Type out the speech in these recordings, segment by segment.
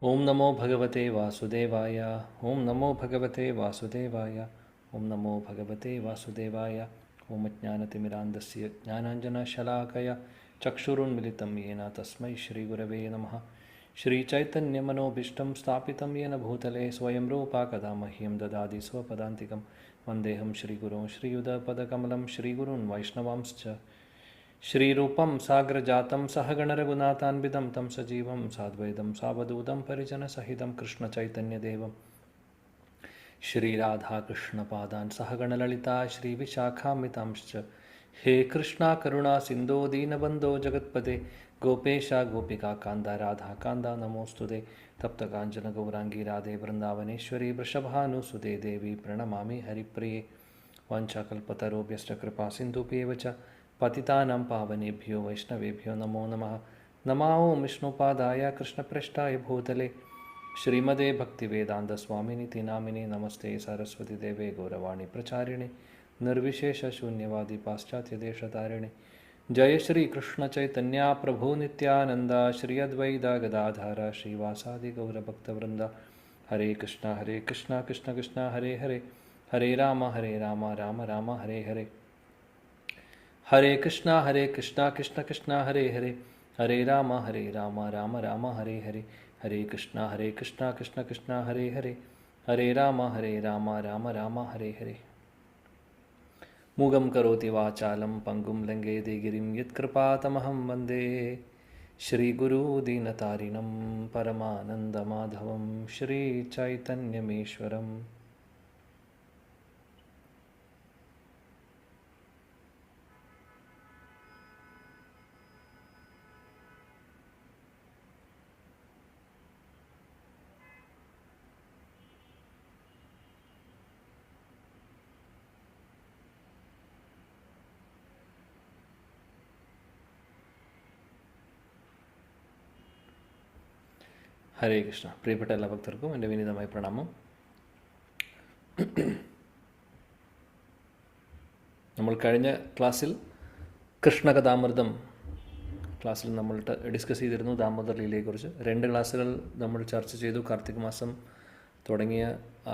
ओम नमो भगवते वासुदेवाय। ओम नमो भगवते वासुदेवाय। ओम नमो भगवते वासुदेवाय। ओम ज्ञानतिमिरान्धस्य ज्ञानाञ्जनशलाकया चक्षुरुन्मिलितं येन तस्मै श्रीगुरवे नमः। श्रीचैतन्यमनोभीष्टं स्थापितं येन भूतले स्वयं रूपा कदा मह्यं ददाति स्वपदान्तिकं। वन्देऽहं श्रीगुरुं श्रीयुतपदकमलं श्रीगुरून् वैष्णवांश्च। श्रीरूपं साग्रजातं सहगणरघुनाथान्वितं तं सजीवं साद्वैतं सावधूतं परिजनसहितं कृष्णचैतन्यदेवं श्रीराधाकृष्णपादान् सहगणललिता श्रीविशाखान्वितांश्च। हे कृष्णा करुणा सिन्धो दीनबन्धो जगत्पते गोपेश गोपिकान्त राधाकान्त नमोऽस्तुते। तप्तकाञ्चनगौराङ्गी राधे वृन्दावनेश्वरी वृषभानुसुते देवी प्रणमामि हरिप्रिये। वाञ्छाकल्पतरुभ्यश्च कृपासिन्धुभ्येव च पतितानां पावनेभ्यो वैष्णवेभ्यो नमो नमः। नमो विष्णुपादाय कृष्णप्रेष्ठाय भूतले श्रीमदे भक्तिवेदान्तस्वामिनिति नामिने नमस्ते सरस्वतीदेवे गौरवाणी प्रचारिणे निर्विशेषशून्यवादी पाश्चात्यदेशतारिणे। जय श्री कृष्ण चैतन्य प्रभु नित्यानंद श्री अद्वैत गदाधर श्रीवासादि गौरभक्तवृंद। हरे कृष्णा कृष्ण कृष्ण हरे हरे, हरे राम राम राम हरे हरे। हरे कृष्णा कृष्ण कृष्ण हरे हरे, हरे राम राम राम हरे हरे। हरे कृष्णा कृष्ण कृष्ण हरे हरे, हरे राम राम राम हरे हरे। मूगं करोति वाचालं पंगुं लङ्घयति गिरिं यत्कृपातमहं वन्दे श्रीगुरुदीनतारिणं परमानन्दमाधवं श्रीचैतन्यमीश्वरम्। ഹരേ കൃഷ്ണ. പ്രിയപ്പെട്ട എല്ലാ ഭക്തർക്കും എൻ്റെ വിനീതമായ പ്രണാമം. നമ്മൾ കഴിഞ്ഞ ക്ലാസ്സിൽ കൃഷ്ണകഥാമൃതം ക്ലാസ്സിൽ നമ്മൾ ഡിസ്കസ് ചെയ്തിരുന്നു ദാമോദർ ലീലയെക്കുറിച്ച്. 2 ക്ലാസ്സുകൾ നമ്മൾ ചർച്ച ചെയ്തു. കാർത്തിക മാസം തുടങ്ങിയ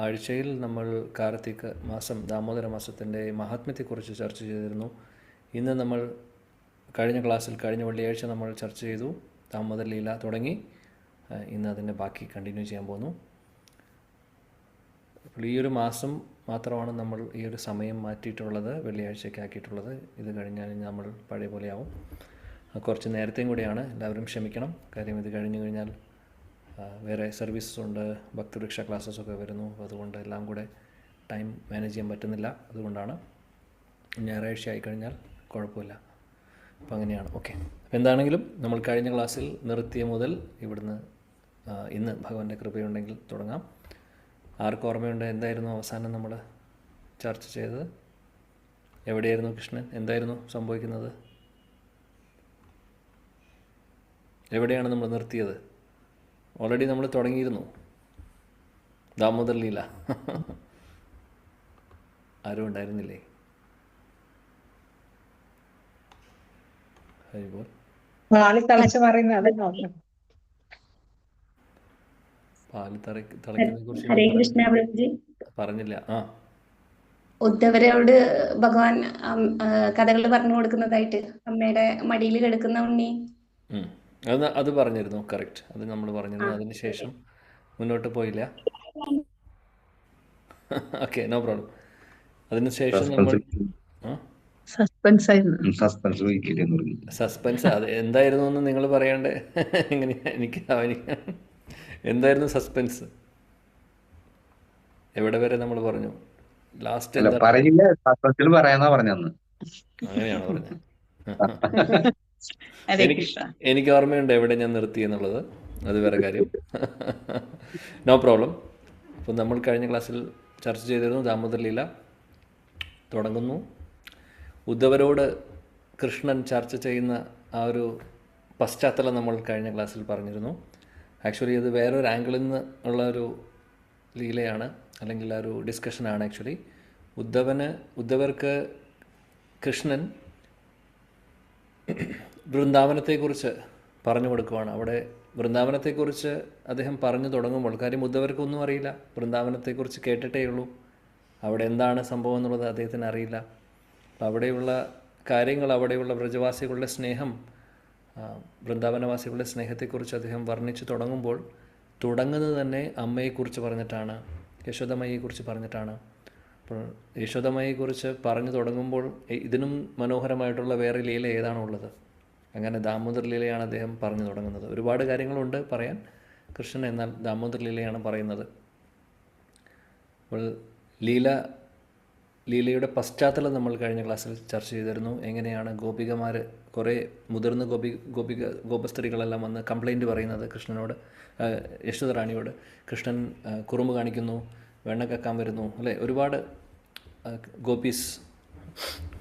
ആഴ്ചയിൽ നമ്മൾ കാർത്തിക മാസം ദാമോദര മാസത്തിൻ്റെ മഹാത്മ്യത്തെക്കുറിച്ച് ചർച്ച ചെയ്തിരുന്നു. ഇന്ന് നമ്മൾ കഴിഞ്ഞ വെള്ളിയാഴ്ച നമ്മൾ ചർച്ച ചെയ്തു ദാമോദർ ലീല തുടങ്ങി. ഇന്ന് അതിൻ്റെ ബാക്കി കണ്ടിന്യൂ ചെയ്യാൻ പോകുന്നു. അപ്പോൾ ഈ ഒരു മാസം മാത്രമാണ് നമ്മൾ ഈ ഒരു സമയം മാറ്റിയിട്ടുള്ളത്, വെള്ളിയാഴ്ചയ്ക്ക് ആക്കിയിട്ടുള്ളത്. ഇത് കഴിഞ്ഞാൽ നമ്മൾ പഴയ പോലെയാവും. കുറച്ച് നേരത്തെയും കൂടിയാണ്, എല്ലാവരും ക്ഷമിക്കണം. കാര്യം ഇത് കഴിഞ്ഞ് കഴിഞ്ഞാൽ വേറെ സർവീസസ് ഉണ്ട്, ഭക്തവൃക്ഷ ക്ലാസ്സസൊക്കെ വരുന്നു. അതുകൊണ്ട് എല്ലാം കൂടെ ടൈം മാനേജ് ചെയ്യാൻ പറ്റുന്നില്ല. അതുകൊണ്ടാണ്. ഞായറാഴ്ച ആയിക്കഴിഞ്ഞാൽ കുഴപ്പമില്ല. അപ്പോൾ അങ്ങനെയാണ്. ഓക്കെ. എന്താണെങ്കിലും നമ്മൾ കഴിഞ്ഞ ക്ലാസ്സിൽ നിർത്തിയ മുതൽ ഇവിടുന്ന് ഇന്ന് ഭഗവാന്റെ കൃപയുണ്ടെങ്കിൽ തുടങ്ങാം. ആർക്കും ഓർമ്മയുണ്ട് എന്തായിരുന്നു അവസാനം നമ്മൾ ചർച്ച ചെയ്തത്? എവിടെയായിരുന്നു കൃഷ്ണൻ? എന്തായിരുന്നു സംഭവിക്കുന്നത്? എവിടെയാണ് നമ്മൾ നിർത്തിയത്? ഓൾറെഡി നമ്മൾ തുടങ്ങിയിരുന്നു ദാമോദർ ലീല. ആരും ഉണ്ടായിരുന്നില്ലേ? ഹരിബോൾ. പാല് തിളയ്ക്കുന്നതിനെ കുറിച്ച് പറഞ്ഞില്ല. ഉദ്ധവരോട് ഭഗവാൻ കഥകൾ പറഞ്ഞു കൊടുക്കുന്നതായിട്ട്, അമ്മയുടെ മടിയിൽ കിടക്കുന്ന ഉണ്ണി, അത് പറഞ്ഞിരുന്നു. കറക്റ്റ്, അത് നമ്മൾ പറഞ്ഞിരുന്നു. അതിനുശേഷം മുന്നോട്ട് പോയില്ല. Okay, no problem. അതിനുശേഷം നമ്മൾ സസ്പെൻസ് അത് എന്തായിരുന്നു എന്ന് നിങ്ങൾ പറയണ്ടേ? എങ്ങനെ എനിക്ക് എന്തായിരുന്നു സസ്പെൻസ്? എവിടെ വരെ നമ്മൾ പറഞ്ഞു? ലാസ്റ്റ് അങ്ങനെയാണോ പറഞ്ഞത്? എനിക്ക് ഓർമ്മയുണ്ട് എവിടെ ഞാൻ നിർത്തി എന്നുള്ളത്. അത് വേറെ കാര്യം. No problem. അപ്പോൾ നമ്മൾ കഴിഞ്ഞ ക്ലാസ്സിൽ ചർച്ച ചെയ്തിരുന്നു ദാമോദർ ലീല തുടങ്ങുന്നു. ഉദ്ധവരോട് കൃഷ്ണൻ ചർച്ച ചെയ്യുന്ന ആ ഒരു പശ്ചാത്തലം നമ്മൾ കഴിഞ്ഞ ക്ലാസ്സിൽ പറഞ്ഞിരുന്നു. ആക്ച്വലി അത് വേറൊരു ആംഗിളിൽ നിന്ന് ഉള്ള ഒരു ലീലയാണ്, അല്ലെങ്കിൽ ആ ഒരു ഡിസ്കഷനാണ്. ആക്ച്വലി ഉദ്ധവർക്ക് കൃഷ്ണൻ വൃന്ദാവനത്തെക്കുറിച്ച് പറഞ്ഞു കൊടുക്കുവാണ്. അവിടെ വൃന്ദാവനത്തെക്കുറിച്ച് അദ്ദേഹം പറഞ്ഞു തുടങ്ങുമ്പോൾ, കാര്യം ഉദ്ധവർക്കൊന്നും അറിയില്ല, വൃന്ദാവനത്തെക്കുറിച്ച് കേട്ടിട്ടേ ഉള്ളൂ, അവിടെ എന്താണ് സംഭവം എന്നുള്ളത് അദ്ദേഹത്തിന് അറിയില്ല. അപ്പോൾ അവിടെയുള്ള കാര്യങ്ങൾ, അവിടെയുള്ള വ്രജവാസികളുടെ സ്നേഹം, വൃന്ദാവനവാസികളുടെ സ്നേഹത്തെക്കുറിച്ച് അദ്ദേഹം വർണ്ണിച്ച് തുടങ്ങുമ്പോൾ തുടങ്ങുന്നത് തന്നെ അമ്മയെക്കുറിച്ച് പറഞ്ഞിട്ടാണ്, യശോദമ്മയെക്കുറിച്ച് പറഞ്ഞിട്ടാണ്. അപ്പോൾ യശോദമ്മയെക്കുറിച്ച് പറഞ്ഞു തുടങ്ങുമ്പോൾ ഇതിനും മനോഹരമായിട്ടുള്ള വേറെ ലീല ഏതാണുള്ളത്? അങ്ങനെ ദാമോദർ ലീലയാണ് അദ്ദേഹം പറഞ്ഞു തുടങ്ങുന്നത്. ഒരുപാട് കാര്യങ്ങളുണ്ട് പറയാൻ കൃഷ്ണൻ, എന്നാൽ ദാമോദർ ലീലയാണ് പറയുന്നത്. അപ്പോൾ ലീലയുടെ പശ്ചാത്തലം നമ്മൾ കഴിഞ്ഞ ക്ലാസ്സിൽ ചർച്ച ചെയ്തിരുന്നു. എങ്ങനെയാണ് ഗോപികമാർ, കുറേ മുതിർന്ന ഗോപസ്ത്രീകളെല്ലാം വന്ന് കംപ്ലൈൻറ്റ് പറയുന്നത് കൃഷ്ണനോട്, യശോദറാണിയോട്. കൃഷ്ണൻ കുറുമ്പ് കാണിക്കുന്നു, വെണ്ണ കക്കാൻ വരുന്നു, അല്ലേ? ഒരുപാട്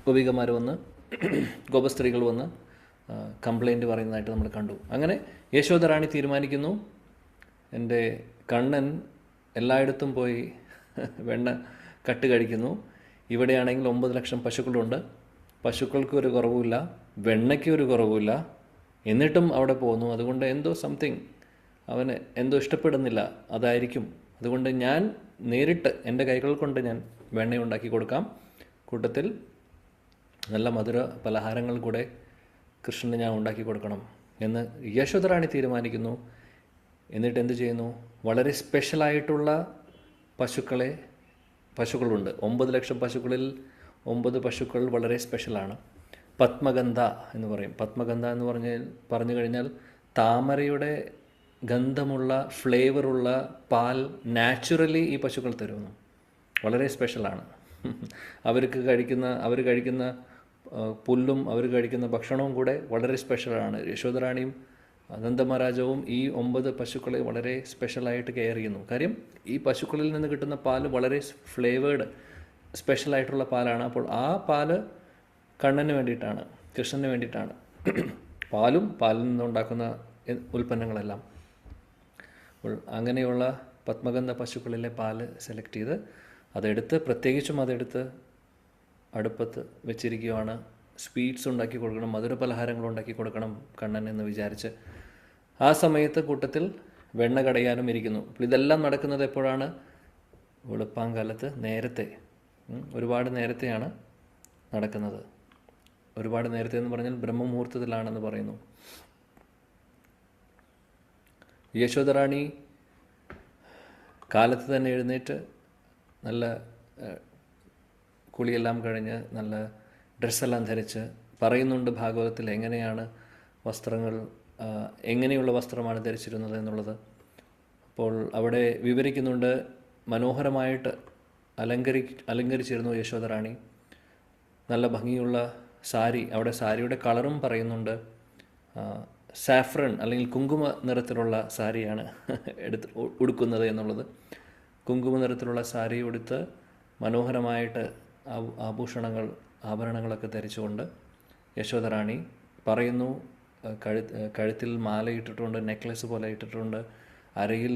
ഗോപികമാർ വന്ന്, ഗോപസ്ത്രീകൾ വന്ന് കംപ്ലൈൻറ്റ് പറയുന്നതായിട്ട് നമ്മൾ കണ്ടു. അങ്ങനെ യശോദറാണി തീരുമാനിക്കുന്നു, എൻ്റെ കണ്ണൻ എല്ലായിടത്തും പോയി വെണ്ണ കട്ട് കഴിക്കുന്നു, ഇവിടെയാണെങ്കിൽ 9 ലക്ഷം പശുക്കളുണ്ട്, പശുക്കൾക്ക് ഒരു കുറവുമില്ല, വെണ്ണയ്ക്ക് ഒരു കുറവുമില്ല, എന്നിട്ടും അവിടെ പോകുന്നു. അതുകൊണ്ട് എന്തോ സംതിങ് അവന് എന്തോ ഇഷ്ടപ്പെടുന്നില്ല, അതായിരിക്കും. അതുകൊണ്ട് ഞാൻ നേരിട്ട് എൻ്റെ കൈകൾ കൊണ്ട് ഞാൻ വെണ്ണ ഉണ്ടാക്കി കൊടുക്കാം, കൂട്ടത്തിൽ നല്ല മധുര പലഹാരങ്ങൾ കൂടെ കൃഷ്ണന് ഞാൻ ഉണ്ടാക്കി കൊടുക്കണം എന്ന് യശോദറാണി തീരുമാനിക്കുന്നു. എന്നിട്ട് എന്ത് ചെയ്യുന്നു? വളരെ സ്പെഷ്യലായിട്ടുള്ള പശുക്കളുണ്ട്. 9 ലക്ഷം പശുക്കളിൽ 9 പശുക്കൾ വളരെ സ്പെഷ്യലാണ്. പത്മഗന്ധ എന്ന് പറയും. പത്മഗന്ധ എന്ന് പറഞ്ഞു കഴിഞ്ഞാൽ താമരയുടെ ഗന്ധമുള്ള, ഫ്ലേവറുള്ള പാൽ നാച്ചുറലി ഈ പശുക്കൾ തരുന്നു. വളരെ സ്പെഷ്യലാണ്. അവർ കഴിക്കുന്ന പുല്ലും അവർ കഴിക്കുന്ന ഭക്ഷണവും കൂടെ വളരെ സ്പെഷ്യലാണ്. യശോദറാണിയും നന്ദമഹാരാജാവും ഈ 9 പശുക്കളെ വളരെ സ്പെഷ്യലായിട്ട് കെയർ ചെയ്യുന്നു. കാര്യം ഈ പശുക്കളിൽ നിന്ന് കിട്ടുന്ന പാല് വളരെ ഫ്ലേവേഡ്, സ്പെഷ്യലായിട്ടുള്ള പാലാണ്. അപ്പോൾ ആ പാല് കണ്ണന് വേണ്ടിയിട്ടാണ്, കൃഷ്ണന് വേണ്ടിയിട്ടാണ്. പാലിൽ നിന്നുണ്ടാക്കുന്ന ഉൽപ്പന്നങ്ങളെല്ലാം. അപ്പോൾ അങ്ങനെയുള്ള പത്മഗന്ധ പശുക്കളിലെ പാല് സെലക്ട് ചെയ്ത് പ്രത്യേകിച്ചും അതെടുത്ത് അടുപ്പത്ത് വെച്ചിരിക്കുകയാണ്. സ്വീറ്റ്സ് ഉണ്ടാക്കി കൊടുക്കണം, മധുര പലഹാരങ്ങൾ ഉണ്ടാക്കി കൊടുക്കണം കണ്ണൻ എന്ന് വിചാരിച്ച്. ആ സമയത്ത് കൂട്ടത്തിൽ വെണ്ണ കടയാനും ഇരിക്കുന്നു. അപ്പോൾ ഇതെല്ലാം നടക്കുന്നത് എപ്പോഴാണ്? വെളുപ്പാങ്കാലത്ത്, നേരത്തെ, ഒരുപാട് നേരത്തെയാണ് നടക്കുന്നത്. ഒരുപാട് നേരത്തെ എന്ന് പറഞ്ഞാൽ ബ്രഹ്മമുഹൂർത്തത്തിലാണെന്ന് പറയുന്നു. യശോദറാണി കാലത്ത് തന്നെ എഴുന്നേറ്റ് നല്ല കുളിയെല്ലാം കഴിഞ്ഞ് നല്ല ഡ്രസ്സെല്ലാം ധരിച്ച് പറയുന്നുണ്ട് ഭാഗവതത്തിൽ എങ്ങനെയാണ് വസ്ത്രങ്ങൾ, എങ്ങനെയുള്ള വസ്ത്രമാണ് ധരിച്ചിരുന്നത് എന്നുള്ളത്. അപ്പോൾ അവിടെ വിവരിക്കുന്നുണ്ട്, മനോഹരമായിട്ട് അലങ്കരിച്ചിരുന്നു യശോദറാണി. നല്ല ഭംഗിയുള്ള സാരി, അവിടെ സാരിയുടെ കളറും പറയുന്നുണ്ട്. സാഫ്രൺ അല്ലെങ്കിൽ കുങ്കുമ നിറത്തിലുള്ള സാരിയാണ് ഉടുക്കുന്നത് എന്നുള്ളത്. കുങ്കുമ നിറത്തിലുള്ള സാരി ഉടുത്ത് മനോഹരമായിട്ട് ആഭരണങ്ങളൊക്കെ ധരിച്ചുകൊണ്ട് യശോദറാണി പറയുന്നു. കഴുത്തിൽ മാല ഇട്ടിട്ടുണ്ട്, നെക്ലസ് പോലെ ഇട്ടിട്ടുണ്ട്, അരയിൽ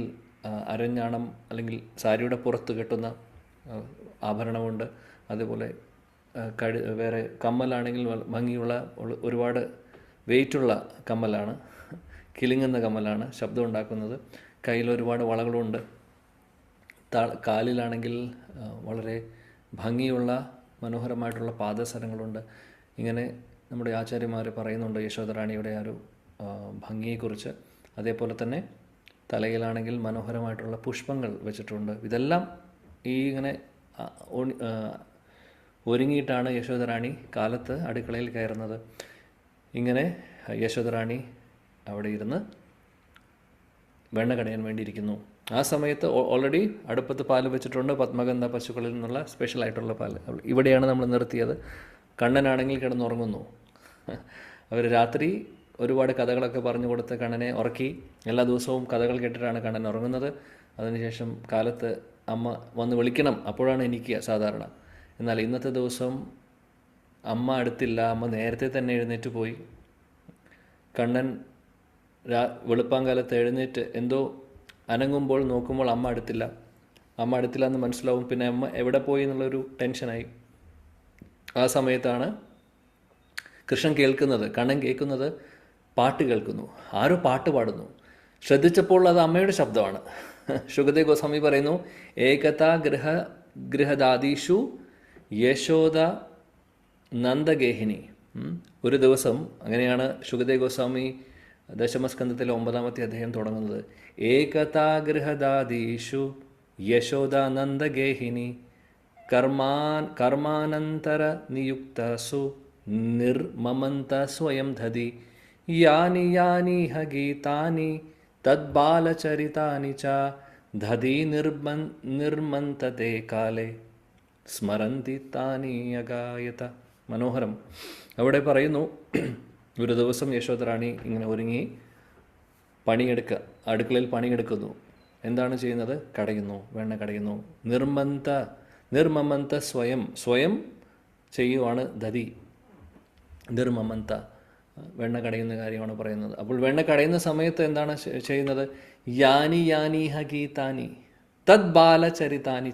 അരഞ്ഞാണം അല്ലെങ്കിൽ സാരിയുടെ പുറത്ത് കെട്ടുന്ന ആഭരണമുണ്ട്. അതുപോലെ വേറെ കമ്മലാണെങ്കിൽ ഭംഗിയുള്ള ഒരുപാട് വെയിറ്റുള്ള കമ്മലാണ്, കിലുങ്ങുന്ന കമ്മലാണ്, ശബ്ദം ഉണ്ടാക്കുന്നത്. കയ്യിൽ ഒരുപാട് വളകളുണ്ട്. കാലിലാണെങ്കിൽ വളരെ ഭംഗിയുള്ള മനോഹരമായിട്ടുള്ള പാദസരങ്ങളുണ്ട്. ഇങ്ങനെ നമ്മുടെ ആചാര്യന്മാർ പറയുന്നുണ്ട് യശോദറാണിയുടെ ആ ഒരു ഭംഗിയെക്കുറിച്ച്. അതേപോലെ തന്നെ തലയിലാണെങ്കിൽ മനോഹരമായിട്ടുള്ള പുഷ്പങ്ങൾ വെച്ചിട്ടുണ്ട്. ഇതെല്ലാം ഇങ്ങനെ ഒരുങ്ങിയിട്ടാണ് യശോദറാണി കാലത്ത് അടുക്കളയിൽ കയറുന്നത്. ഇങ്ങനെ യശോദറാണി അവിടെ ഇരുന്ന് വെണ്ണ കടയാൻ വേണ്ടിയിരിക്കുന്നു. ആ സമയത്ത് ഓൾറെഡി അടുപ്പത്ത് പാല് വെച്ചിട്ടുണ്ട്, പത്മഗന്ധ പശുക്കളിൽ നിന്നുള്ള സ്പെഷ്യലായിട്ടുള്ള പാല്. ഇവിടെയാണ് നമ്മൾ നിർത്തിയത്. കണ്ണനാണെങ്കിൽ കിടന്നുറങ്ങുന്നു. അവർ രാത്രി ഒരുപാട് കഥകളൊക്കെ പറഞ്ഞു കൊടുത്ത് കണ്ണനെ ഉറക്കി. എല്ലാ ദിവസവും കഥകൾ കേട്ടിട്ടാണ് കണ്ണൻ ഉറങ്ങുന്നത്. അതിനുശേഷം കാലത്ത് അമ്മ വന്ന് വിളിക്കണം, അപ്പോഴാണ് എണീക്കുക സാധാരണ. എന്നാൽ ഇന്നത്തെ ദിവസം അമ്മ അടുത്തില്ല, അമ്മ നേരത്തെ തന്നെ എഴുന്നേറ്റ് പോയി. കണ്ണൻ വെളുപ്പാങ്കാലത്ത് എഴുന്നേറ്റ് എന്തോ അനങ്ങുമ്പോൾ നോക്കുമ്പോൾ അമ്മ അടുത്തില്ല എന്ന് മനസ്സിലാവും. പിന്നെ അമ്മ എവിടെ പോയി എന്നുള്ളൊരു ടെൻഷനായി. ആ സമയത്താണ് കണ്ണൻ കേൾക്കുന്നത് പാട്ട് കേൾക്കുന്നു, ആരോ പാട്ട് പാടുന്നു. ശ്രദ്ധിച്ചപ്പോൾ അത് അമ്മയുടെ ശബ്ദമാണ്. ശുകദേവ് ഗോസ്വാമി പറയുന്നു, ഏകതാ ഗൃഹദാദീഷു യശോദ നന്ദഗേഹിനി. ഒരു ദിവസം, അങ്ങനെയാണ് ശുകദേവ് ഗോസ്വാമി ദശമസ്കന്ധത്തിലെ 9-ാമത്തെ അധ്യായം തുടങ്ങുന്നത്. ഏകതാ ഗൃഹദാദീഷു യശോദ നന്ദഗേഹിനി കർമാനന്തര നിയുക്തസു നിർമമന്ത സ്വയം ധതി യാനി യാനീഹ ഗീതാനി തദ്ബാലചരിതാനി ച ധതി നിർമന്തതേ കാലേ സ്മരന്തി താനി അഗായത. മനോഹരം. അവിടെ പറയുന്നു, ഒരു ദിവസം യശോദറാണി ഇങ്ങനെ ഒരുങ്ങി അടുക്കളയിൽ പണിയെടുക്കുന്നു. എന്താണ് ചെയ്യുന്നത്? കടയുന്നു, വെണ്ണ കടയുന്നു. നിർമമന്ത സ്വയം ചെയ്യുവാണ് ധതി. നിർമമന്ത വെണ്ണ കടയുന്ന കാര്യമാണ് പറയുന്നത്. അപ്പോൾ വെണ്ണ കടയുന്ന സമയത്ത് എന്താണ് ചെയ്യുന്നത്? യാനി യാനീഹ ഗീതാനി തദ്ബാലചരിതാനി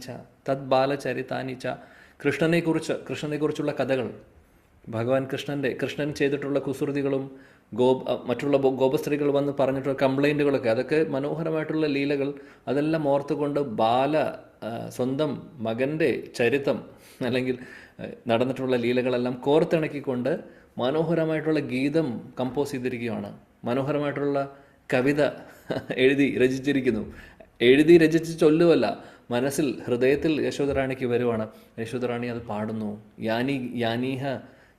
ച. കൃഷ്ണനെക്കുറിച്ചുള്ള കഥകൾ, ഭഗവാൻ കൃഷ്ണൻ ചെയ്തിട്ടുള്ള കുസൃതികളും മറ്റുള്ള ഗോപസ്ത്രീകൾ വന്ന് പറഞ്ഞിട്ടുള്ള കംപ്ലൈൻറ്റുകളൊക്കെ, അതൊക്കെ മനോഹരമായിട്ടുള്ള ലീലകൾ. അതെല്ലാം ഓർത്തുകൊണ്ട് സ്വന്തം മകൻ്റെ ചരിത്രം അല്ലെങ്കിൽ നടന്നിട്ടുള്ള ലീലകളെല്ലാം കോർത്തിണക്കിക്കൊണ്ട് മനോഹരമായിട്ടുള്ള ഗീതം കമ്പോസ് ചെയ്തിരിക്കുകയാണ്. മനോഹരമായിട്ടുള്ള കവിത രചിച്ചിരിക്കുന്നു. രചിച്ച് ചൊല്ലുമല്ല, മനസ്സിൽ ഹൃദയത്തിൽ യശോദറാണിക്ക് വരുവാണ്. യശോദറാണി അത് പാടുന്നു. യാനീഹ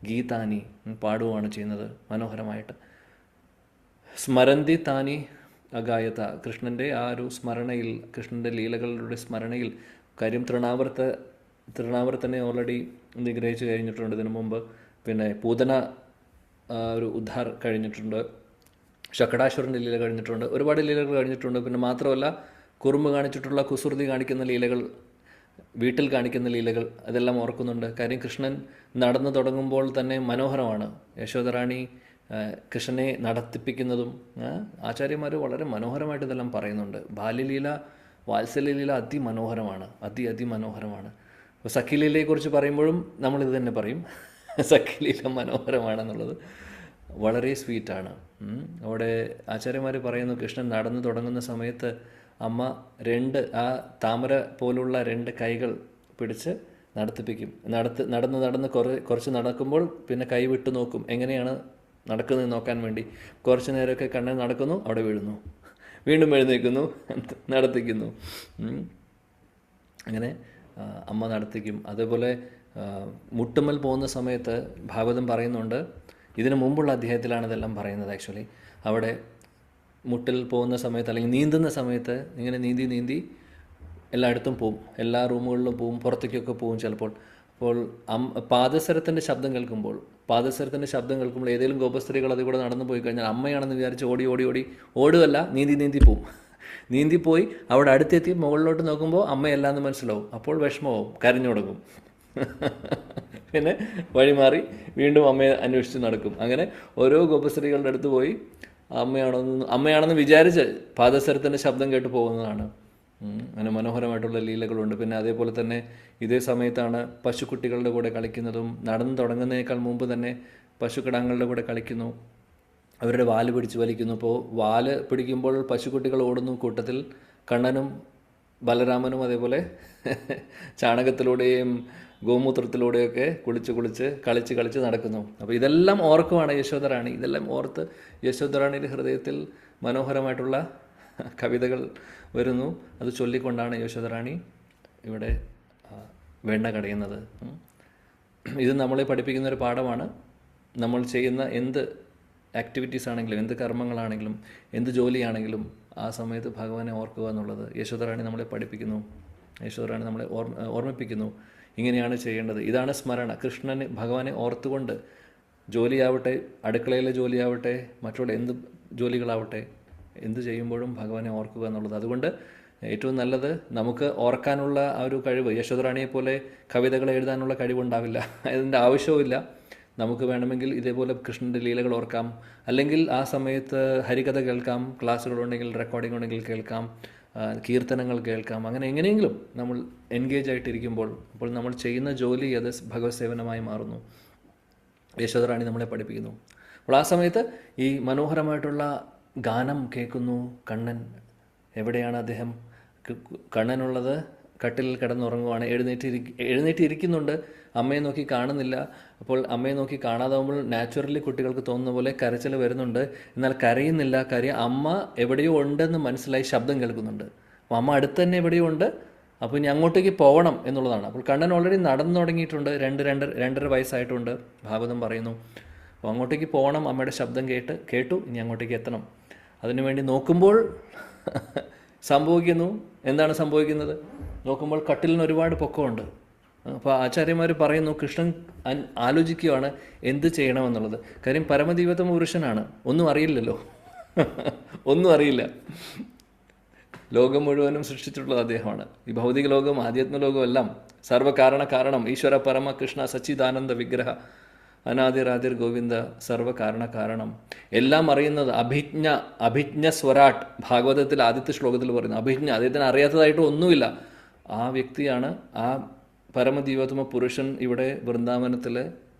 ഗീതാനി പാടുകയാണ് ചെയ്യുന്നത് മനോഹരമായിട്ട്. സ്മരന്തി താനി അഗായത. കൃഷ്ണൻ്റെ ആ ഒരു സ്മരണയിൽ, കൃഷ്ണൻ്റെ ലീലകളുടെ സ്മരണയിൽ. കാര്യം തൃണാവർത്തനെ ഓൾറെഡി നിഗ്രഹിച്ച് കഴിഞ്ഞിട്ടുണ്ട് ഇതിനു മുമ്പ്. പിന്നെ പൂതന ഒരു ഉദ്ധാർ കഴിഞ്ഞിട്ടുണ്ട്, ശകടാസുരൻ്റെ ലീല കഴിഞ്ഞിട്ടുണ്ട്, ഒരുപാട് ലീലകൾ കഴിഞ്ഞിട്ടുണ്ട്. പിന്നെ മാത്രമല്ല, കുറുമ്പ് കാണിച്ചിട്ടുള്ള കുസൃതി കാണിക്കുന്ന ലീലകൾ, വീട്ടിൽ കാണിക്കുന്ന ലീലകൾ, അതെല്ലാം ഓർക്കുന്നുണ്ട്. കാര്യം കൃഷ്ണൻ നടന്നു തുടങ്ങുമ്പോൾ തന്നെ മനോഹരമാണ്. യശോദറാണി കൃഷ്ണനെ നടത്തിപ്പിക്കുന്നതും ആചാര്യന്മാർ വളരെ മനോഹരമായിട്ട് ഇതെല്ലാം പറയുന്നുണ്ട്. ബാല്യലീല, വാത്സല്യലീല അതിമനോഹരമാണ്, അതിമനോഹരമാണ്. അപ്പോൾ സഖിലീലയെക്കുറിച്ച് പറയുമ്പോഴും നമ്മളിത് തന്നെ പറയും, സഖിലീല മനോഹരമാണെന്നുള്ളത്. വളരെ സ്വീറ്റാണ്. അവിടെ ആചാര്യന്മാർ പറയുന്നു, കൃഷ്ണൻ നടന്നു തുടങ്ങുന്ന സമയത്ത് അമ്മ ആ താമര പോലുള്ള 2 കൈകൾ പിടിച്ച് നടത്തിപ്പിക്കും. നടന്ന് കുറച്ച് നടക്കുമ്പോൾ പിന്നെ കൈ വിട്ടു നോക്കും, എങ്ങനെയാണ് നടക്കുന്നത് നോക്കാൻ വേണ്ടി. കുറച്ച് നേരമൊക്കെ കണ്ണൻ നടക്കുന്നു, അവിടെ വീഴുന്നു, വീണ്ടും എഴുന്നേൽക്കുന്നു, നടത്തിക്കുന്നു. അങ്ങനെ അമ്മ നടത്തിക്കും. അതേപോലെ മുട്ടുമ്മൽ പോകുന്ന സമയത്ത് ഭാഗവതം പറയുന്നുണ്ട്, ഇതിനു മുമ്പുള്ള അധ്യായത്തിലാണ് ഇതെല്ലാം പറയുന്നത്. ആക്ച്വലി അവിടെ മുട്ടിൽ പോകുന്ന സമയത്ത് അല്ലെങ്കിൽ നീന്തുന്ന സമയത്ത് ഇങ്ങനെ നീന്തി എല്ലായിടത്തും പോവും, എല്ലാ റൂമുകളിലും പോവും, പുറത്തേക്കൊക്കെ പോവും ചിലപ്പോൾ. അപ്പോൾ പാദസരത്തിൻ്റെ ശബ്ദം കേൾക്കുമ്പോൾ ഏതെങ്കിലും ഗോപസ്ത്രീകൾ അതിൽ കൂടെ നടന്നു പോയി കഴിഞ്ഞാൽ അമ്മയാണെന്ന് വിചാരിച്ച് ഓടുകയല്ല, നീന്തി പോവും. നീന്തിപ്പോയി അവിടെ അടുത്തെത്തി മുകളിലോട്ട് നോക്കുമ്പോൾ അമ്മയല്ല എന്ന് മനസ്സിലാവും. അപ്പോൾ വിഷമമാവും, കരഞ്ഞു തുടങ്ങും. പിന്നെ വഴിമാറി വീണ്ടും അമ്മയെ അന്വേഷിച്ച് നടക്കും. അങ്ങനെ ഓരോ ഗോപസ്ത്രീകളുടെ അടുത്ത് പോയി അമ്മയാണെന്ന് വിചാരിച്ച് പാദസരത്തിൻ്റെ ശബ്ദം കേട്ട് പോകുന്നതാണ്. അങ്ങനെ മനോഹരമായിട്ടുള്ള ലീലകളുണ്ട്. പിന്നെ അതേപോലെ തന്നെ ഇതേ സമയത്താണ് പശുക്കുട്ടികളുടെ കൂടെ കളിക്കുന്നതും. നടന്നു തുടങ്ങുന്നതിനേക്കാൾ മുമ്പ് തന്നെ പശുക്കിടാങ്ങളുടെ കൂടെ കളിക്കുന്നു, അവരുടെ വാല് പിടിച്ച് വലിക്കുന്നു. അപ്പോൾ വാല് പിടിക്കുമ്പോൾ പശുക്കുട്ടികൾ ഓടുന്നു, കൂട്ടത്തിൽ കണ്ണനും ബലരാമനും അതേപോലെ ചാണകത്തിലൂടെയും ഗോമൂത്രത്തിലൂടെയൊക്കെ കളിച്ച് നടക്കുന്നു. അപ്പോൾ ഇതെല്ലാം ഓർക്കുവാണ് യശോദറാണി. ഇതെല്ലാം ഓർത്ത് യശോദറാണിയുടെ ഹൃദയത്തിൽ മനോഹരമായിട്ടുള്ള കവിതകൾ വരുന്നു. അത് ചൊല്ലിക്കൊണ്ടാണ് യശോദറാണി ഇവിടെ വെണ്ണ കടയുന്നത്. ഇത് നമ്മളെ പഠിപ്പിക്കുന്നൊരു പാഠമാണ്. നമ്മൾ ചെയ്യുന്ന എന്ത് ആക്ടിവിറ്റീസ് ആണെങ്കിലും, എന്ത് കർമ്മങ്ങളാണെങ്കിലും, എന്ത് ജോലിയാണെങ്കിലും ആ സമയത്ത് ഭഗവാനെ ഓർക്കുക എന്നുള്ളത് യശോദറാണി നമ്മളെ പഠിപ്പിക്കുന്നു. യശോദറാണി നമ്മളെ ഓർമ്മിപ്പിക്കുന്നു, ഇങ്ങനെയാണ് ചെയ്യേണ്ടത്. ഇതാണ് സ്മരണ. ഭഗവാനെ ഓർത്തുകൊണ്ട് ജോലിയാവട്ടെ, അടുക്കളയിലെ ജോലിയാവട്ടെ, മറ്റുള്ള എന്ത് ജോലികളാവട്ടെ, എന്ത് ചെയ്യുമ്പോഴും ഭഗവാനെ ഓർക്കുക എന്നുള്ളത്. അതുകൊണ്ട് ഏറ്റവും നല്ലത് നമുക്ക് ഓർക്കാനുള്ള ആ ഒരു കഴിവ്. യശോദറാണിയെ പോലെ കവിതകൾ എഴുതാനുള്ള കഴിവുണ്ടാവില്ല, അതിൻ്റെ ആവശ്യവുമില്ല. നമുക്ക് വേണമെങ്കിൽ ഇതേപോലെ കൃഷ്ണൻ്റെ ലീലകൾ ഓർക്കാം, അല്ലെങ്കിൽ ആ സമയത്ത് ഹരികഥ കേൾക്കാം, ക്ലാസ്സുകളുണ്ടെങ്കിൽ റെക്കോർഡിംഗ് ഉണ്ടെങ്കിൽ കേൾക്കാം, കീർത്തനങ്ങൾ കേൾക്കാം. അങ്ങനെ എങ്ങനെയെങ്കിലും നമ്മൾ എൻഗേജ് ആയിട്ടിരിക്കുമ്പോൾ അപ്പോൾ നമ്മൾ ചെയ്യുന്ന ജോലി അത് ഭഗവത് സേവനമായി മാറുന്നു. യശോദറാണി നമ്മളെ പഠിപ്പിക്കുന്നു. അപ്പോൾ ആ സമയത്ത് ഈ മനോഹരമായിട്ടുള്ള ഗാനം കേൾക്കുന്നു കണ്ണൻ. എവിടെയാണ് അദ്ദേഹം? കണ്ണനുള്ളത് കട്ടിലിൽ കിടന്നുറങ്ങുവാണ്. എഴുന്നേറ്റിരിക്കുന്നുണ്ട്, അമ്മയെ നോക്കി കാണുന്നില്ല. അപ്പോൾ അമ്മയെ നോക്കി കാണാതാവുമ്പോൾ നാച്ചുറലി കുട്ടികൾക്ക് തോന്നുന്ന പോലെ കരച്ചിൽ വരുന്നുണ്ട്. എന്നാൽ കരയുന്നില്ല. കാര്യം അമ്മ എവിടെയോ ഉണ്ടെന്ന് മനസ്സിലായി, ശബ്ദം കേൾക്കുന്നുണ്ട്. അപ്പോൾ അമ്മ അടുത്ത് തന്നെ എവിടെയോ ഉണ്ട്. അപ്പോൾ ഇനി അങ്ങോട്ടേക്ക് പോകണം എന്നുള്ളതാണ്. അപ്പോൾ കണ്ണൻ ഓൾറെഡി നടന്നു തുടങ്ങിയിട്ടുണ്ട്. 2-2.5 വയസ്സായിട്ടുണ്ട്, ഭാഗവതം പറയുന്നു. അപ്പോൾ അങ്ങോട്ടേക്ക് പോകണം, അമ്മയുടെ ശബ്ദം കേട്ടു, ഇനി അങ്ങോട്ടേക്ക് എത്തണം. അതിനുവേണ്ടി നോക്കുമ്പോൾ സംഭവിക്കുന്നു. എന്താണ് സംഭവിക്കുന്നത്? നോക്കുമ്പോൾ കട്ടിലിന് ഒരുപാട് പൊക്കമുണ്ട്. അപ്പോൾ ആചാര്യന്മാർ പറയുന്നു, കൃഷ്ണൻ ആലോചിക്കുകയാണ് എന്ത് ചെയ്യണമെന്നുള്ളത്. കാര്യം പരമദൈവതമ പുരുഷനാണ്, ഒന്നും അറിയില്ലല്ലോ. ഒന്നും അറിയില്ല. ലോകം മുഴുവനും സൃഷ്ടിച്ചിട്ടുള്ളത് അദ്ദേഹമാണ്. ഈ ഭൗതിക ലോകം, ആധ്യാത്മ എല്ലാം സർവ്വകാരണം ഈശ്വര പരമ കൃഷ്ണ സച്ചിദാനന്ദ വിഗ്രഹ അനാദിരാതിർ ഗോവിന്ദ സർവ്വകാരണം. എല്ലാം അറിയുന്നത് അഭിജ്ഞ സ്വരാട്ട്. ഭാഗവതത്തിൽ ആദ്യത്തെ ശ്ലോകത്തിൽ പറയുന്നു അഭിജ്ഞ. അദ്ദേഹത്തിന് അറിയാത്തതായിട്ട് ഒന്നുമില്ല. ആ വ്യക്തിയാണ്, ആ പരമദൈവോത്തമ പുരുഷൻ ഇവിടെ വൃന്ദാവനത്തിൽ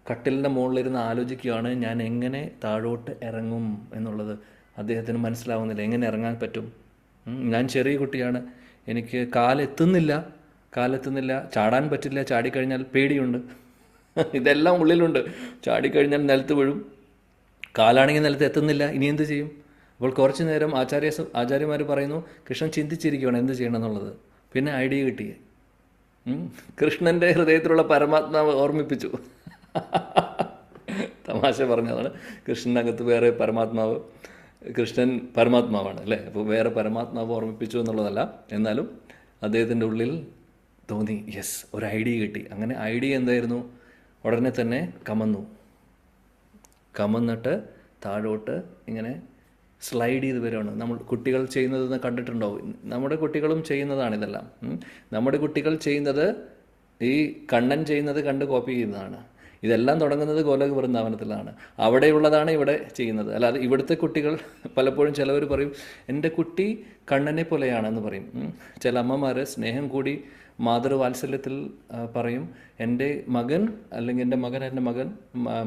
കട്ടിലിൻ്റെ മുകളിലിരുന്ന് ആലോചിക്കുകയാണ്, ഞാൻ എങ്ങനെ താഴോട്ട് ഇറങ്ങും എന്നുള്ളത്. അദ്ദേഹത്തിന് മനസ്സിലാവുന്നില്ല, എങ്ങനെ ഇറങ്ങാൻ പറ്റും. ഞാൻ ചെറിയ കുട്ടിയാണ്, എനിക്ക് കാലെത്തുന്നില്ല, ചാടാൻ പറ്റില്ല, ചാടിക്കഴിഞ്ഞാൽ പേടിയുണ്ട്. ഇതെല്ലാം ഉള്ളിലുണ്ട്. ചാടിക്കഴിഞ്ഞാൽ നിലത്ത് വീഴും, കാലാണെങ്കിൽ നിലത്ത് എത്തുന്നില്ല, ഇനി എന്ത് ചെയ്യും? അപ്പോൾ കുറച്ച് നേരം ആചാര്യന്മാർ പറയുന്നു, കൃഷ്ണൻ ചിന്തിച്ചിരിക്കുകയാണ് എന്ത് ചെയ്യണം എന്നുള്ളത്. പിന്നെ ഐഡിയ കിട്ടി. കൃഷ്ണൻ്റെ ഹൃദയത്തിലുള്ള പരമാത്മാവ് ഓർമ്മിപ്പിച്ചു. തമാശ പറഞ്ഞതാണ്. കൃഷ്ണനകത്ത് വേറെ പരമാത്മാവ്, കൃഷ്ണൻ പരമാത്മാവാണ് അല്ലേ. അപ്പോൾ വേറെ പരമാത്മാവ് ഓർമ്മിപ്പിച്ചു എന്നുള്ളതല്ല, എന്നാലും അദ്ദേഹത്തിൻ്റെ ഉള്ളിൽ തോന്നി, യെസ്, ഒരു ഐഡിയ കിട്ടി. അങ്ങനെ ഐഡിയ എന്തായിരുന്നു? ഉടനെ തന്നെ കമന്നിട്ട് താഴോട്ട് ഇങ്ങനെ സ്ലൈഡ് ചെയ്ത് വരികയാണ്. നമ്മൾ കുട്ടികൾ ചെയ്യുന്നതെന്ന് കണ്ടിട്ടുണ്ടാവും. നമ്മുടെ കുട്ടികളും ചെയ്യുന്നതാണ് ഇതെല്ലാം. നമ്മുടെ കുട്ടികൾ ചെയ്യുന്നത് ഈ കണ്ണൻ ചെയ്യുന്നത് കണ്ട് കോപ്പി ചെയ്യുന്നതാണ്. ഇതെല്ലാം തുടങ്ങുന്നത് ഗോലോക വൃന്ദാവനത്തിലാണ്. അവിടെയുള്ളതാണ് ഇവിടെ ചെയ്യുന്നത്. അല്ലാതെ ഇവിടുത്തെ കുട്ടികൾ പലപ്പോഴും ചിലവർ പറയും എൻ്റെ കുട്ടി കണ്ണനെ പോലെയാണെന്ന് പറയും. ചില അമ്മമാർ സ്നേഹം കൂടി മാതൃവാത്സല്യത്തിൽ പറയും എൻ്റെ മകൻ അല്ലെങ്കിൽ എൻ്റെ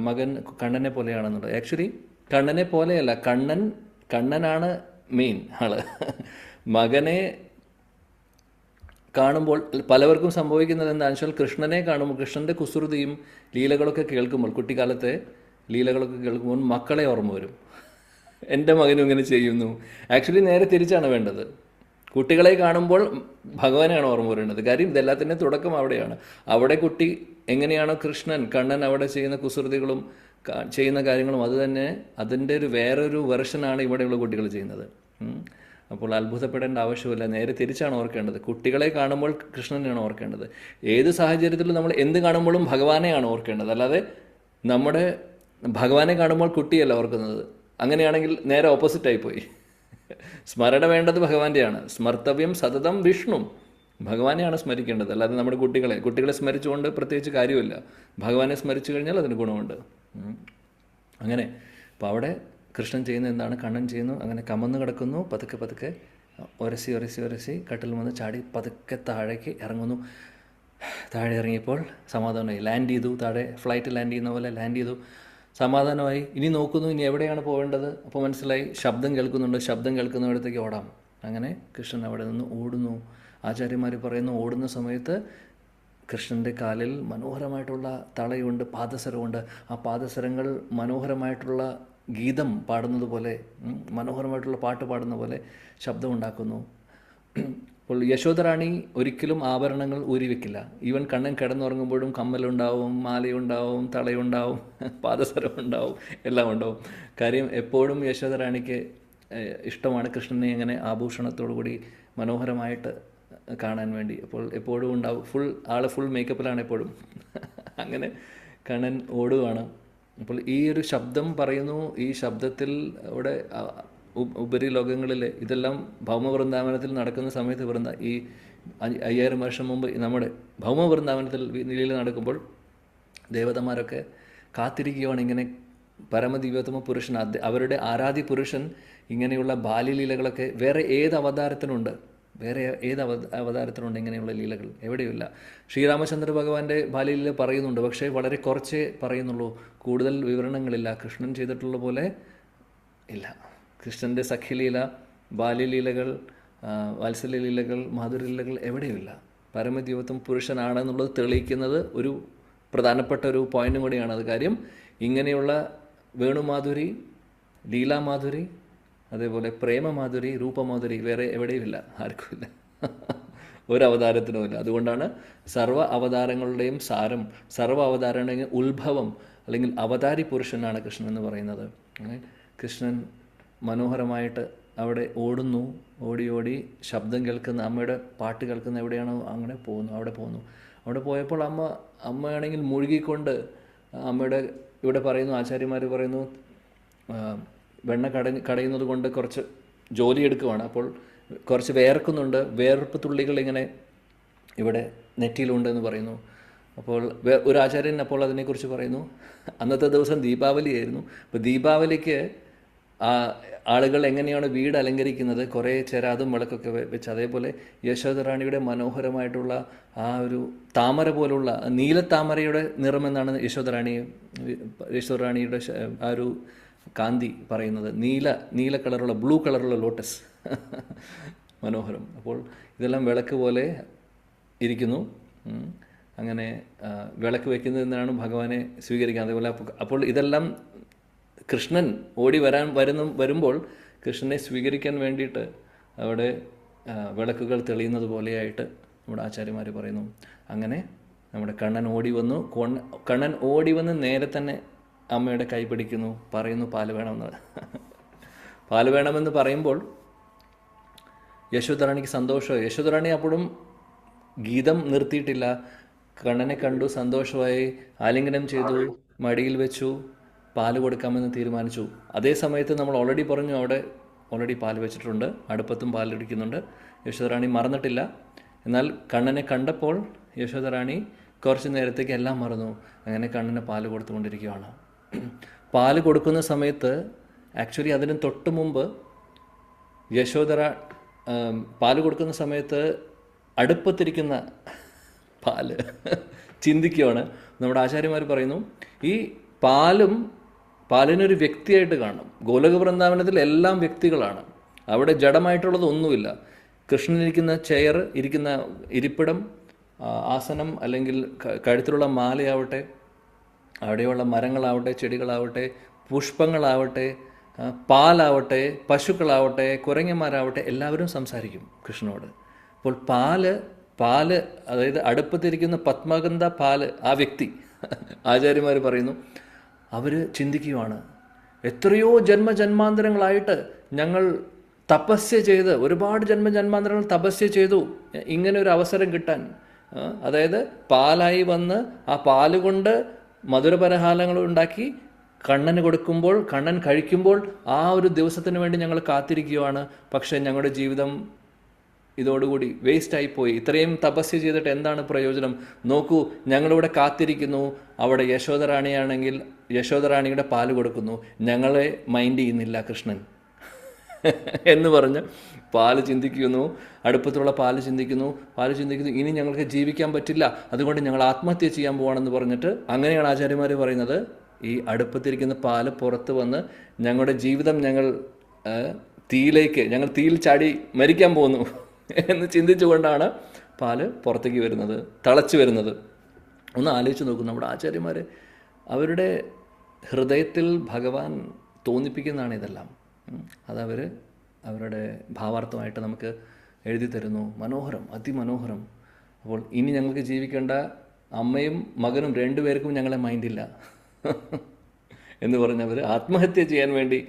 മകൻ കണ്ണനെ പോലെയാണെന്നുള്ളത്. ആക്ച്വലി കണ്ണനെ പോലെയല്ല, കണ്ണനാണ് മെയിൻ ആള്. മകനെ കാണുമ്പോൾ പലവർക്കും സംഭവിക്കുന്നത് എന്താണെന്ന് വെച്ചാൽ, കൃഷ്ണനെ കാണുമ്പോൾ കൃഷ്ണൻ്റെ കുസൃതിയും ലീലകളൊക്കെ കേൾക്കുമ്പോൾ, കുട്ടിക്കാലത്തെ ലീലകളൊക്കെ കേൾക്കുമ്പോൾ മക്കളെ ഓർമ്മ വരും. എൻ്റെ മകനും ഇങ്ങനെ ചെയ്യുന്നു. ആക്ച്വലി നേരെ തിരിച്ചാണ് വേണ്ടത്. കുട്ടികളെ കാണുമ്പോൾ ഭഗവാനെയാണ് ഓർമ്മ വരേണ്ടത്. കാര്യം ഇതെല്ലാത്തിൻ്റെ തുടക്കം അവിടെയാണ്. അവിടെ കുട്ടി എങ്ങനെയാണോ കണ്ണൻ അവിടെ ചെയ്യുന്ന കുസൃതികളും ചെയ്യുന്ന കാര്യങ്ങളും അത് തന്നെ അതിൻ്റെ ഒരു വേറൊരു വെർഷനാണ് ഇവിടെയുള്ള കുട്ടികൾ ചെയ്യുന്നത്. അപ്പോൾ അത്ഭുതപ്പെടേണ്ട ആവശ്യമില്ല, നേരെ തിരിച്ചാണ് ഓർക്കേണ്ടത്. കുട്ടികളെ കാണുമ്പോൾ കൃഷ്ണനെയാണ് ഓർക്കേണ്ടത്. ഏത് സാഹചര്യത്തിലും നമ്മൾ എന്ത് കാണുമ്പോഴും ഭഗവാനെയാണ് ഓർക്കേണ്ടത്. അല്ലാതെ നമ്മുടെ ഭഗവാനെ കാണുമ്പോൾ കുട്ടിയല്ല ഓർക്കുന്നത്. അങ്ങനെയാണെങ്കിൽ നേരെ ഓപ്പോസിറ്റായി പോയി. സ്മരണ വേണ്ടത് ഭഗവാന്റെയാണ്. സ്മർത്തവ്യം സതതം വിഷ്ണു. ഭഗവാനെയാണ് സ്മരിക്കേണ്ടത്, അല്ലാതെ നമ്മുടെ കുട്ടികളെ സ്മരിച്ചുകൊണ്ട് പ്രത്യേകിച്ച് കാര്യമില്ല. ഭഗവാനെ സ്മരിച്ചു കഴിഞ്ഞാൽ അതിന് ഗുണമുണ്ട്. അങ്ങനെ അപ്പോൾ അവിടെ കൃഷ്ണൻ ചെയ്യുന്ന എന്താണ് കണ്ണൻ ചെയ്യുന്നു. അങ്ങനെ കമന്ന് കിടക്കുന്നു. പതുക്കെ ഒരസി കട്ടിൽ വന്ന് ചാടി പതുക്കെ താഴേക്ക് ഇറങ്ങുന്നു. താഴെ ഇറങ്ങിയപ്പോൾ സമാധാനമായി. ലാൻഡ് ചെയ്തു. താഴെ ഫ്ലൈറ്റ് ലാൻഡ് ചെയ്യുന്ന പോലെ ലാൻഡ് ചെയ്തു. സമാധാനമായി. ഇനി നോക്കുന്നു, ഇനി എവിടെയാണ് പോകേണ്ടത്. അപ്പോൾ മനസ്സിലായി, ശബ്ദം കേൾക്കുന്നുണ്ട്. ശബ്ദം കേൾക്കുന്നിടത്തേക്ക് ഓടാം. അങ്ങനെ കൃഷ്ണൻ അവിടെ നിന്ന് ഓടുന്നു. ആചാര്യന്മാർ പറയുന്നു, ഓടുന്ന സമയത്ത് കൃഷ്ണൻ്റെ കാലിൽ മനോഹരമായിട്ടുള്ള തളയുണ്ട്, പാദസരമുണ്ട്. ആ പാദസരങ്ങൾ മനോഹരമായിട്ടുള്ള ഗീതം പാടുന്നത് പോലെ, മനോഹരമായിട്ടുള്ള പാട്ട് പാടുന്ന പോലെ ശബ്ദമുണ്ടാക്കുന്നു. അപ്പോൾ യശോദറാണി ഒരിക്കലും ആഭരണങ്ങൾ ഊരി വെക്കില്ല. ഈവൻ കണ്ണൻ കിടന്നുറങ്ങുമ്പോഴും കമ്മലുണ്ടാവും, മാലയുണ്ടാവും, തളയുണ്ടാവും, പാദസരമുണ്ടാവും, എല്ലാം ഉണ്ടാവും. കാര്യം എപ്പോഴും യശോദറാണിക്ക് ഇഷ്ടമാണ് കൃഷ്ണനെ അങ്ങനെ ആഭൂഷണത്തോടു കൂടി മനോഹരമായിട്ട് കാണാൻ വേണ്ടി. അപ്പോൾ എപ്പോഴും ഉണ്ടാവും, ഫുൾ മേക്കപ്പിലാണ് എപ്പോഴും. അങ്ങനെ കണ്ണൻ ഓടുകയാണ്. അപ്പോൾ ഈ ഒരു ശബ്ദം പറയുന്നു. ഈ ശബ്ദത്തിൽ ഇവിടെ ഉപരി ലോകങ്ങളിൽ ഇതെല്ലാം ഭൗമവൃന്ദാവനത്തിൽ നടക്കുന്ന സമയത്ത് ഈ 5000 വർഷം മുമ്പ് നമ്മുടെ ഭൗമവൃന്ദാവനത്തിൽ ലീല നടക്കുമ്പോൾ ദേവതമാരൊക്കെ കാത്തിരിക്കുകയാണ്. ഇങ്ങനെ പരമദിവ്യോത്തമ പുരുഷൻ, അവരുടെ ആരാധ്യ പുരുഷൻ ഇങ്ങനെയുള്ള ബാല്യലീലകളൊക്കെ വേറെ ഏത് അവതാരത്തിനുണ്ട്. വേറെ ഏത് അവതാരത്തിലുണ്ട് ഇങ്ങനെയുള്ള ലീലകൾ? എവിടെയുമില്ല. ശ്രീരാമചന്ദ്ര ഭഗവാന്റെ ബാല്യലീല പറയുന്നുണ്ട്, പക്ഷേ വളരെ കുറച്ചേ പറയുന്നുള്ളൂ, കൂടുതൽ വിവരണങ്ങളില്ല. കൃഷ്ണൻ ചെയ്തിട്ടുള്ള പോലെ ഇല്ല. കൃഷ്ണൻ്റെ സഖ്യലീല, ബാല്യലീലകൾ, വാത്സല്യലീലകൾ, മാധുര്യലീലകൾ എവിടെയുമില്ല. പരമദൈവത്വം പുരുഷനാണെന്നുള്ളത് തെളിയിക്കുന്നത് ഒരു പ്രധാനപ്പെട്ട ഒരു പോയിന്റും കൂടിയാണത്. കാര്യം ഇങ്ങനെയുള്ള വേണുമാധുരി, ലീലാമാധുരി, അതേപോലെ പ്രേമമാധുരി, രൂപമാധുരി വേറെ എവിടെയുമില്ല, ആർക്കുമില്ല, ഒരവതാരത്തിനുമില്ല. അതുകൊണ്ടാണ് സർവ്വ അവതാരങ്ങളുടെയും സാരം, സർവ്വ അവതാരങ്ങളുടെയും ഉത്ഭവം അല്ലെങ്കിൽ അവതാരി പുരുഷനാണ് കൃഷ്ണൻ എന്ന് പറയുന്നത്. കൃഷ്ണൻ മനോഹരമായിട്ട് അവിടെ ഓടുന്നു, ഓടി ഓടി ശബ്ദം കേൾക്കുന്ന, അമ്മയുടെ പാട്ട് കേൾക്കുന്ന എവിടെയാണോ അങ്ങനെ പോകുന്നു, അവിടെ പോകുന്നു. അവിടെ പോയപ്പോൾ അമ്മയാണെങ്കിൽ മുഴുകിക്കൊണ്ട്, അമ്മയുടെ ഇവിടെ പറയുന്നു, ആചാര്യന്മാർ പറയുന്നു, വെണ്ണ കടയുന്നത് കൊണ്ട് കുറച്ച് ജോലി എടുക്കുവാണ്. അപ്പോൾ കുറച്ച് വേർക്കുന്നുണ്ട്, വേർപ്പ് തുള്ളികൾ ഇങ്ങനെ ഇവിടെ നെറ്റിയിലുണ്ടെന്ന് പറയുന്നു. അപ്പോൾ ഒരു ആചാര്യൻ അപ്പോൾ അതിനെക്കുറിച്ച് പറയുന്നു, അന്നത്തെ ദിവസം ദീപാവലിയായിരുന്നു. അപ്പോൾ ദീപാവലിക്ക് ആളുകൾ എങ്ങനെയാണ് വീട് അലങ്കരിക്കുന്നത്, കുറേ ചെരാതും വിളക്കൊക്കെ വെച്ച്, അതേപോലെ യശോദറാണിയുടെ മനോഹരമായിട്ടുള്ള ആ ഒരു താമര പോലുള്ള നീലത്താമരയുടെ നിറമെന്നാണ് യശോദറാണിയുടെ ആ ഒരു കാന്തി പറയുന്നത്. നീല കളറുള്ള, ബ്ലൂ കളറുള്ള ലോട്ടസ്, മനോഹരം. അപ്പോൾ ഇതെല്ലാം വിളക്ക് പോലെ ഇരിക്കുന്നു. അങ്ങനെ വിളക്ക് വയ്ക്കുന്നതിനാണ് ഭഗവാനെ സ്വീകരിക്കുക. അതേപോലെ അപ്പോൾ ഇതെല്ലാം കൃഷ്ണൻ ഓടി വരുമ്പോൾ കൃഷ്ണനെ സ്വീകരിക്കാൻ വേണ്ടിയിട്ട് അവിടെ വിളക്കുകൾ തെളിയുന്നത് പോലെയായിട്ട് നമ്മുടെ ആചാര്യന്മാർ പറയുന്നു. അങ്ങനെ നമ്മുടെ കണ്ണൻ ഓടി വന്ന് നേരെ തന്നെ അമ്മയുടെ കൈ പിടിക്കുന്നു, പറയുന്നു പാല് വേണമെന്ന്. പാല് വേണമെന്ന് പറയുമ്പോൾ യശോദറാണിക്ക് സന്തോഷമായി. യശോദറാണി അപ്പോഴും ഗീതം നിർത്തിയിട്ടില്ല. കണ്ണനെ കണ്ടു, സന്തോഷമായി, ആലിംഗനം ചെയ്തു, മടിയിൽ വെച്ചു, പാല് കൊടുക്കാമെന്ന് തീരുമാനിച്ചു. അതേ സമയത്ത് നമ്മൾ ഓൾറെഡി പറഞ്ഞു, അവിടെ ഓൾറെഡി പാല് വെച്ചിട്ടുണ്ട്, അടുപ്പത്തും പാലൊടിക്കുന്നുണ്ട്. യശോദറാണി മറന്നിട്ടില്ല. എന്നാൽ കണ്ണനെ കണ്ടപ്പോൾ യശോദറാണി കുറച്ച് നേരത്തേക്ക് എല്ലാം മറന്നു. അങ്ങനെ കണ്ണന് പാല് കൊടുത്തുകൊണ്ടിരിക്കുകയാണ്. പാല് കൊടുക്കുന്ന സമയത്ത് ആക്ച്വലി അതിന് തൊട്ട് മുമ്പ് പാല് കൊടുക്കുന്ന സമയത്ത് അടുപ്പത്തിരിക്കുന്ന പാല് ചിന്തിക്കുകയാണ്. നമ്മുടെ ആചാര്യന്മാർ പറയുന്നു, ഈ പാലിനൊരു വ്യക്തിയായിട്ട് കാണും. ഗോലോക വൃന്ദാവനത്തിൽ എല്ലാം വ്യക്തികളാണ്. അവിടെ ജഡമായിട്ടുള്ളത് ഒന്നുമില്ല. കൃഷ്ണൻ ഇരിക്കുന്ന ചെയർ, ഇരിക്കുന്ന ഇരിപ്പിടം, ആസനം, അല്ലെങ്കിൽ കഴുത്തിലുള്ള മാലയാവട്ടെ, അവിടെയുള്ള മരങ്ങളാവട്ടെ, ചെടികളാവട്ടെ, പുഷ്പങ്ങളാവട്ടെ, പാലാവട്ടെ, പശുക്കളാവട്ടെ, കുരങ്ങന്മാരാവട്ടെ, എല്ലാവരും സംസാരിക്കും കൃഷ്ണനോട്. അപ്പോൾ പാല് അതായത് അടുപ്പത്തിരിക്കുന്ന പത്മഗന്ധ പാല്, ആ വ്യക്തി, ആചാര്യന്മാർ പറയുന്നു, അവർ ചിന്തിക്കുകയാണ്, എത്രയോ ജന്മജന്മാന്തരങ്ങളായിട്ട് ഞങ്ങൾ തപസ്യ ചെയ്ത്, ഒരുപാട് ജന്മജന്മാന്തരങ്ങൾ തപസ്യ ചെയ്തു ഇങ്ങനെ ഒരു അവസരം കിട്ടാൻ. അതായത് പാലായി വന്ന് ആ പാല് കൊണ്ട് മധുരപലഹാരങ്ങൾ ഉണ്ടാക്കി കണ്ണന് കൊടുക്കുമ്പോൾ, കണ്ണൻ കഴിക്കുമ്പോൾ ആ ഒരു ദിവസത്തിന് വേണ്ടി ഞങ്ങൾ കാത്തിരിക്കുകയാണ്. പക്ഷേ ഞങ്ങളുടെ ജീവിതം ഇതോടുകൂടി വേസ്റ്റായിപ്പോയി. ഇത്രയും തപസ്യ ചെയ്തിട്ട് എന്താണ് പ്രയോജനം? നോക്കൂ, ഞങ്ങളിവിടെ കാത്തിരിക്കുന്നു, അവിടെ യശോദറാണിയാണെങ്കിൽ യശോദറാണിയുടെ പാല് കൊടുക്കുന്നു, ഞങ്ങളെ മൈൻഡ് ചെയ്യുന്നില്ല കൃഷ്ണൻ എന്ന് പറഞ്ഞ് പാല് ചിന്തിക്കുന്നു, അടുപ്പത്തുള്ള പാല് ചിന്തിക്കുന്നു, ഇനി ഞങ്ങൾക്ക് ജീവിക്കാൻ പറ്റില്ല, അതുകൊണ്ട് ഞങ്ങൾ ആത്മഹത്യ ചെയ്യാൻ പോവാണെന്ന് പറഞ്ഞിട്ട്, അങ്ങനെയാണ് ആചാര്യന്മാർ പറയുന്നത്, ഈ അടുപ്പത്തിരിക്കുന്ന പാല് പുറത്ത് വന്ന് ഞങ്ങളുടെ ജീവിതം ഞങ്ങൾ തീയിൽ ചാടി മരിക്കാൻ പോകുന്നു എന്ന് ചിന്തിച്ചുകൊണ്ടാണ് പാല് പുറത്തേക്ക് വരുന്നത്, തിളച്ച് വരുന്നത്. ഒന്ന് ആലോചിച്ച് നോക്കും നമ്മുടെ ആചാര്യന്മാർ, അവരുടെ ഹൃദയത്തിൽ ഭഗവാൻ തോന്നിപ്പിക്കുന്നതാണ് ഇതെല്ലാം. അതവർ അവരുടെ ഭാവാർത്ഥമായിട്ട് നമുക്ക് എഴുതി തരുന്നു. മനോഹരം, അതിമനോഹരം. അപ്പോൾ ഇനി ഞങ്ങൾക്ക് ജീവിക്കേണ്ട അമ്മയും മകനും രണ്ടുപേർക്കും ഞങ്ങളെ മൈൻഡില്ല എന്ന് പറഞ്ഞവർ ആത്മഹത്യ ചെയ്യാൻ വേണ്ടി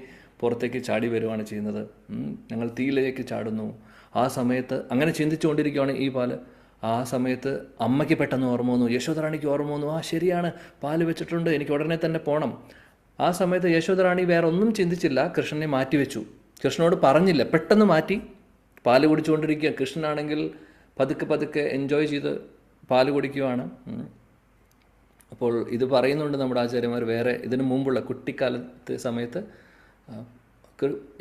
പുറത്തേക്ക് ചാടി വരുവാണ് ചെയ്യുന്നത്. ഞങ്ങൾ തീയിലേക്ക് ചാടുന്നു. ആ സമയത്ത് അങ്ങനെ ചിന്തിച്ചുകൊണ്ടിരിക്കുകയാണ് ഈ പാല്. ആ സമയത്ത് അമ്മയ്ക്ക് പെട്ടെന്ന് ഓർമ്മ വന്നു, യശോദറാണിക്ക് ഓർമ്മ വന്നു, ശരിയാണ്, പാല് വെച്ചിട്ടുണ്ട്, എനിക്ക് ഉടനെ തന്നെ പോകണം. ആ സമയത്ത് യശോദറാണി വേറെ ഒന്നും ചിന്തിച്ചില്ല, കൃഷ്ണനെ മാറ്റിവെച്ചു. കൃഷ്ണനോട് പറഞ്ഞില്ല, പെട്ടെന്ന് മാറ്റി പാല് കുടിച്ചുകൊണ്ടിരിക്കുക. കൃഷ്ണനാണെങ്കിൽ പതുക്കെ എൻജോയ് ചെയ്ത് പാല് കുടിക്കുകയാണ്. അപ്പോൾ ഇത് പറയുന്നുണ്ട് നമ്മുടെ ആചാര്യന്മാർ. വേറെ ഇതിനു മുമ്പുള്ള കുട്ടിക്കാലത്തെ സമയത്ത്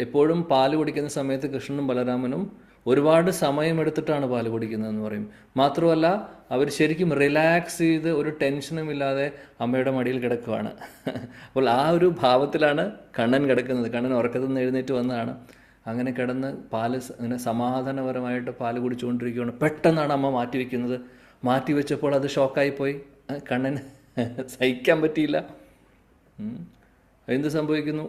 എപ്പോഴും പാല് കുടിക്കുന്ന സമയത്ത് കൃഷ്ണനും ബലരാമനും ഒരുപാട് സമയമെടുത്തിട്ടാണ് പാല് കുടിക്കുന്നതെന്ന് പറയും. മാത്രമല്ല അവർ ശരിക്കും റിലാക്സ് ചെയ്ത് ഒരു ടെൻഷനും ഇല്ലാതെ അമ്മയുടെ മടിയിൽ കിടക്കുകയാണ്. അപ്പോൾ ആ ഒരു ഭാവത്തിലാണ് കണ്ണൻ കിടക്കുന്നത്. കണ്ണൻ ഉറക്കത്തിൽ നിന്ന് എഴുന്നേറ്റ് വന്നതാണ്. അങ്ങനെ കിടന്ന് ഇങ്ങനെ സമാധാനപരമായിട്ട് പാല് കുടിച്ചുകൊണ്ടിരിക്കുകയാണ്. പെട്ടെന്നാണ് അമ്മ മാറ്റി വയ്ക്കുന്നത്. മാറ്റി വെച്ചപ്പോൾ അത് ഷോക്കായിപ്പോയി. കണ്ണൻ സഹിക്കാൻ പറ്റിയില്ല. എന്ത് സംഭവിക്കുന്നു?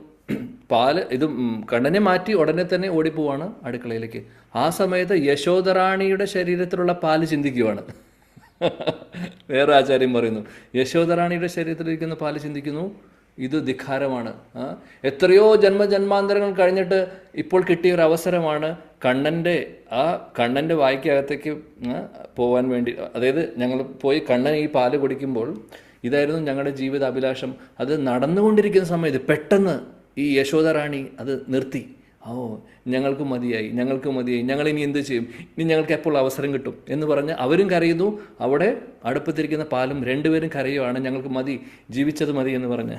കണ്ണനെ മാറ്റി ഉടനെ തന്നെ ഓടിപ്പോവാണ് അടുക്കളയിലേക്ക്. ആ സമയത്ത് യശോദറാണിയുടെ ശരീരത്തിലുള്ള പാല് ചിന്തിക്കുവാണ്. വേറെ ആചാര്യം പറയുന്നു, യശോദറാണിയുടെ ശരീരത്തിലിരിക്കുന്ന പാല് ചിന്തിക്കുന്നു, ഇത് ധിക്കാരമാണ്. എത്രയോ ജന്മജന്മാന്തരങ്ങൾ കഴിഞ്ഞിട്ട് ഇപ്പോൾ കിട്ടിയ ഒരു അവസരമാണ് കണ്ണൻ്റെ വായ്ക്കകത്തേക്ക് പോകാൻ വേണ്ടി. അതായത് ഞങ്ങൾ പോയി കണ്ണൻ ഈ പാല് കുടിക്കുമ്പോൾ ഇതായിരുന്നു ഞങ്ങളുടെ ജീവിത അഭിലാഷം. അത് നടന്നുകൊണ്ടിരിക്കുന്ന സമയത്ത് പെട്ടെന്ന് ഈ യശോദറാണി അത് നിർത്തി. ഞങ്ങൾക്ക് മതിയായി, ഞങ്ങളിനി എന്ത് ചെയ്യും, ഇനി ഞങ്ങൾക്ക് എപ്പോൾ അവസരം കിട്ടും എന്ന് പറഞ്ഞ് അവരും കരയുന്നു. അവിടെ അടുപ്പത്തിരിക്കുന്ന പാലും രണ്ടുപേരും കരയുവാണ്, ഞങ്ങൾക്ക് മതി, ജീവിച്ചത് മതി എന്ന് പറഞ്ഞ്.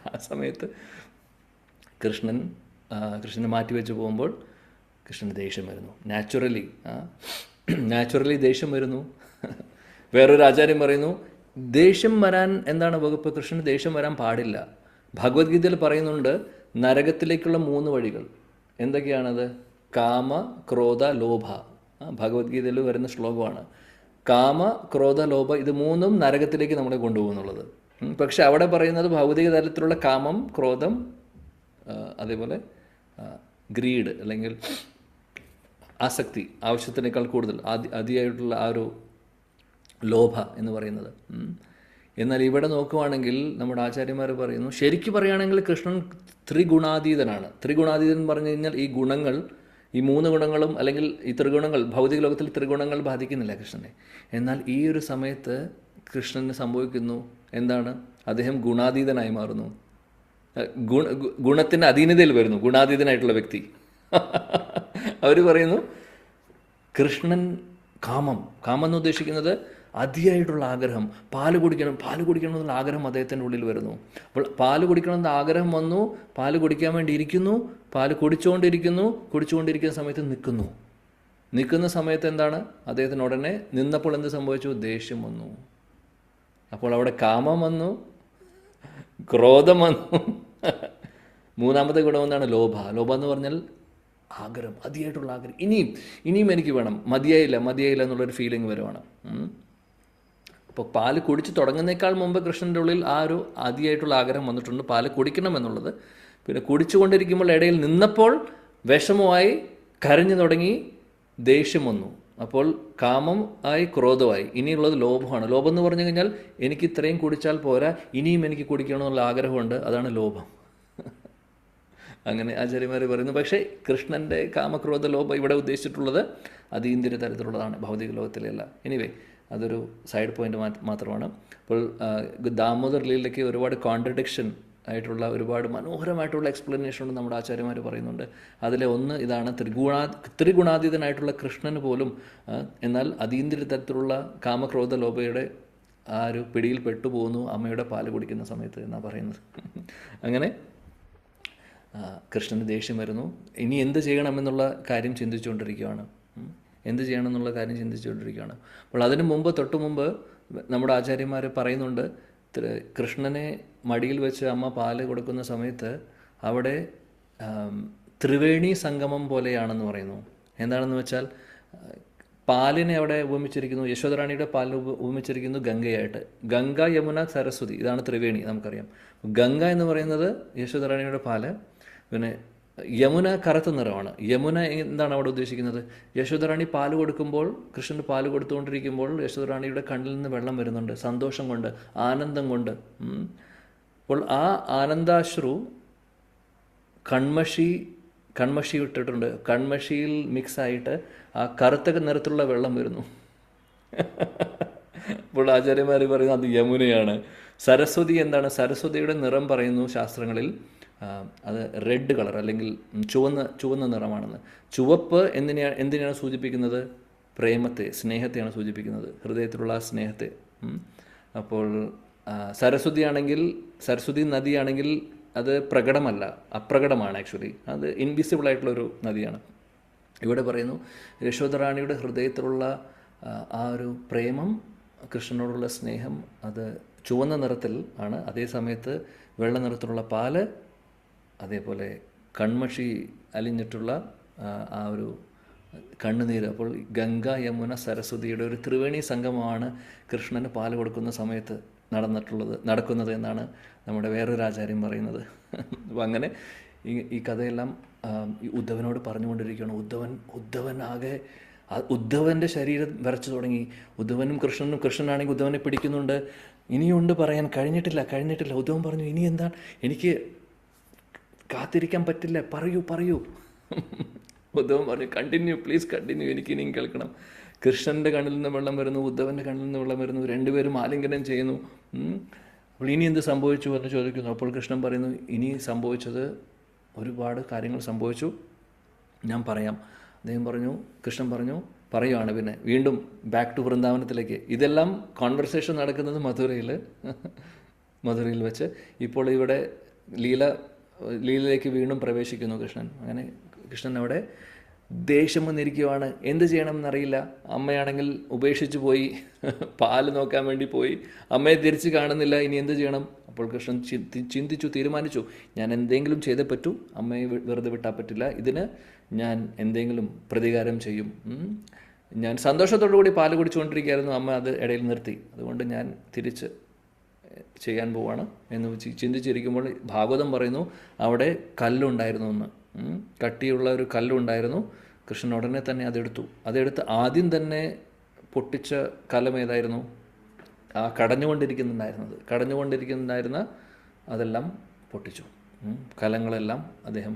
ആ സമയത്ത് കൃഷ്ണനെ മാറ്റിവെച്ച് പോകുമ്പോൾ കൃഷ്ണന് ദേഷ്യം വരുന്നു. നാച്ചുറലി ദേഷ്യം വരുന്നു. വേറൊരു ആചാര്യം പറയുന്നു, ദേഷ്യം വരാൻ എന്താണ് വകുപ്പ്? കൃഷ്ണന് ദേഷ്യം വരാൻ പാടില്ല. ഭഗവത്ഗീതയിൽ പറയുന്നുണ്ട് നരകത്തിലേക്കുള്ള 3 വഴികൾ. എന്തൊക്കെയാണത്? കാമ, ക്രോധ, ലോഭ. ഭഗവത്ഗീതയിൽ വരുന്ന ശ്ലോകമാണ്. കാമ, ക്രോധ, ലോഭ, ഇത് 3ഉം നരകത്തിലേക്ക് നമ്മളെ കൊണ്ടുപോകുന്നുള്ളത്. പക്ഷെ അവിടെ പറയുന്നത് ഭൗതിക തലത്തിലുള്ള കാമം, ക്രോധം, അതേപോലെ ഗ്രീഡ് അല്ലെങ്കിൽ ആസക്തി, ആവശ്യത്തിനേക്കാൾ കൂടുതൽ അതിയായിട്ടുള്ള ആ ഒരു ലോഭ എന്ന് പറയുന്നത്. എന്നാൽ ഇവിടെ നോക്കുവാണെങ്കിൽ നമ്മുടെ ആചാര്യന്മാർ പറയുന്നു, ശരിക്കും പറയുകയാണെങ്കിൽ കൃഷ്ണൻ ത്രിഗുണാതീതനാണ്. ത്രിഗുണാതീതൻ പറഞ്ഞു കഴിഞ്ഞാൽ ഈ ഗുണങ്ങൾ, ഈ 3 ഗുണങ്ങളും അല്ലെങ്കിൽ ഈ ത്രിഗുണങ്ങൾ, ഭൗതിക ലോകത്തിൽ ത്രിഗുണങ്ങൾ ബാധിക്കുന്നില്ല കൃഷ്ണനെ. എന്നാൽ ഈ ഒരു സമയത്ത് കൃഷ്ണന് സംഭവിക്കുന്നു എന്താണ്? അദ്ദേഹം ഗുണാതീതനായി മാറുന്നു. ഗുണത്തിൻ്റെ അധീനതയിൽ വരുന്നു ഗുണാതീതനായിട്ടുള്ള വ്യക്തി. അവർ പറയുന്നു കൃഷ്ണൻ കാമം എന്ന് ഉദ്ദേശിക്കുന്നത് അതിയായിട്ടുള്ള ആഗ്രഹം, പാല് കുടിക്കണം എന്നുള്ള ആഗ്രഹം അദ്ദേഹത്തിൻ്റെ ഉള്ളിൽ വരുന്നു. അപ്പോൾ പാല് കുടിക്കണം എന്ന ആഗ്രഹം വന്നു, പാല് കുടിക്കാൻ വേണ്ടി ഇരിക്കുന്നു, പാല് കുടിച്ചുകൊണ്ടിരിക്കുന്ന സമയത്ത് നിൽക്കുന്ന സമയത്ത് എന്താണ്? അദ്ദേഹത്തിന് ഉടനെ നിന്നപ്പോൾ എന്ത് സംഭവിച്ചു? ദേഷ്യം വന്നു. അപ്പോൾ അവിടെ കാമം വന്നു, ക്രോധം വന്നു. 3ാമത്തെ ഗുണം എന്താണ്? ലോഭ എന്ന് പറഞ്ഞാൽ ആഗ്രഹം, അതിയായിട്ടുള്ള ആഗ്രഹം. ഇനിയും എനിക്ക് വേണം, മതിയായില്ല എന്നുള്ളൊരു ഫീലിംഗ് വരുവാണ്. അപ്പോൾ പാല് കുടിച്ച് തുടങ്ങുന്നേക്കാൾ മുമ്പ് കൃഷ്ണൻ്റെ ഉള്ളിൽ ആ ഒരു അതിയായിട്ടുള്ള ആഗ്രഹം വന്നിട്ടുണ്ട്, പാല് കുടിക്കണം എന്നുള്ളത്. പിന്നെ കുടിച്ചുകൊണ്ടിരിക്കുമ്പോൾ ഇടയിൽ നിന്നപ്പോൾ വിഷമമായി, കരഞ്ഞു തുടങ്ങി, ദേഷ്യം വന്നു. അപ്പോൾ കാമം ആയി, ക്രോധമായി. ഇനിയുള്ളത് ലോഭമാണ്. ലോഭം എന്ന് പറഞ്ഞു കഴിഞ്ഞാൽ എനിക്ക് ഇത്രയും കുടിച്ചാൽ പോരാ, ഇനിയും എനിക്ക് കുടിക്കണമെന്നുള്ള ആഗ്രഹമുണ്ട്, അതാണ് ലോഭം. അങ്ങനെ ആചാര്യന്മാർ പറയുന്നു. പക്ഷേ കൃഷ്ണൻ്റെ കാമക്രോധ ലോഭം ഇവിടെ ഉദ്ദേശിച്ചിട്ടുള്ളത് അതീന്ദ്രിയ തരത്തിലുള്ളതാണ്, ഭൗതിക ലോകത്തിലല്ല. എനിവേ, അതൊരു സൈഡ് പോയിന്റ് മാത്രമാണ്. അപ്പോൾ ദാമോദർ ലീലയ്ക്ക് ഒരുപാട് കോൺട്രഡിക്ഷൻ ആയിട്ടുള്ള ഒരുപാട് മനോഹരമായിട്ടുള്ള എക്സ്പ്ലനേഷൻ ഉണ്ട് നമ്മുടെ ആചാര്യന്മാർ പറയുന്നുണ്ട്. അതിലെ ഒന്ന് ഇതാണ്, ത്രിഗുണാതീതനായിട്ടുള്ള കൃഷ്ണന് പോലും എന്നാൽ അതീന്ദ്രിയ തരത്തിലുള്ള കാമക്രോധ ലോഭയുടെ ആ ഒരു പിടിയിൽ പെട്ടുപോകുന്നു അമ്മയുടെ പാല് കുടിക്കുന്ന സമയത്ത് എന്നാണ് പറയുന്നത്. അങ്ങനെ കൃഷ്ണന് ദേഷ്യം വരുന്നു. ഇനി എന്ത് ചെയ്യണമെന്നുള്ള കാര്യം ചിന്തിച്ചുകൊണ്ടിരിക്കുകയാണ്. അപ്പോൾ അതിന് തൊട്ടു മുമ്പ് നമ്മുടെ ആചാര്യന്മാർ പറയുന്നുണ്ട്, കൃഷ്ണനെ മടിയിൽ വെച്ച് അമ്മ പാല് കൊടുക്കുന്ന സമയത്ത് അവിടെ ത്രിവേണി സംഗമം പോലെയാണെന്ന് പറയുന്നു. എന്താണെന്ന് വെച്ചാൽ പാലിനെ അവിടെ ഉപമിച്ചിരിക്കുന്നു, യശോദറാണിയുടെ പാലിനെ ഉപമിച്ചിരിക്കുന്നു ഗംഗയായിട്ട്. ഗംഗ, യമുന, സരസ്വതി, ഇതാണ് ത്രിവേണി. നമുക്കറിയാം ഗംഗ എന്ന് പറയുന്നത് യശോദറാണിയുടെ പാല്. പിന്നെ യമുന കറുത്ത നിറമാണ്. യമുന എന്താണ് അവിടെ ഉദ്ദേശിക്കുന്നത്? യശോദറാണി പാല് കൊടുക്കുമ്പോൾ, കൃഷ്ണന് പാല് കൊടുത്തുകൊണ്ടിരിക്കുമ്പോൾ യശോദറാണിയുടെ കണ്ണിൽ നിന്ന് വെള്ളം വരുന്നുണ്ട്, സന്തോഷം കൊണ്ട്, ആനന്ദം കൊണ്ട്. അപ്പോൾ ആ ആനന്ദാശ്രു കൺമഷി ഇട്ടിട്ടുണ്ട്, കൺമഷിയിൽ മിക്സായിട്ട് ആ കറുത്ത നിറത്തിലുള്ള വെള്ളം വരുന്നു. അപ്പോൾ ആചാര്യന്മാർ പറയുന്നത് അത് യമുനയാണ്. സരസ്വതി എന്താണ്? സരസ്വതിയുടെ നിറം പറയുന്നു ശാസ്ത്രങ്ങളിൽ അത് റെഡ് കളർ അല്ലെങ്കിൽ ചുവന്ന നിറമാണെന്ന്. ചുവപ്പ് എന്തിനാണ് സൂചിപ്പിക്കുന്നത്? പ്രേമത്തെ, സ്നേഹത്തെയാണ് സൂചിപ്പിക്കുന്നത്, ഹൃദയത്തിലുള്ള ആ സ്നേഹത്തെ. അപ്പോൾ സരസ്വതി നദിയാണെങ്കിൽ അത് പ്രകടമല്ല, അപ്രകടമാണ്. ആക്ച്വലി അത് ഇൻവിസിബിൾ ആയിട്ടുള്ളൊരു നദിയാണ്. ഇവിടെ പറയുന്നു യശോദറാണിയുടെ ഹൃദയത്തിലുള്ള ആ ഒരു പ്രേമം, കൃഷ്ണനോടുള്ള സ്നേഹം അത് ചുവന്ന നിറത്തിൽ ആണ്. അതേ സമയത്ത് വെള്ള നിറത്തിലുള്ള പാല്, അതേപോലെ കൺമഷി അലിഞ്ഞിട്ടുള്ള ആ ഒരു കണ്ണുനീര്. അപ്പോൾ ഗംഗ യമുന സരസ്വതിയുടെ ഒരു ത്രിവേണി സംഗമമാണ് കൃഷ്ണന് പാല് കൊടുക്കുന്ന സമയത്ത് നടക്കുന്നത് എന്നാണ് നമ്മുടെ വേറൊരു ആചാര്യം പറയുന്നത്. അപ്പം അങ്ങനെ ഈ കഥയെല്ലാം ഈ ഉദ്ധവനോട് പറഞ്ഞുകൊണ്ടിരിക്കുകയാണ്. ഉദ്ധവൻ ആകെ ഉദ്ധവൻ്റെ ശരീരം വിറച്ചു തുടങ്ങി. ഉദ്ധവനും കൃഷ്ണനാണെങ്കിൽ ഉദ്ധവനെ പിടിക്കുന്നുണ്ട്. ഇനിയുണ്ട് പറയാൻ, കഴിഞ്ഞിട്ടില്ല. ഉദ്ധവൻ പറഞ്ഞു, ഇനി എന്താണ്, എനിക്ക് കാത്തിരിക്കാൻ പറ്റില്ല, പറയൂ. ഉദ്ധവൻ പറഞ്ഞു, കണ്ടിന്യൂ, പ്ലീസ് കണ്ടിന്യൂ, എനിക്ക് ഇനിയും കേൾക്കണം. കൃഷ്ണൻ്റെ കണ്ണിൽ നിന്ന് വെള്ളം വരുന്നു, ഉദ്ധവൻ്റെ കണ്ണിൽ നിന്ന് വെള്ളം വരുന്നു. രണ്ടുപേരും ആലിംഗനം ചെയ്യുന്നു. അപ്പോൾ ഇനി എന്ത് സംഭവിച്ചു എന്ന് ചോദിക്കുന്നു. അപ്പോൾ കൃഷ്ണൻ പറയുന്നു, ഇനി സംഭവിച്ചത് ഒരുപാട് കാര്യങ്ങൾ സംഭവിച്ചു, ഞാൻ പറയാം. കൃഷ്ണൻ പറഞ്ഞു, പറയുവാണ് പിന്നെ വീണ്ടും ബാക്ക് ടു വൃന്ദാവനത്തിലേക്ക്. ഇതെല്ലാം കോൺവെർസേഷൻ നടക്കുന്നത് മധുരയിൽ വെച്ച്. ഇപ്പോൾ ഇവിടെ ലീലയിലേക്ക് വീണ്ടും പ്രവേശിക്കുന്നു കൃഷ്ണൻ. അങ്ങനെ കൃഷ്ണൻ അവിടെ ദേഷ്യം വന്നിരിക്കുവാണ്. എന്ത് ചെയ്യണമെന്നറിയില്ല. അമ്മയാണെങ്കിൽ ഉപേക്ഷിച്ച് പോയി, പാല് നോക്കാൻ വേണ്ടി പോയി, അമ്മയെ തിരിച്ച് കാണുന്നില്ല. ഇനി എന്ത് ചെയ്യണം? അപ്പോൾ കൃഷ്ണൻ തീരുമാനിച്ചു, ഞാൻ എന്തെങ്കിലും ചെയ്തേ പറ്റൂ, അമ്മയെ വെറുതെ വിട്ടാൽ പറ്റില്ല, ഇതിന് ഞാൻ എന്തെങ്കിലും പ്രതികാരം ചെയ്യും. ഞാൻ സന്തോഷത്തോടു കൂടി പാല് കുടിച്ചുകൊണ്ടിരിക്കുകയായിരുന്നു, അമ്മ അത് ഇടയിൽ നിർത്തി, അതുകൊണ്ട് ഞാൻ തിരിച്ച് ചെയ്യാൻ പോവാണ് എന്ന് ചിന്തിച്ചിരിക്കുമ്പോൾ ഭാഗവതം പറയുന്നു അവിടെ കല്ലുണ്ടായിരുന്നു എന്ന്. കട്ടിയുള്ള ഒരു കല്ലുണ്ടായിരുന്നു. കൃഷ്ണൻ ഉടനെ തന്നെ അതെടുത്ത് ആദ്യം തന്നെ പൊട്ടിച്ച കലം ഏതായിരുന്നു? ആ കടഞ്ഞുകൊണ്ടിരിക്കുന്നുണ്ടായിരുന്ന അതെല്ലാം പൊട്ടിച്ചു. കലങ്ങളെല്ലാം അദ്ദേഹം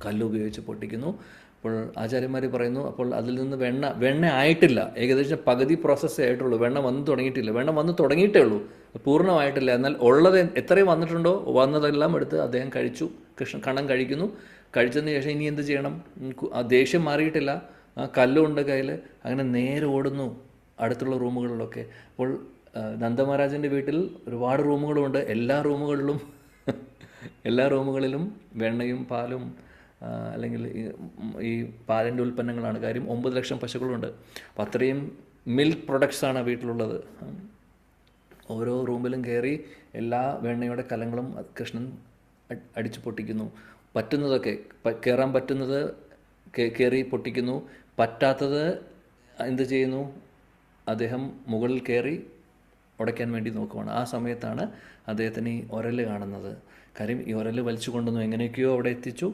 കല്ലുപയോഗിച്ച് പൊട്ടിക്കുന്നു. അപ്പോൾ ആചാര്യന്മാർ പറയുന്നു, അപ്പോൾ അതിൽ നിന്ന് വെണ്ണ ആയിട്ടില്ല, ഏകദേശം പകുതി പ്രോസസ്സേ ആയിട്ടുള്ളൂ, വെണ്ണ വന്ന് തുടങ്ങിയിട്ടേ ഉള്ളൂ, പൂർണ്ണമായിട്ടില്ല. എന്നാൽ ഉള്ളത് എത്രയും വന്നിട്ടുണ്ടോ വന്നതെല്ലാം എടുത്ത് അദ്ദേഹം കഴിച്ചു. കണം കഴിക്കുന്നു. കഴിച്ചതിന് ശേഷം ഇനി എന്ത് ചെയ്യണം? ആ ദേഷ്യം മാറിയിട്ടില്ല, ആ കല്ലുണ്ട് കയ്യിൽ. അങ്ങനെ നേരെ ഓടുന്നു അടുത്തുള്ള റൂമുകളിലൊക്കെ. അപ്പോൾ നന്ദമഹാരാജൻ്റെ വീട്ടിൽ ഒരുപാട് റൂമുകളുണ്ട്. എല്ലാ റൂമുകളിലും വെണ്ണയും പാലും അല്ലെങ്കിൽ ഈ പാലിൻ്റെ ഉൽപ്പന്നങ്ങളാണ്. കാര്യം 9 ലക്ഷം പശുക്കളുണ്ട്. അപ്പം അത്രയും മിൽക്ക് പ്രൊഡക്ട്സാണ് വീട്ടിലുള്ളത്. ഓരോ റൂമിലും കയറി എല്ലാ വെണ്ണയുടെ കലങ്ങളും കൃഷ്ണൻ അടിച്ചു പൊട്ടിക്കുന്നു. പറ്റുന്നതൊക്കെ കയറാൻ പറ്റുന്നത് കയറി പൊട്ടിക്കുന്നു. പറ്റാത്തത് എന്ത് ചെയ്യുന്നു? അദ്ദേഹം മുകളിൽ കയറി ഉടയ്ക്കാൻ വേണ്ടി നോക്കുവാണ്. ആ സമയത്താണ് അദ്ദേഹത്തിന് ഈ ഉരല് കാണുന്നത്. കാര്യം ഈ ഉരല് വലിച്ചു കൊണ്ടുവന്നു, എങ്ങനെയൊക്കെയോ അവിടെ എത്തിച്ചു.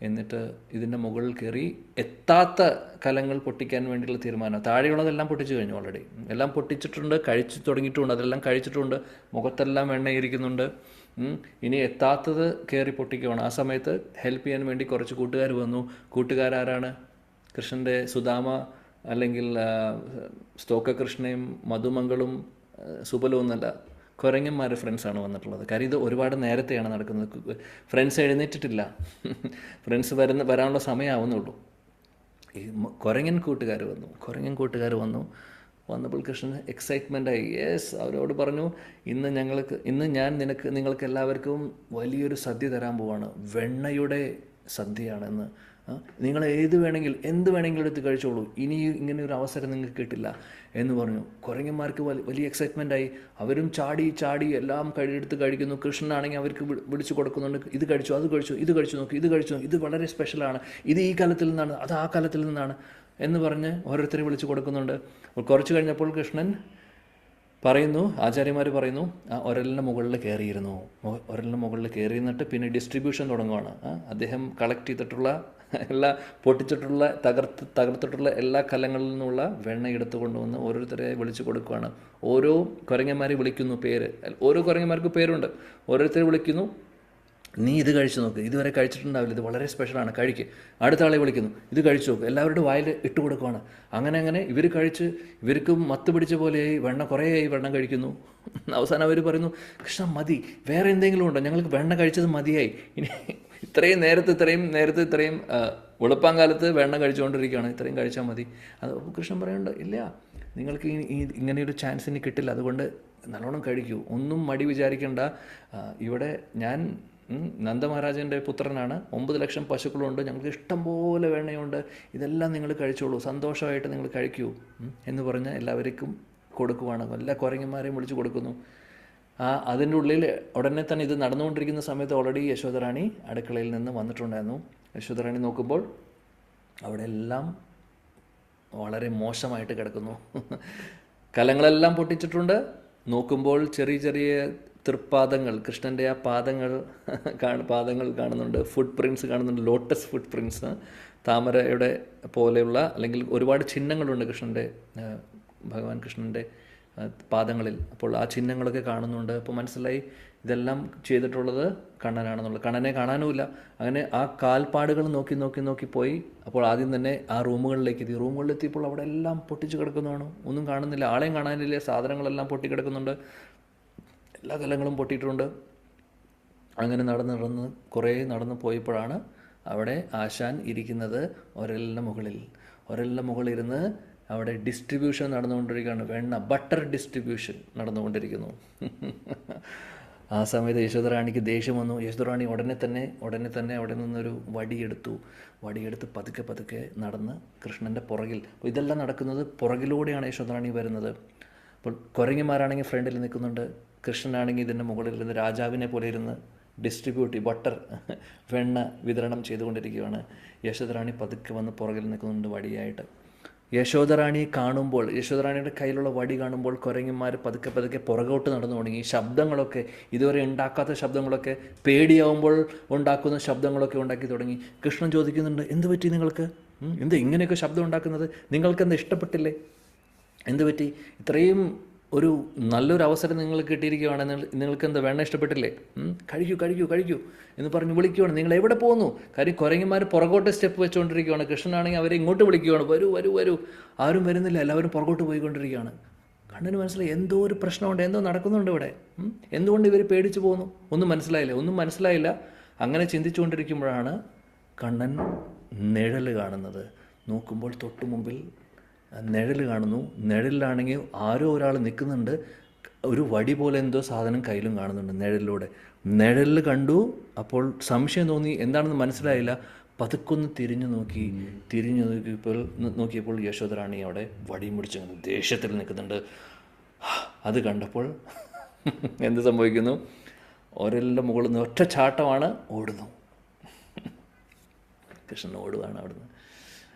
എന്നിട്ട് ഇതിൻ്റെ മുകളിൽ കയറി എത്താത്ത കലങ്ങൾ പൊട്ടിക്കാൻ വേണ്ടിയുള്ള തീരുമാനം. താഴെയുള്ളതെല്ലാം പൊട്ടിച്ചു കഴിഞ്ഞു, ഓൾറെഡി എല്ലാം പൊട്ടിച്ചിട്ടുണ്ട്, കഴിച്ചു തുടങ്ങിയിട്ടുണ്ട്, അതെല്ലാം കഴിച്ചിട്ടുണ്ട്, മുഖത്തെല്ലാം എണ്ണയിരിക്കുന്നുണ്ട്. ഇനി എത്താത്തത് കയറി പൊട്ടിക്കുകയാണ്. ആ സമയത്ത് ഹെൽപ്പ് ചെയ്യാൻ വേണ്ടി കുറച്ച് കൂട്ടുകാർ വന്നു. കൂട്ടുകാരാരാണ്? കൃഷ്ണൻ്റെ സുദാമ അല്ലെങ്കിൽ സ്തോക്കകൃഷ്ണയും മധുമംഗളും സുബലവും എന്നല്ല, കുരങ്ങന്മാർ ഫ്രണ്ട്സാണ് വന്നിട്ടുള്ളത്. കാര്യം ഇത് ഒരുപാട് നേരത്തെയാണ് നടക്കുന്നത്. ഫ്രണ്ട്സ് എഴുന്നേറ്റിട്ടില്ല, ഫ്രണ്ട്സ് വരാനുള്ള സമയമാവുന്നുള്ളൂ. ഈ കുരങ്ങൻ കൂട്ടുകാർ വന്നപ്പോൾ കൃഷ്ണൻ എക്സൈറ്റ്മെൻറ്റായി. യെസ്, അവരോട് പറഞ്ഞു, ഇന്ന് ഞാൻ നിങ്ങൾക്ക് എല്ലാവർക്കും വലിയൊരു സദ്യ തരാൻ പോവാണ്, വെണ്ണയുടെ സദ്യയാണെന്ന്. നിങ്ങൾ എന്ത് വേണമെങ്കിലും എടുത്ത് കഴിച്ചോളൂ, ഇനി ഇങ്ങനെ ഒരു അവസരം നിങ്ങൾക്ക് കിട്ടില്ല എന്ന് പറഞ്ഞു. കുരങ്ങന്മാർക്ക് വലിയ എക്സൈറ്റ്മെൻറ്റായി. അവരും ചാടി എല്ലാം എടുത്ത് കഴിക്കുന്നു. കൃഷ്ണനാണെങ്കിൽ അവർക്ക് വിളിച്ചു കൊടുക്കുന്നുണ്ട്, ഇത് കഴിച്ചു, അത് കഴിച്ചു, ഇത് കഴിച്ചു നോക്കി, ഇത് വളരെ സ്പെഷ്യലാണ്, ഇത് ഈ കാലത്തിൽ നിന്നാണ്, അത് ആ കാലത്തിൽ നിന്നാണ് എന്ന് പറഞ്ഞ് ഓരോരുത്തരെ വിളിച്ചു കൊടുക്കുന്നുണ്ട്. കുറച്ച് കഴിഞ്ഞപ്പോൾ കൃഷ്ണൻ പറയുന്നു, ആചാര്യന്മാർ പറയുന്നു, ആ ഉരലിൻ്റെ മുകളിൽ കയറിയിരുന്നിട്ട് പിന്നെ ഡിസ്ട്രിബ്യൂഷൻ തുടങ്ങുവാണ്. അദ്ദേഹം കളക്ട് ചെയ്തിട്ടുള്ള തകർത്തിട്ടുള്ള എല്ലാ കലങ്ങളിൽ നിന്നുള്ള വെണ്ണ എടുത്തു കൊണ്ടുവന്ന് ഓരോരുത്തരെ വിളിച്ചു കൊടുക്കുകയാണ്. ഓരോ കുരങ്ങന്മാരെ വിളിക്കുന്നു, പേര്, ഓരോ കുരങ്ങന്മാർക്ക് പേരുണ്ട്. ഓരോരുത്തരെ വിളിക്കുന്നു, നീ ഇത് കഴിച്ചു നോക്ക്, ഇതുവരെ കഴിച്ചിട്ടുണ്ടാവില്ല, ഇത് വളരെ സ്പെഷ്യലാണ്, കഴിക്ക്. അടുത്ത ആളെ വിളിക്കുന്നു, ഇത് കഴിച്ചു നോക്ക്, എല്ലാവരുടെ വായിൽ ഇട്ട് കൊടുക്കുകയാണ്. അങ്ങനെ ഇവർ കഴിച്ച് ഇവർക്ക് മത്ത് പിടിച്ച പോലെയായി, കുറേയായി വെണ്ണ കഴിക്കുന്നു. അവസാനം അവർ പറയുന്നു, കൃഷ്ണ മതി, വേറെ എന്തെങ്കിലും ഉണ്ടോ? ഞങ്ങൾക്ക് വെണ്ണ കഴിച്ചത് മതിയായി, ഇനി ഇത്രയും നേരത്തെ വെളുപ്പാങ്കാലത്ത് വെണ്ണ കഴിച്ചുകൊണ്ടിരിക്കുകയാണ്, ഇത്രയും കഴിച്ചാൽ മതി. അത് കൃഷ്ണൻ പറയുന്നുണ്ട്, ഇല്ല, നിങ്ങൾക്ക് ഇങ്ങനെയൊരു ചാൻസ് ഇനി കിട്ടില്ല, അതുകൊണ്ട് നല്ലോണം കഴിക്കൂ, ഒന്നും മടി വിചാരിക്കേണ്ട. ഇവിടെ ഞാൻ നന്ദമഹാരാജൻ്റെ പുത്രനാണ്, 9 ലക്ഷം പശുക്കളുണ്ട്, ഞങ്ങൾക്ക് ഇഷ്ടം പോലെ വെണ്ണയുണ്ട്, ഇതെല്ലാം നിങ്ങൾ കഴിച്ചോളൂ, സന്തോഷമായിട്ട് നിങ്ങൾ കഴിക്കൂ എന്ന് പറഞ്ഞ് എല്ലാവർക്കും കൊടുക്കുവാണ്. എല്ലാ കുരങ്ങന്മാരെയും വിളിച്ച് കൊടുക്കുന്നു. അതിൻ്റെ ഉള്ളിൽ ഉടനെ തന്നെ ഇത് നടന്നുകൊണ്ടിരിക്കുന്ന സമയത്ത് ഓൾറെഡി യശോദറാണി അടുക്കളയിൽ നിന്ന് വന്നിട്ടുണ്ടായിരുന്നു. യശോദറാണി നോക്കുമ്പോൾ അവിടെ എല്ലാം വളരെ മോശമായിട്ട് കിടക്കുന്നു. കലങ്ങളെല്ലാം പൊട്ടിച്ചിട്ടുണ്ട്. നോക്കുമ്പോൾ ചെറിയ ചെറിയ തൃപ്പാദങ്ങൾ, കൃഷ്ണൻ്റെ ആ പാദങ്ങൾ കാണുന്നുണ്ട്, ഫുട് പ്രിൻറ്റ്സ് കാണുന്നുണ്ട്, ലോട്ടസ് ഫുട് പ്രിൻറ്റ്സ്, താമരയുടെ പോലെയുള്ള അല്ലെങ്കിൽ ഒരുപാട് ചിഹ്നങ്ങളുണ്ട് കൃഷ്ണൻ്റെ, ഭഗവാൻ കൃഷ്ണൻ്റെ പാദങ്ങളിൽ. അപ്പോൾ ആ ചിഹ്നങ്ങളൊക്കെ കാണുന്നുണ്ട്. അപ്പോൾ മനസ്സിലായി ഇതെല്ലാം ചെയ്തിട്ടുള്ളത് കണ്ണനാണെന്നുള്ളത്. കണ്ണനെ കാണാനുമില്ല. അങ്ങനെ ആ കാൽപ്പാടുകൾ നോക്കി പോയി. അപ്പോൾ ആദ്യം തന്നെ ആ റൂമുകളിലേക്ക് എത്തി. റൂമുകളിലെത്തിയപ്പോൾ അവിടെ എല്ലാം പൊട്ടിച്ച് കിടക്കുന്നതാണ്. ഒന്നും കാണുന്നില്ല, ആളെയും കാണാനില്ല, സാധനങ്ങളെല്ലാം പൊട്ടിക്കിടക്കുന്നുണ്ട്, എല്ലാ കലങ്ങളും പൊട്ടിയിട്ടുണ്ട്. അങ്ങനെ കുറേ നടന്ന് പോയപ്പോഴാണ് അവിടെ ആശാൻ ഇരിക്കുന്നത് ഒരലിൻ്റെ മുകളിൽ ഇരുന്ന് അവിടെ ഡിസ്ട്രിബ്യൂഷൻ നടന്നുകൊണ്ടിരിക്കുകയാണ്. ബട്ടർ ഡിസ്ട്രിബ്യൂഷൻ നടന്നുകൊണ്ടിരിക്കുന്നു. ആ സമയത്ത് യശോദറാണിക്ക് ദേഷ്യം വന്നു. യശോദറാണി ഉടനെ തന്നെ അവിടെ നിന്നൊരു വടിയെടുത്ത് പതുക്കെ നടന്ന് കൃഷ്ണൻ്റെ പുറകിൽ. അപ്പോൾ ഇതെല്ലാം നടക്കുന്നത് പുറകിലൂടെയാണ് യശോദറാണി വരുന്നത്. അപ്പോൾ കുരങ്ങിമാരാണെങ്കിൽ ഫ്രണ്ടിൽ നിൽക്കുന്നുണ്ട്, കൃഷ്ണനാണെങ്കിൽ ഇതിൻ്റെ മുകളിൽ ഇരുന്ന് രാജാവിനെ പോലെ ഇരുന്ന് ബട്ടർ വെണ്ണ വിതരണം ചെയ്തുകൊണ്ടിരിക്കുകയാണ്. യശോദറാണി പതുക്കെ വന്ന് പുറകിൽ നിൽക്കുന്നുണ്ട് വടിയായിട്ട്. യശോദറാണിയുടെ കയ്യിലുള്ള വടി കാണുമ്പോൾ കുരങ്ങന്മാർ പതുക്കെ പുറകോട്ട് നടന്നു തുടങ്ങി. ശബ്ദങ്ങളൊക്കെ, ഇതുവരെ ഉണ്ടാക്കാത്ത ശബ്ദങ്ങളൊക്കെ, പേടിയാവുമ്പോൾ ഉണ്ടാക്കുന്ന ശബ്ദങ്ങളൊക്കെ ഉണ്ടാക്കി തുടങ്ങി. കൃഷ്ണൻ ചോദിക്കുന്നുണ്ട്, എന്ത് പറ്റി നിങ്ങൾക്ക്? ഇങ്ങനെയൊക്കെ ശബ്ദം ഉണ്ടാക്കുന്നത്? നിങ്ങൾക്കെന്താ ഇഷ്ടപ്പെട്ടില്ലേ? എന്ത് പറ്റി? ഇത്രയും ഒരു നല്ലൊരു അവസരം നിങ്ങൾക്ക് കിട്ടിയിരിക്കുകയാണ്, നിങ്ങൾക്ക് എന്താ വെണ്ണ ഇഷ്ടപ്പെട്ടില്ലേ? കഴിക്കൂ എന്ന് പറഞ്ഞ് വിളിക്കുകയാണ്. നിങ്ങൾ എവിടെ പോകുന്നു? കാര്യം കുരങ്ങന്മാർ പുറകോട്ട് സ്റ്റെപ്പ് വെച്ചുകൊണ്ടിരിക്കുകയാണ്. കൃഷ്ണനാണെങ്കിൽ അവരെ ഇങ്ങോട്ട് വിളിക്കുകയാണ്, വരൂ. ആരും വരുന്നില്ല, എല്ലാവരും പുറകോട്ട് പോയിക്കൊണ്ടിരിക്കുകയാണ്. കണ്ണന് മനസ്സിലായി എന്തോ ഒരു പ്രശ്നമുണ്ട്, എന്തോ നടക്കുന്നുണ്ട് ഇവിടെ. എന്തുകൊണ്ട് ഇവർ പേടിച്ചു പോകുന്നു? ഒന്നും മനസ്സിലായില്ല. അങ്ങനെ ചിന്തിച്ചുകൊണ്ടിരിക്കുമ്പോഴാണ് കണ്ണൻ നിഴൽ കാണുന്നത്. നോക്കുമ്പോൾ തൊട്ടു മുമ്പിൽ നിഴൽ കാണുന്നു. നിഴലിലാണെങ്കിൽ ആരോ ഒരാൾ നിൽക്കുന്നുണ്ട്. ഒരു വടി പോലെ എന്തോ സാധനം കയ്യിലും കാണുന്നുണ്ട് നിഴലിൽ കണ്ടു. അപ്പോൾ സംശയം തോന്നി, എന്താണെന്ന് മനസ്സിലായില്ല. പതുക്കൊന്ന് തിരിഞ്ഞു നോക്കിയപ്പോൾ യശോദറാണി അവിടെ വടിയും പിടിച്ച് ദേഷ്യത്തിൽ നിൽക്കുന്നുണ്ട്. അത് കണ്ടപ്പോൾ എന്ത് സംഭവിക്കുന്നു? ഒരലിൻ്റെ മുകളിൽ നിന്ന് ഒറ്റ ചാട്ടമാണ്, ഓടുന്നു. കൃഷ്ണൻ ഓടുകയാണ് അവിടുന്ന്.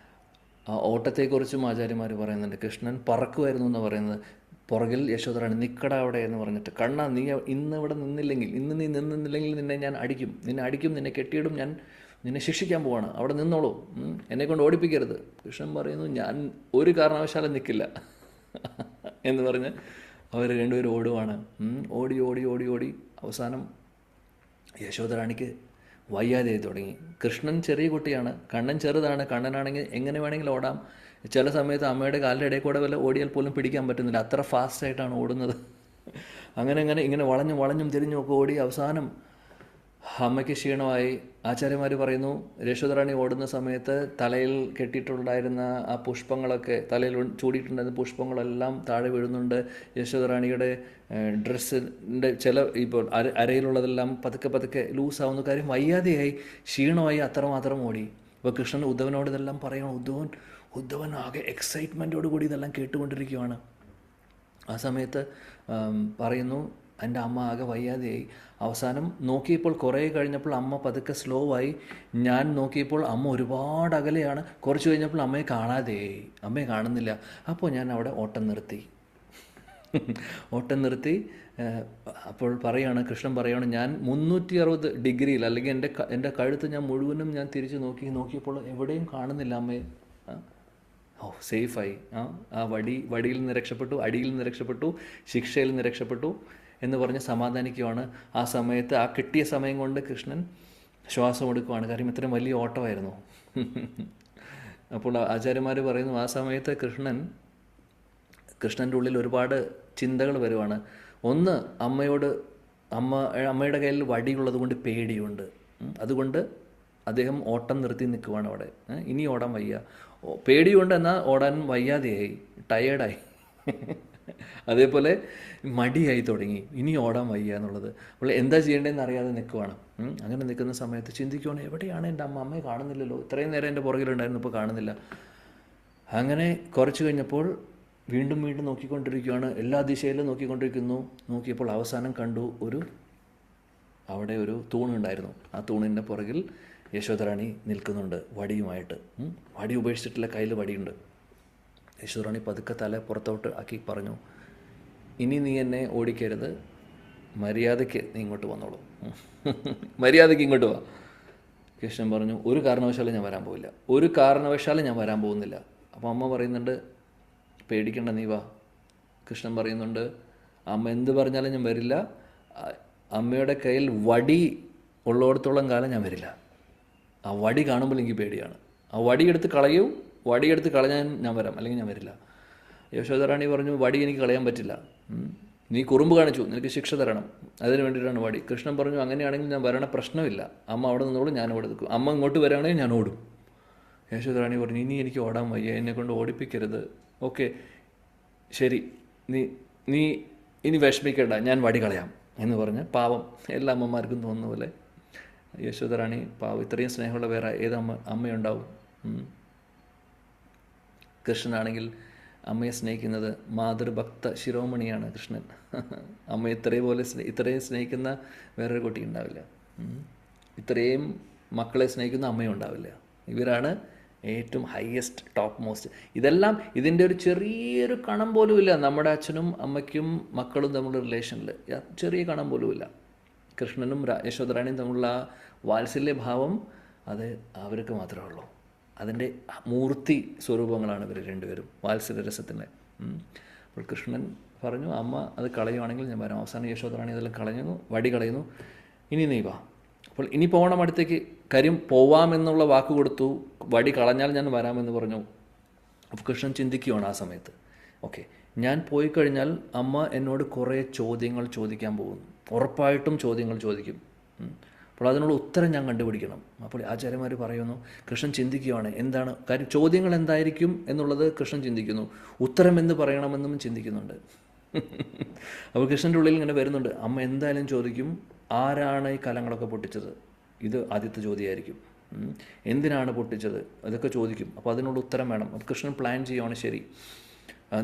ആ ഓട്ടത്തെക്കുറിച്ചും ആചാര്യന്മാർ പറയുന്നുണ്ട്. കൃഷ്ണൻ പറക്കുമായിരുന്നു എന്ന് പറയുന്നത്. പുറകിൽ യശോദറാണി നിൽക്കട അവിടെ എന്ന് പറഞ്ഞിട്ട്, കണ്ണാ നീ ഇന്ന് നിന്നില്ലെങ്കിൽ നിന്നെ ഞാൻ അടിക്കും, നിന്നെ കെട്ടിയിടും, ഞാൻ നിന്നെ ശിക്ഷിക്കാൻ പോവാണ്, അവിടെ നിന്നോളൂ, എന്നെക്കൊണ്ട് ഓടിപ്പിക്കരുത്. കൃഷ്ണൻ പറയുന്നു, ഞാൻ ഒരു കാരണവശാലും നിൽക്കില്ല എന്ന് പറഞ്ഞ് അവർ രണ്ടുപേരും ഓടുവാണ്. ഓടി അവസാനം യശോദറാണിക്ക് വയ്യാതെയായി തുടങ്ങി. കൃഷ്ണൻ ചെറിയ കുട്ടിയാണ്, കണ്ണൻ ചെറുതാണ്. കണ്ണനാണെങ്കിൽ എങ്ങനെ വേണമെങ്കിലും ഓടാം. ചില സമയത്ത് അമ്മയുടെ കാലിൻ്റെ ഇടയിൽ കൂടെ വല്ല ഓടിയാൽ പോലും പിടിക്കാൻ പറ്റുന്നില്ല, അത്ര ഫാസ്റ്റായിട്ടാണ് ഓടുന്നത്. ഇങ്ങനെ വളഞ്ഞും തിരിഞ്ഞുമൊക്കെ ഓടി അവസാനം അമ്മയ്ക്ക് ക്ഷീണമായി. ആചാര്യന്മാർ പറയുന്നു, യശോദറാണി ഓടുന്ന സമയത്ത് തലയിൽ കെട്ടിയിട്ടുണ്ടായിരുന്ന ആ പുഷ്പങ്ങളൊക്കെ, തലയിൽ ചൂടിയിട്ടുണ്ടായിരുന്ന പുഷ്പങ്ങളെല്ലാം താഴെ വീഴുന്നുണ്ട്. യശോദറാണിയുടെ ഡ്രസ്സിൻ്റെ ഇപ്പോൾ അരയിലുള്ളതെല്ലാം പതുക്കെ ലൂസാവുന്ന. കാര്യം വയ്യാതെയായി, ക്ഷീണമായി, അത്രമാത്രം ഓടി. അപ്പോൾ കൃഷ്ണൻ ഉദ്ധവനോട് ഇതെല്ലാം പറയണം. ഉദ്ധവൻ ആകെ എക്സൈറ്റ്മെൻറ്റോട് കൂടി ഇതെല്ലാം കേട്ടുകൊണ്ടിരിക്കുകയാണ്. ആ സമയത്ത് പറയുന്നു, എൻ്റെ അമ്മ ആകെ വയ്യാതെയായി. അവസാനം നോക്കിയപ്പോൾ കുറേ കഴിഞ്ഞപ്പോൾ അമ്മ പതുക്കെ സ്ലോ ആയി. ഞാൻ നോക്കിയപ്പോൾ അമ്മ ഒരുപാട് അകലെയാണ്. കുറച്ച് കഴിഞ്ഞപ്പോൾ അമ്മയെ കാണുന്നില്ല. അപ്പോൾ ഞാൻ അവിടെ ഓട്ടം നിർത്തി. അപ്പോൾ കൃഷ്ണൻ പറയാണ്, ഞാൻ 360 ഡിഗ്രിയിൽ, അല്ലെങ്കിൽ എൻ്റെ കഴുത്ത് ഞാൻ മുഴുവനും ഞാൻ തിരിച്ച് നോക്കിയപ്പോൾ എവിടെയും കാണുന്നില്ല അമ്മയെ. സേഫായി. ആ വടിയിൽ നിന്ന് രക്ഷപ്പെട്ടു, അടിയിൽ നിന്ന് രക്ഷപ്പെട്ടു, ശിക്ഷയിൽ നിന്ന് രക്ഷപ്പെട്ടു എന്ന് പറഞ്ഞ് സമാധാനിക്കുകയാണ്. ആ സമയത്ത്, ആ കിട്ടിയ സമയം കൊണ്ട് കൃഷ്ണൻ ശ്വാസം എടുക്കുകയാണ്. കാര്യം ഇത്രയും വലിയ ഓട്ടമായിരുന്നു. അപ്പോൾ ആചാര്യന്മാർ പറയുന്നു, ആ സമയത്ത് കൃഷ്ണൻ്റെ ഉള്ളിൽ ഒരുപാട് ചിന്തകൾ വരുവാണ്. ഒന്ന്, അമ്മയുടെ കയ്യിൽ വടിയുള്ളത് കൊണ്ട് പേടിയുണ്ട്. അതുകൊണ്ട് അദ്ദേഹം ഓട്ടം നിർത്തി നിൽക്കുവാണ് അവിടെ. ഇനി ഓടാൻ വയ്യ. പേടിയുണ്ട്, എന്നാൽ ഓടാൻ വയ്യാതെയായി, ടയേർഡായി. അതേപോലെ മടിയായി തുടങ്ങി, ഇനി ഓടാൻ വയ്യ എന്നുള്ളത്. അപ്പോൾ എന്താ ചെയ്യേണ്ടതെന്ന് അറിയാതെ നിൽക്കുവാണ്. അങ്ങനെ നിൽക്കുന്ന സമയത്ത് ചിന്തിക്കുവാണ്, എവിടെയാണ് എൻ്റെ അമ്മ? അമ്മയെ കാണുന്നില്ലല്ലോ, ഇത്രയും നേരം എൻ്റെ പുറകിലുണ്ടായിരുന്നു, ഇപ്പോൾ കാണുന്നില്ല. അങ്ങനെ കുറച്ച് കഴിഞ്ഞപ്പോൾ വീണ്ടും വീണ്ടും നോക്കിക്കൊണ്ടിരിക്കുകയാണ്, എല്ലാ ദിശയിലും നോക്കിക്കൊണ്ടിരിക്കുന്നു. നോക്കിയപ്പോൾ അവസാനം കണ്ടു, അവിടെ ഒരു തൂണുണ്ടായിരുന്നു. ആ തൂണിൻ്റെ പുറകിൽ യശോദറാണി നിൽക്കുന്നുണ്ട് വടിയുമായിട്ട്. വടി ഉപേക്ഷിച്ചിട്ടില്ല, കയ്യിൽ വടിയുണ്ട്. യശോദറാണി പതുക്കെ തല പുറത്തോട്ട് ആക്കി പറഞ്ഞു, ഇനി നീ എന്നെ ഓടിക്കരുത്, മര്യാദയ്ക്ക് നീ ഇങ്ങോട്ട് വന്നോളൂ, മര്യാദയ്ക്ക് ഇങ്ങോട്ട് വാ. കൃഷ്ണൻ പറഞ്ഞു, ഒരു കാരണവശാലും ഞാൻ വരാൻ പോവില്ല, ഒരു കാരണവശാലും ഞാൻ വരാൻ പോകുന്നില്ല. അപ്പോൾ അമ്മ പറയുന്നുണ്ട്, പേടിക്കണ്ട, നീ വാ. കൃഷ്ണൻ പറയുന്നുണ്ട്, അമ്മ എന്ത് പറഞ്ഞാലും ഞാൻ വരില്ല, അമ്മയുടെ കയ്യിൽ വടി ഉള്ളിടത്തോളം കാലം ഞാൻ വരില്ല. ആ വടി കാണുമ്പോൾ എനിക്ക് പേടിയാണ്. ആ വടിയെടുത്ത് കളയൂ, വടിയെടുത്ത് കളയാൻ ഞാൻ വരാം, അല്ലെങ്കിൽ ഞാൻ വരില്ല. യശോദറാണി പറഞ്ഞു, വടി എനിക്ക് കളയാൻ പറ്റില്ല, നീ കുറുമ്പ് കാണിച്ചു, നിനക്ക് ശിക്ഷ തരണം, അതിന് വേണ്ടിയിട്ടാണ് വടി. കൃഷ്ണൻ പറഞ്ഞു, അങ്ങനെയാണെങ്കിൽ ഞാൻ വരണ പ്രശ്നമില്ല, അമ്മ അവിടെ നിന്നോളും, ഞാൻ അവിടെ നിൽക്കും, അമ്മ ഇങ്ങോട്ട് വരികയാണെങ്കിൽ ഞാൻ ഓടും. യശോദറാണി പറഞ്ഞു, ഇനി എനിക്ക് ഓടാൻ വയ്യ, എന്നെക്കൊണ്ട് ഓടിപ്പിക്കരുത്. ഓക്കെ ശരി, നീ ഇനി വിഷമിക്കേണ്ട, ഞാൻ വടി കളയാം എന്ന് പറഞ്ഞ് പാവം എല്ലാ അമ്മമാർക്കും തോന്നുന്ന പോലെ യശോദറാണി പാവം, ഇത്രയും സ്നേഹമുള്ള വേറെ ഏത് അമ്മയുണ്ടാവും? കൃഷ്ണനാണെങ്കിൽ അമ്മയെ സ്നേഹിക്കുന്നത് മാതൃഭക്ത ശിരോമണിയാണ് കൃഷ്ണൻ. അമ്മ ഇത്രയും സ്നേഹിക്കുന്ന വേറൊരു കുട്ടി ഉണ്ടാവില്ല. ഇത്രയും മക്കളെ സ്നേഹിക്കുന്ന അമ്മയും ഉണ്ടാവില്ല. ഇവരാണ് ഏറ്റവും ഹയസ്റ്റ് ടോപ്പ് മോസ്റ്റ്. ഇതെല്ലാം ഇതിൻ്റെ ഒരു ചെറിയൊരു കണം പോലും ഇല്ല നമ്മുടെ അച്ഛനും അമ്മയ്ക്കും മക്കളും തമ്മിലുള്ള റിലേഷനിൽ, ചെറിയ കണം പോലും ഇല്ല. കൃഷ്ണനും യശോദറാണിയും തമ്മിലുള്ള ആ വാത്സല്യഭാവം അത് അവർക്ക് മാത്രമേ ഉള്ളൂ. അതിൻ്റെ മൂർത്തി സ്വരൂപങ്ങളാണ് ഇവർ രണ്ടുപേരും, വാത്സല്യരസത്തിൻ്റെ. അപ്പോൾ കൃഷ്ണൻ പറഞ്ഞു, അമ്മ അത് കളയുവാണെങ്കിൽ ഞാൻ വരാം. അവസാനം യശോദറാണി അതെല്ലാം കളയുന്നു, വടി കളയുന്നു, ഇനി നീ വാ. അപ്പോൾ ഇനി പോകണം അടുത്തേക്ക്. കാര്യം പോവാമെന്നുള്ള വാക്ക് കൊടുത്തു, വടി കളഞ്ഞാൽ ഞാൻ വരാമെന്ന് പറഞ്ഞു. അപ്പോൾ കൃഷ്ണൻ ചിന്തിക്കുകയാണ് ആ സമയത്ത്, ഓക്കെ ഞാൻ പോയി കഴിഞ്ഞാൽ അമ്മ എന്നോട് കുറേ ചോദ്യങ്ങൾ ചോദിക്കാൻ പോകുന്നു, ഉറപ്പായിട്ടും ചോദ്യങ്ങൾ ചോദിക്കും. അപ്പോൾ അതിനുള്ള ഉത്തരം ഞാൻ കണ്ടുപിടിക്കണം. അപ്പോൾ ആചാര്യന്മാർ പറയുന്നു, കൃഷ്ണൻ ചിന്തിക്കുകയാണ് എന്താണ് കാര്യം, ചോദ്യങ്ങൾ എന്തായിരിക്കും എന്നുള്ളത് കൃഷ്ണൻ ചിന്തിക്കുന്നു, ഉത്തരം എന്ത് പറയണമെന്നും ചിന്തിക്കുന്നുണ്ട്. അപ്പോൾ കൃഷ്ണൻ്റെ ഉള്ളിൽ ഇങ്ങനെ വരുന്നുണ്ട്, അമ്മ എന്തായാലും ചോദിക്കും, ആരാണ് ഈ കലങ്ങളൊക്കെ പൊട്ടിച്ചത്? ഇത് ആദ്യത്തെ ചോദ്യമായിരിക്കും. എന്തിനാണ് പൊട്ടിച്ചത്? അതൊക്കെ ചോദിക്കും. അപ്പോൾ അതിനുള്ള ഉത്തരം വേണം. അപ്പോൾ കൃഷ്ണൻ പ്ലാൻ ചെയ്യുവാണ്, ശരി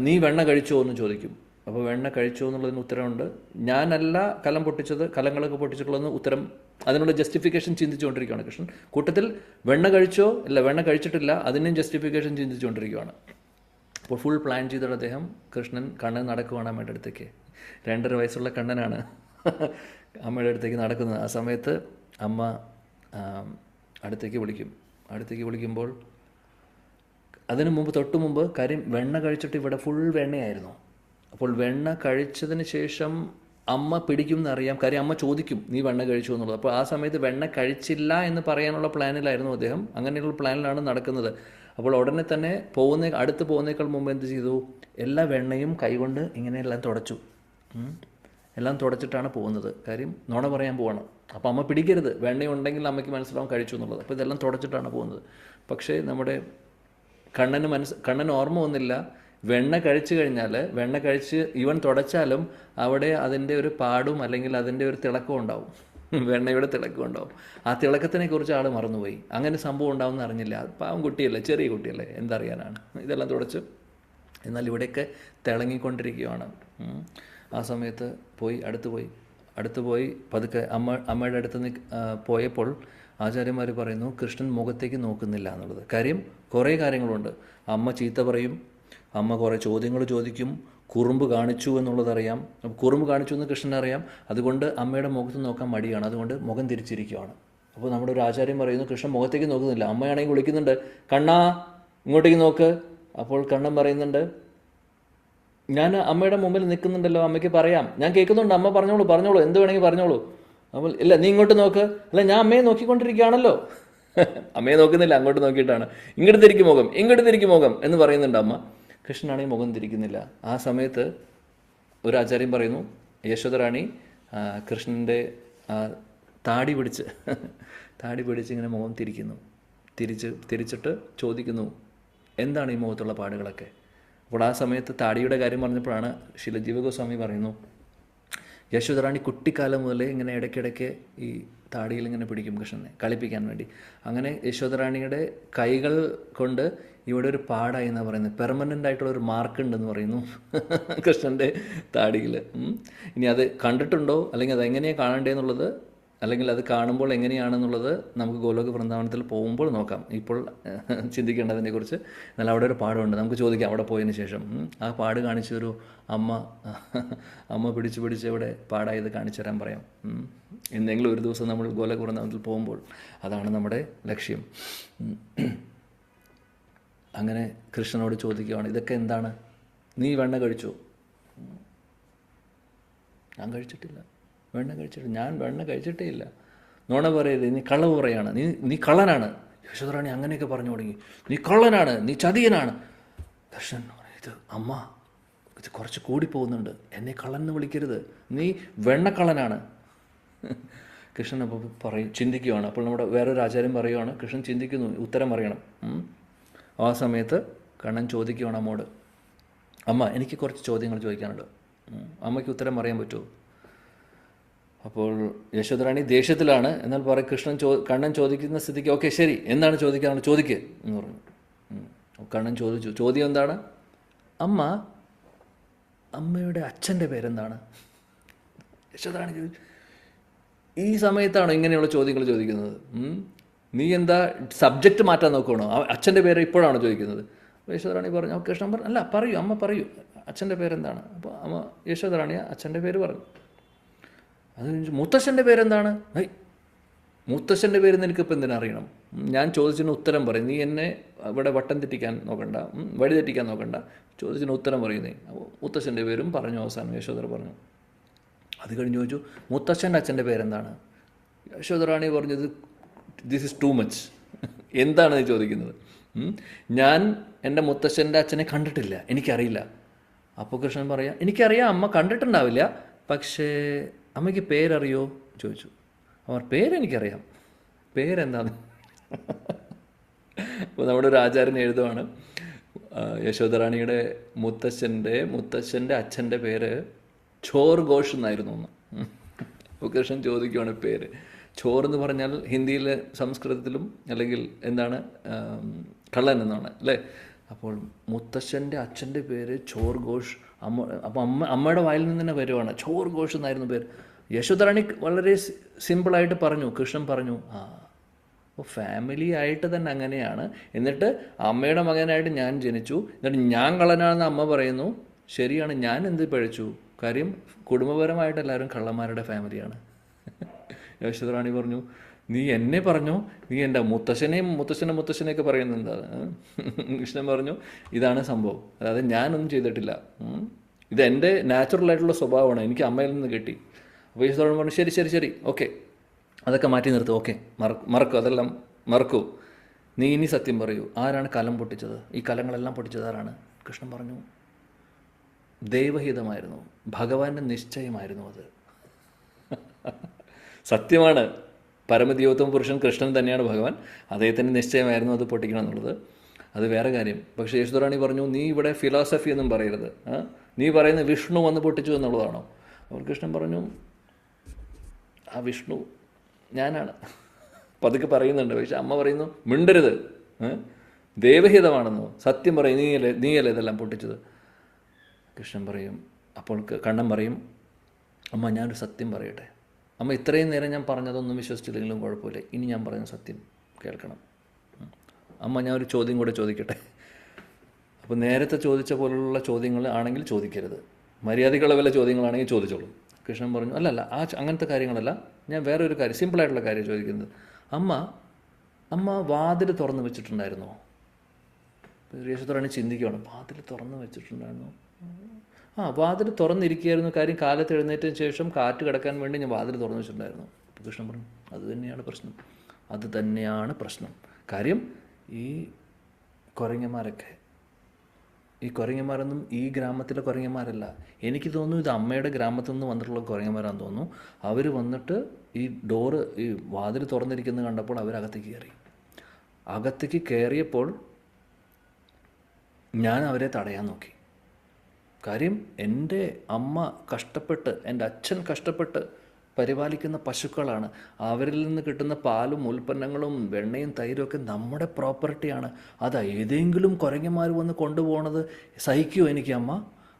നീ വെണ്ണ കഴിച്ചോ എന്ന് ചോദിക്കും. അപ്പോൾ വെണ്ണ കഴിച്ചോ എന്നുള്ളതിന് ഉത്തരമുണ്ട്, ഞാനല്ല കലം പൊട്ടിച്ചത്, കലങ്ങളൊക്കെ പൊട്ടിച്ചിട്ടുള്ളതെന്ന് ഉത്തരം, അതിനുള്ള ജസ്റ്റിഫിക്കേഷൻ ചിന്തിച്ചുകൊണ്ടിരിക്കുകയാണ് കൃഷ്ണൻ. കൂട്ടത്തിൽ വെണ്ണ കഴിച്ചോ, ഇല്ല വെണ്ണ കഴിച്ചിട്ടില്ല, അതിനും ജസ്റ്റിഫിക്കേഷൻ ചിന്തിച്ചുകൊണ്ടിരിക്കുകയാണ്. അപ്പോൾ ഫുൾ പ്ലാൻ ചെയ്തിട്ട് അദ്ദേഹം കൃഷ്ണൻ കണ്ണൻ നടക്കുവാണ് അമ്മയുടെ അടുത്തേക്ക്. 2.5 വയസ്സുള്ള കണ്ണനാണ് അമ്മയുടെ അടുത്തേക്ക് നടക്കുന്നത്. ആ സമയത്ത് അമ്മ അടുത്തേക്ക് വിളിക്കുമ്പോൾ അതിനു മുമ്പ് തൊട്ട് മുമ്പ് കാര്യം വെണ്ണ കഴിച്ചിട്ട് ഇവിടെ ഫുൾ വെണ്ണയായിരുന്നു. അപ്പോൾ വെണ്ണ കഴിച്ചതിന് ശേഷം അമ്മ പിടിക്കും എന്നറിയാം, കാര്യം അമ്മ ചോദിക്കും നീ വെണ്ണ കഴിച്ചു എന്നുള്ളത്. അപ്പോൾ ആ സമയത്ത് വെണ്ണ കഴിച്ചില്ല എന്ന് പറയാനുള്ള പ്ലാനിലായിരുന്നു അദ്ദേഹം. അങ്ങനെയുള്ള പ്ലാനിലാണ് നടക്കുന്നത്. അപ്പോൾ ഉടനെ തന്നെ അടുത്ത് പോകുന്നേക്കാൾ മുമ്പ് എന്ത് ചെയ്തു, എല്ലാ വെണ്ണയും കൈകൊണ്ട് ഇങ്ങനെയെല്ലാം തുടച്ചു. എല്ലാം തുടച്ചിട്ടാണ് പോകുന്നത്. കാര്യം നുണ പറയാൻ പോവാണ്. അപ്പോൾ അമ്മ പിടിക്കരുത്, വെണ്ണയുണ്ടെങ്കിൽ അമ്മയ്ക്ക് മനസ്സിലാവും കഴിച്ചു എന്നുള്ളത്. അപ്പോൾ ഇതെല്ലാം തുടച്ചിട്ടാണ് പോകുന്നത്. പക്ഷേ നമ്മുടെ കണ്ണന് ഓർമ്മ ഒന്നില്ല, വെണ്ണ കഴിച്ചു കഴിഞ്ഞാൽ, വെണ്ണ കഴിച്ച് ഇവൻ തുടച്ചാലും അവിടെ അതിൻ്റെ ഒരു പാടും അല്ലെങ്കിൽ അതിൻ്റെ ഒരു തിളക്കം ഉണ്ടാവും, വെണ്ണയുടെ തിളക്കം ഉണ്ടാവും. ആ തിളക്കത്തിനെ കുറിച്ച് ആൾ മറന്നുപോയി. അങ്ങനെ സംഭവം ഉണ്ടാവും എന്ന് അറിഞ്ഞില്ല. പാവം കുട്ടിയല്ലേ, ചെറിയ കുട്ടിയല്ലേ, എന്തറിയാനാണ്. ഇതെല്ലാം തുടച്ച് എന്നാൽ ഇവിടെയൊക്കെ തിളങ്ങിക്കൊണ്ടിരിക്കുകയാണ്. ആ സമയത്ത് അടുത്ത് പോയി പതുക്കെ അമ്മയുടെ അടുത്ത് പോയപ്പോൾ ആചാര്യന്മാർ പറയുന്നു കൃഷ്ണൻ മുഖത്തേക്ക് നോക്കുന്നില്ല എന്നുള്ളത്. കാര്യം കുറേ കാര്യങ്ങളുണ്ട്. അമ്മ ചീത്ത പറയും, അമ്മ കുറേ ചോദ്യങ്ങൾ ചോദിക്കും, കുറുമ്പ് കാണിച്ചു എന്നുള്ളതറിയാം. കുറുമ്പ് കാണിച്ചു എന്ന് കൃഷ്ണനറിയാം. അതുകൊണ്ട് അമ്മയുടെ മുഖത്ത് നോക്കാൻ മടിയാണ്, അതുകൊണ്ട് മുഖം തിരിച്ചിരിക്കുകയാണ്. അപ്പോൾ നമ്മുടെ ഒരു ആചാര്യം പറയുന്നു കൃഷ്ണൻ മുഖത്തേക്ക് നോക്കുന്നില്ല. അമ്മയാണെങ്കിൽ വിളിക്കുന്നുണ്ട്, കണ്ണാ ഇങ്ങോട്ടേക്ക് നോക്ക്. അപ്പോൾ കണ്ണൻ പറയുന്നുണ്ട്, ഞാൻ അമ്മയുടെ മുമ്പിൽ നിൽക്കുന്നുണ്ടല്ലോ, അമ്മയ്ക്ക് പറയാം, ഞാൻ കേൾക്കുന്നുണ്ട്, അമ്മ പറഞ്ഞോളൂ, എന്ത് വേണമെങ്കിൽ പറഞ്ഞോളൂ. അപ്പോൾ ഇല്ല നീ ഇങ്ങോട്ട് നോക്ക്. അല്ല ഞാൻ അമ്മയെ നോക്കിക്കൊണ്ടിരിക്കുകയാണല്ലോ. അമ്മയെ നോക്കുന്നില്ല, അങ്ങോട്ട് നോക്കിയിട്ടാണ്. ഇങ്ങോട്ട് തിരിക്കും മുഖം എന്ന് പറയുന്നുണ്ട് അമ്മ. കൃഷ്ണനാണെങ്കിൽ മുഖം തിരിക്കുന്നില്ല. ആ സമയത്ത് ഒരു ആചാര്യം പറയുന്നു, യശോദറാണി കൃഷ്ണൻ്റെ താടി പിടിച്ച് ഇങ്ങനെ മുഖം തിരിച്ചിട്ട് ചോദിക്കുന്നു, എന്താണ് ഈ മുഖത്തുള്ള പാടുകളൊക്കെ? അപ്പോൾ ആ സമയത്ത് താടിയുടെ കാര്യം പറഞ്ഞപ്പോഴാണ് ശിലജീവ ഗോസ്വാമി പറയുന്നു, യശോദറാണി കുട്ടിക്കാലം മുതലേ ഇങ്ങനെ ഇടയ്ക്കിടയ്ക്ക് ഈ താടിയിൽ ഇങ്ങനെ പിടിക്കും കൃഷ്ണനെ കളിപ്പിക്കാൻ വേണ്ടി. അങ്ങനെ യശോദറാണിയുടെ കൈകൾ കൊണ്ട് ഇവിടെ ഒരു പാടായി എന്നാണ് പറയുന്നത്, പെർമനൻ്റ് ആയിട്ടുള്ള ഒരു മാർക്ക് ഉണ്ടെന്ന് പറയുന്നു കൃഷ്ണൻ്റെ താടിയിൽ. ഇനി അത് കണ്ടിട്ടുണ്ടോ അല്ലെങ്കിൽ അതെങ്ങനെയാണ് കാണണ്ടേന്നുള്ളത്, അല്ലെങ്കിൽ അത് കാണുമ്പോൾ എങ്ങനെയാണെന്നുള്ളത് നമുക്ക് ഗോലോക വൃന്ദാവനത്തിൽ പോകുമ്പോൾ നോക്കാം. ഇപ്പോൾ ചിന്തിക്കേണ്ടതിനെക്കുറിച്ച്. എന്നാൽ അവിടെ ഒരു പാടുണ്ട്, നമുക്ക് ചോദിക്കാം അവിടെ പോയതിന് ശേഷം. ആ പാട് കാണിച്ചൊരു അമ്മ പിടിച്ച് ഇവിടെ പാടായത് കാണിച്ചു തരാൻ പറയാം. എന്തെങ്കിലും ഒരു ദിവസം നമ്മൾ ഗോലോക വൃന്ദാവനത്തിൽ പോകുമ്പോൾ അതാണ് നമ്മുടെ ലക്ഷ്യം. അങ്ങനെ കൃഷ്ണനോട് ചോദിക്കുകയാണ്, ഇതൊക്കെ എന്താണ്? നീ വെണ്ണ കഴിച്ചോ? ഞാൻ കഴിച്ചിട്ടില്ല, ഞാൻ വെണ്ണ കഴിച്ചിട്ടേ ഇല്ല. നുണ പറയരുത്, നീ കളവ് പറയാണ്, നീ കള്ളനാണ്. യശോദറാണി അങ്ങനെയൊക്കെ പറഞ്ഞു തുടങ്ങി, നീ കള്ളനാണ്, നീ ചതിയനാണ്. കൃഷ്ണൻ ഇത് അമ്മ, ഇത് കുറച്ച് കൂടി പോകുന്നുണ്ട്, എന്നെ കള്ളൻ എന്ന് വിളിക്കരുത്, നീ വെണ്ണക്കള്ളനാണ്. കൃഷ്ണൻ അപ്പോൾ ചിന്തിക്കുകയാണ്. അപ്പോൾ നമ്മുടെ വേറൊരു ആചാര്യം പറയുകയാണ്, കൃഷ്ണൻ ചിന്തിക്കുന്നു, ഉത്തരം പറയണം. ആ സമയത്ത് കണ്ണൻ ചോദിക്കുകയാണ് അമ്മോട്, അമ്മ എനിക്ക് കുറച്ച് ചോദ്യങ്ങൾ ചോദിക്കാനുണ്ട്, അമ്മയ്ക്ക് ഉത്തരം പറയാൻ പറ്റുമോ? അപ്പോൾ യശോദറാണി ദേഷ്യത്തിലാണ്. എന്നാൽ പറയും കണ്ണൻ ചോദിക്കുന്ന സ്ഥിതിക്ക് ഓക്കെ ശരി, എന്താണ് ചോദിക്കാനുള്ളത് ചോദിക്ക് എന്ന് പറഞ്ഞു. കണ്ണൻ ചോദിച്ചു, ചോദ്യം എന്താണ്? അമ്മയുടെ അച്ഛൻ്റെ പേരെന്താണ്? യശോദറാണി ചോദിച്ചു, ഈ സമയത്താണോ ഇങ്ങനെയുള്ള ചോദ്യങ്ങൾ ചോദിക്കുന്നത്? നീ എന്താ സബ്ജക്റ്റ് മാറ്റാൻ നോക്കണോ? അച്ഛൻ്റെ പേര് ഇപ്പോഴാണോ ചോദിക്കുന്നത്? അപ്പോൾ യശോദറാണി പറഞ്ഞു, കൃഷ്ണൻ പറഞ്ഞു, അല്ല പറയൂ അമ്മ പറയൂ, അച്ഛൻ്റെ പേരെന്താണ്? അപ്പോൾ അമ്മ യശോദറാണി അച്ഛൻ്റെ പേര് പറഞ്ഞു. അത് മുത്തശ്ശൻ്റെ പേരെന്താണ്? മുത്തശ്ശൻ്റെ പേര് നിനക്കിപ്പോൾ എന്തിനാ അറിയണം? ഞാൻ ചോദിച്ചതിന് ഉത്തരം പറയും, നീ എന്നെ ഇവിടെ വട്ടം തെറ്റിക്കാൻ നോക്കണ്ട, വഴി തെറ്റിക്കാൻ നോക്കണ്ട, ചോദിച്ചതിന് ഉത്തരം പറയുന്നേ. അപ്പോൾ മുത്തശ്ശൻ്റെ പേരും പറഞ്ഞു അവസാനം യശോദര പറഞ്ഞു. അത് കഴിഞ്ഞ് ചോദിച്ചു, മുത്തശ്ശൻ്റെ അച്ഛൻ്റെ പേരെന്താണ്? യശോദറാണി പറഞ്ഞത്, ദിസ് ഈസ് ടു മച്ച്, എന്താണ് നീ ചോദിക്കുന്നത്? ഞാൻ എൻ്റെ മുത്തശ്ശൻ്റെ അച്ഛനെ കണ്ടിട്ടില്ല, എനിക്കറിയില്ല. അപ്പോൾ കൃഷ്ണൻ പറയാം, എനിക്കറിയാം അമ്മ കണ്ടിട്ടുണ്ടാവില്ല, പക്ഷേ അമ്മയ്ക്ക് പേരറിയോ ചോദിച്ചു. അവർ പേരെനിക്കറിയാം, പേരെന്താണ്? അപ്പോൾ നമ്മുടെ ഒരു ആചാര്യൻ എഴുതുവാണ്, യശോദറാണിയുടെ മുത്തശ്ശൻ്റെ അച്ഛൻ്റെ പേര് ചോർ ഘോഷ് എന്നായിരുന്നു എന്ന്. അപ്പോൾ കൃഷ്ണൻ ചോദിക്കുവാണ് പേര്. ചോർ എന്ന് പറഞ്ഞാൽ ഹിന്ദിയിൽ സംസ്കൃതത്തിലും അല്ലെങ്കിൽ എന്താണ് കള്ളൻ എന്നാണ് അല്ലേ? അപ്പോൾ മുത്തശ്ശൻ്റെ അച്ഛൻ്റെ പേര് ചോർ ഘോഷ്. അപ്പോൾ അമ്മയുടെ വായിൽ നിന്ന് തന്നെ വരുവാണ്, ചോർ ഘോഷ് എന്നായിരുന്നു പേര്. യശോദറാണി വളരെ സിമ്പിളായിട്ട് പറഞ്ഞു, കൃഷ്ണൻ പറഞ്ഞു, അപ്പോൾ ഫാമിലി ആയിട്ട് തന്നെ അങ്ങനെയാണ്. എന്നിട്ട് അമ്മയുടെ മകനായിട്ട് ഞാൻ ജനിച്ചു, എന്നിട്ട് ഞാൻ കള്ളനാണെന്ന് അമ്മ പറയുന്നു. ശരിയാണ്, ഞാൻ എന്ത് പഴിച്ചു? കാര്യം കുടുംബപരമായിട്ട് എല്ലാവരും കള്ളന്മാരുടെ ഫാമിലിയാണ്. യശോദറാണി പറഞ്ഞു, നീ എന്നെ പറഞ്ഞു, നീ എൻ്റെ മുത്തശ്ശനെയൊക്കെ പറയുന്നത് എന്താണ്? കൃഷ്ണൻ പറഞ്ഞു, ഇതാണ് സംഭവം, അതായത് ഞാനൊന്നും ചെയ്തിട്ടില്ല, ഇത് എൻ്റെ നാച്ചുറലായിട്ടുള്ള സ്വഭാവമാണ്, എനിക്ക് അമ്മയിൽ നിന്ന് കിട്ടി. അപ്പോൾ യശോദറാണി പറഞ്ഞു, ശരി ഓക്കെ, അതൊക്കെ മാറ്റി നിർത്തും, ഓക്കെ മറക്കൂ, അതെല്ലാം മറക്കൂ, നീ ഇനി സത്യം പറയൂ, ആരാണ് കലം പൊട്ടിച്ചത്? ഈ കലങ്ങളെല്ലാം പൊട്ടിച്ചത് ആരാണ്? കൃഷ്ണൻ പറഞ്ഞു, ദൈവഹിതമായിരുന്നു, ഭഗവാന്റെ നിശ്ചയമായിരുന്നു അത്. സത്യമാണ്, പരമദൈവത്വം പുരുഷൻ കൃഷ്ണൻ തന്നെയാണ് ഭഗവാൻ, അദ്ദേഹത്തിൻ്റെ നിശ്ചയമായിരുന്നു അത് പൊട്ടിക്കണം എന്നുള്ളത്, അത് വേറെ കാര്യം. പക്ഷേ യശോദറാണി പറഞ്ഞു, നീ ഇവിടെ ഫിലോസഫി ഒന്നും പറയരുത്, നീ പറയുന്ന വിഷ്ണു വന്ന് പൊട്ടിച്ചു എന്നുള്ളതാണോ? അപ്പോൾ കൃഷ്ണൻ പറഞ്ഞു, ആ വിഷ്ണു ഞാനാണ്, പതുക്കെ പറയുന്നുണ്ട്. പക്ഷെ അമ്മ പറയുന്നു, മിണ്ടരുത്, ദൈവഹിതമാണെന്നോ, സത്യം പറയും, നീയല്ലേ ഇതെല്ലാം പൊട്ടിച്ചത്? കൃഷ്ണൻ പറയും, അപ്പോൾ കണ്ണൻ പറയും, അമ്മ ഞാനൊരു സത്യം പറയട്ടെ, അമ്മ ഇത്രയും നേരം ഞാൻ പറഞ്ഞതൊന്നും വിശ്വസിച്ചില്ലെങ്കിലും കുഴപ്പമില്ല, ഇനി ഞാൻ പറയുന്ന സത്യം കേൾക്കണം. അമ്മ ഞാൻ ഒരു ചോദ്യം കൂടെ ചോദിക്കട്ടെ? അപ്പോൾ നേരത്തെ ചോദിച്ച പോലുള്ള ചോദ്യങ്ങൾ ആണെങ്കിൽ ചോദിക്കരുത്, മര്യാദയ്ക്കുള്ള വല്ല ചോദ്യങ്ങളാണെങ്കിൽ ചോദിച്ചോളൂ. കൃഷ്ണൻ പറഞ്ഞു, അല്ലല്ല അങ്ങനത്തെ കാര്യങ്ങളല്ല, ഞാൻ വേറെ ഒരു കാര്യം, സിമ്പിളായിട്ടുള്ള കാര്യം ചോദിക്കുന്നത്. അമ്മ വാതിൽ തുറന്ന് വെച്ചിട്ടുണ്ടായിരുന്നോ? യശോദറാണി ചിന്തിക്കുകയാണ്, വാതിൽ തുറന്ന് വെച്ചിട്ടുണ്ടായിരുന്നോ? വാതിൽ തുറന്നിരിക്കുകയായിരുന്നു, കാര്യം കാലത്ത് എഴുന്നേറ്റതിന് ശേഷം കാറ്റ് കിടക്കാൻ വേണ്ടി ഞാൻ വാതിൽ തുറന്നു വെച്ചിട്ടുണ്ടായിരുന്നു. അപ്പോൾ കൃഷ്ണൻ പറഞ്ഞു, അത് തന്നെയാണ് പ്രശ്നം. കാര്യം ഈ കുരങ്ങന്മാരൊന്നും ഈ ഗ്രാമത്തിലെ കുരങ്ങന്മാരല്ല. എനിക്ക് തോന്നുന്നു ഇത് അമ്മയുടെ ഗ്രാമത്തിൽ നിന്ന് വന്നിട്ടുള്ള കുരങ്ങന്മാരാണെന്ന് തോന്നുന്നു. അവർ വന്നിട്ട് ഈ വാതിൽ തുറന്നിരിക്കുന്നത് കണ്ടപ്പോൾ അകത്തേക്ക് കയറിയപ്പോൾ ഞാൻ അവരെ തടയാൻ നോക്കി. കാര്യം എൻ്റെ അമ്മ കഷ്ടപ്പെട്ട്, എൻ്റെ അച്ഛൻ കഷ്ടപ്പെട്ട് പരിപാലിക്കുന്ന പശുക്കളാണ്. അവരിൽ നിന്ന് കിട്ടുന്ന പാലും ഉൽപ്പന്നങ്ങളും വെണ്ണയും തൈരും ഒക്കെ നമ്മുടെ പ്രോപ്പർട്ടിയാണ്. അത് ഏതെങ്കിലും കുരങ്ങന്മാർ വന്ന് കൊണ്ടുപോകണത് സഹിക്കുമോ എനിക്ക് അമ്മ?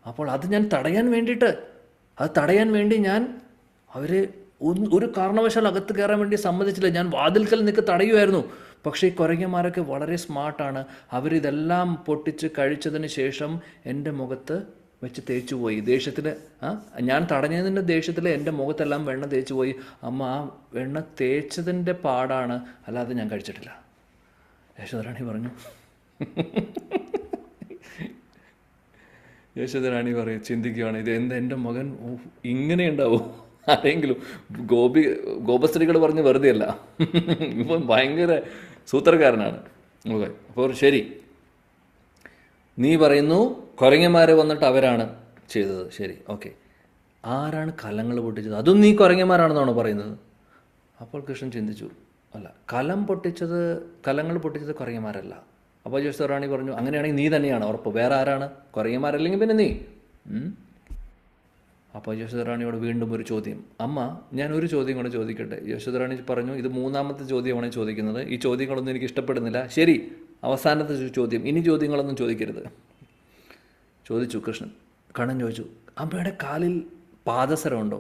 അപ്പോൾ അത് ഞാൻ തടയാൻ വേണ്ടി ഞാൻ അവരെ ഒരു കാരണവശാൽ അകത്ത് കയറാൻ വേണ്ടി സമ്മതിച്ചില്ല. ഞാൻ വാതിൽക്കൽ നിൽക്ക് തടയുമായിരുന്നു. പക്ഷേ ഈ കുരങ്ങന്മാരൊക്കെ വളരെ സ്മാർട്ടാണ്. അവരിതെല്ലാം പൊട്ടിച്ച് കഴിച്ചതിന് ശേഷം എൻ്റെ മുഖത്ത് വെച്ച് തേച്ചു പോയി. ദേഷ്യത്തിൽ ഞാൻ തടഞ്ഞതിൻ്റെ ദേഷ്യത്തിൽ എൻ്റെ മുഖത്തെല്ലാം വെണ്ണ തേച്ചു പോയി. അമ്മ ആ വെണ്ണ തേച്ചതിൻ്റെ പാടാണ്, അല്ലാതെ ഞാൻ കഴിച്ചിട്ടില്ല. യശോദരാണി പറഞ്ഞു. യശോദരാണി പറയും, ചിന്തിക്കുകയാണ്, ഇത് എന്താ എൻ്റെ മകൻ ഇങ്ങനെ ഉണ്ടാവും? ആരെങ്കിലും ഗോപസ്ത്രീകൾ പറഞ്ഞ് വെറുതെ അല്ല, ഇപ്പം ഭയങ്കര സൂത്രക്കാരനാണ്. ഓക്കെ, അപ്പോൾ ശരി, നീ പറയുന്നു കുരങ്ങന്മാരെ വന്നിട്ട് അവരാണ് ചെയ്തത്. ശരി, ഓക്കെ, ആരാണ് കലങ്ങൾ പൊട്ടിച്ചത്? അതും നീ കുരങ്ങന്മാരാണെന്നാണോ പറയുന്നത്? അപ്പോൾ കൃഷ്ണൻ ചിന്തിച്ചു, അല്ല, കലങ്ങൾ പൊട്ടിച്ചത് കുരങ്ങന്മാരല്ല. അപ്പോൾ യശോദരാണി പറഞ്ഞു, അങ്ങനെയാണെങ്കിൽ നീ തന്നെയാണ് ഉറപ്പ്, വേറെ ആരാണ്? കുരങ്ങന്മാരല്ലെങ്കിൽ പിന്നെ നീ. അപ്പോൾ യശോദരാണിയോട് വീണ്ടും ഒരു ചോദ്യം. അമ്മ, ഞാൻ ഒരു ചോദ്യം കൂടെ ചോദിക്കട്ടെ? യശോദരാണി പറഞ്ഞു, ഇത് 3ാമത്തെ ചോദ്യമാണ് ചോദിക്കുന്നത്. ഈ ചോദ്യങ്ങളൊന്നും എനിക്ക് ഇഷ്ടപ്പെടുന്നില്ല. ശരി, അവസാനത്തെ ചോദ്യം, ഇനി ചോദ്യങ്ങളൊന്നും ചോദിക്കരുത്. ചോദിച്ചു കൃഷ്ണൻ. കണ്ണൻ ചോദിച്ചു, അമ്മയുടെ കാലിൽ പാദസരമുണ്ടോ?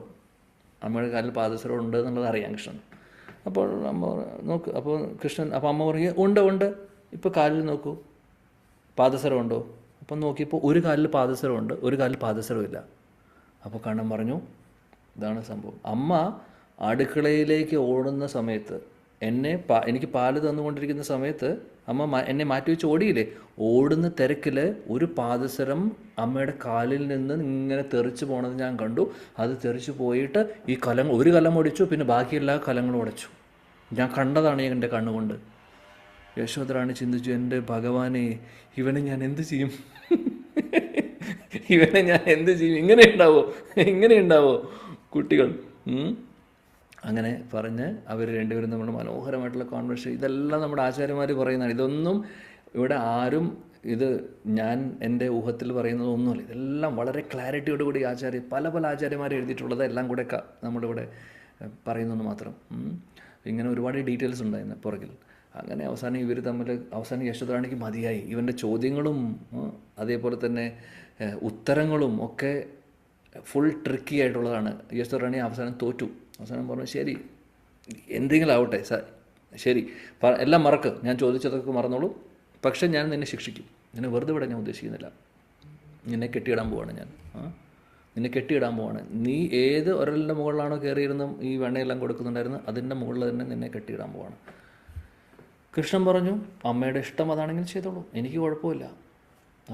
അമ്മയുടെ കാലിൽ പാദസരം ഉണ്ട് എന്നുള്ളത് അറിയാം കൃഷ്ണൻ. അപ്പോൾ അമ്മ നോക്ക്. അപ്പോൾ അമ്മ പറയുക, ഉണ്ട്, ഇപ്പോൾ കാലിൽ നോക്കൂ, പാദസരമുണ്ടോ? അപ്പം നോക്കിയപ്പോൾ ഒരു കാലിൽ പാദസരമുണ്ട്, ഒരു കാലിൽ പാദസരമില്ല. അപ്പോൾ കണ്ണൻ പറഞ്ഞു, ഇതാണ് സംഭവം. അമ്മ അടുക്കളയിലേക്ക് ഓടുന്ന സമയത്ത് എനിക്ക് പാല് തന്നുകൊണ്ടിരിക്കുന്ന സമയത്ത് അമ്മ എന്നെ മാറ്റി വെച്ച് ഓടിയില്ലേ? ഓടുന്ന തിരക്കിൽ ഒരു പാദസരം അമ്മയുടെ കാലിൽ നിന്ന് ഇങ്ങനെ തെറിച്ച് പോണത് ഞാൻ കണ്ടു. അത് തെറിച്ച് പോയിട്ട് ഈ ഒരു കലം ഒടിച്ചു, പിന്നെ ബാക്കിയെല്ലാ കലങ്ങളും ഉടച്ചു. ഞാൻ കണ്ടതാണ് എൻ്റെ കണ്ണുകൊണ്ട്. യശോദരാണി ചിന്തിച്ചു, എൻ്റെ ഭഗവാനെ, ഇവനെ ഞാൻ എന്ത് ചെയ്യും? ഇങ്ങനെ ഉണ്ടാവോ കുട്ടികൾ? അങ്ങനെ പറഞ്ഞ് അവർ രണ്ടുപേരും നമ്മുടെ മനോഹരമായിട്ടുള്ള കോൺവെർസേഷൻ, ഇതെല്ലാം നമ്മുടെ ആചാര്യന്മാർ പറയുന്നതാണ്. ഇതൊന്നും ഇവിടെ ആരും ഞാൻ എൻ്റെ ഊഹത്തിൽ പറയുന്നതൊന്നുമല്ല. ഇതെല്ലാം വളരെ ക്ലാരിറ്റിയോടുകൂടി പല ആചാര്യന്മാർ എഴുതിയിട്ടുള്ളത് എല്ലാം കൂടെ നമ്മുടെ ഇവിടെ പറയുന്നെന്ന് മാത്രം. ഇങ്ങനെ ഒരുപാട് ഡീറ്റെയിൽസ് ഉണ്ടായിരുന്നു പുറകിൽ. അങ്ങനെ അവസാനം യശോദരാണിക്ക് മതിയായി. ഇവൻ്റെ ചോദ്യങ്ങളും അതേപോലെ തന്നെ ഉത്തരങ്ങളും ഒക്കെ ഫുൾ ട്രിക്കി ആയിട്ടുള്ളതാണ്. യശോദരാണി അവസാനം തോറ്റു. അവസാനം പറഞ്ഞു, ശരി, എന്തെങ്കിലും ആവട്ടെ, ശരി, എല്ലാം മറക്ക്, ഞാൻ ചോദിച്ചതൊക്കെ മറന്നോളൂ, പക്ഷെ ഞാൻ നിന്നെ ശിക്ഷിക്കും. നിന്നെ വെറുതെ വിടാൻ ഞാൻ ഉദ്ദേശിക്കുന്നില്ല. നിന്നെ കെട്ടിയിടാൻ പോവാണ്. നീ ഏത് ഒരലിൻ്റെ മുകളിലാണോ കയറിയിരുന്നും ഈ വെണ്ണയെല്ലാം കൊടുക്കുന്നുണ്ടായിരുന്നു, അതിൻ്റെ മുകളിൽ തന്നെ നിന്നെ കെട്ടിയിടാൻ പോവാണ്. കൃഷ്ണൻ പറഞ്ഞു, അമ്മയുടെ ഇഷ്ടം അതാണെങ്കിൽ ചെയ്തോളൂ, എനിക്ക് കുഴപ്പമില്ല.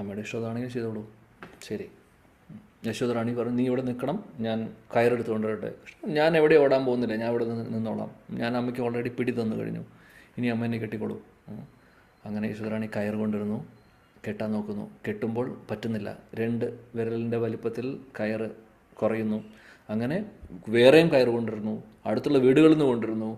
അമ്മയുടെ ഇഷ്ടം അതാണെങ്കിൽ ചെയ്തോളൂ. ശരി. യശോദരാണി പറഞ്ഞു, നീ ഇവിടെ നിൽക്കണം, ഞാൻ കയറെടുത്ത് കൊണ്ടുവരട്ടെ? ഞാൻ എവിടെ ഓടാൻ പോകുന്നില്ല, ഞാൻ ഇവിടെ നിന്നോളാം. ഞാൻ അമ്മയ്ക്ക് ഓൾറെഡി പിടി തന്നു കഴിഞ്ഞു, ഇനി അമ്മ എന്നെ കെട്ടിക്കോളൂ. അങ്ങനെ യശോദരാണി കയറ് കൊണ്ടിരുന്നു, കെട്ടാൻ നോക്കുന്നു. കെട്ടുമ്പോൾ പറ്റുന്നില്ല. 2 വിരലിൻ്റെ വലിപ്പത്തിൽ കയറ് കുറയുന്നു. അങ്ങനെ വേറെയും കയറ് കൊണ്ടിരുന്നു, അടുത്തുള്ള വീടുകളിൽ നിന്ന് കൊണ്ടിരുന്നു.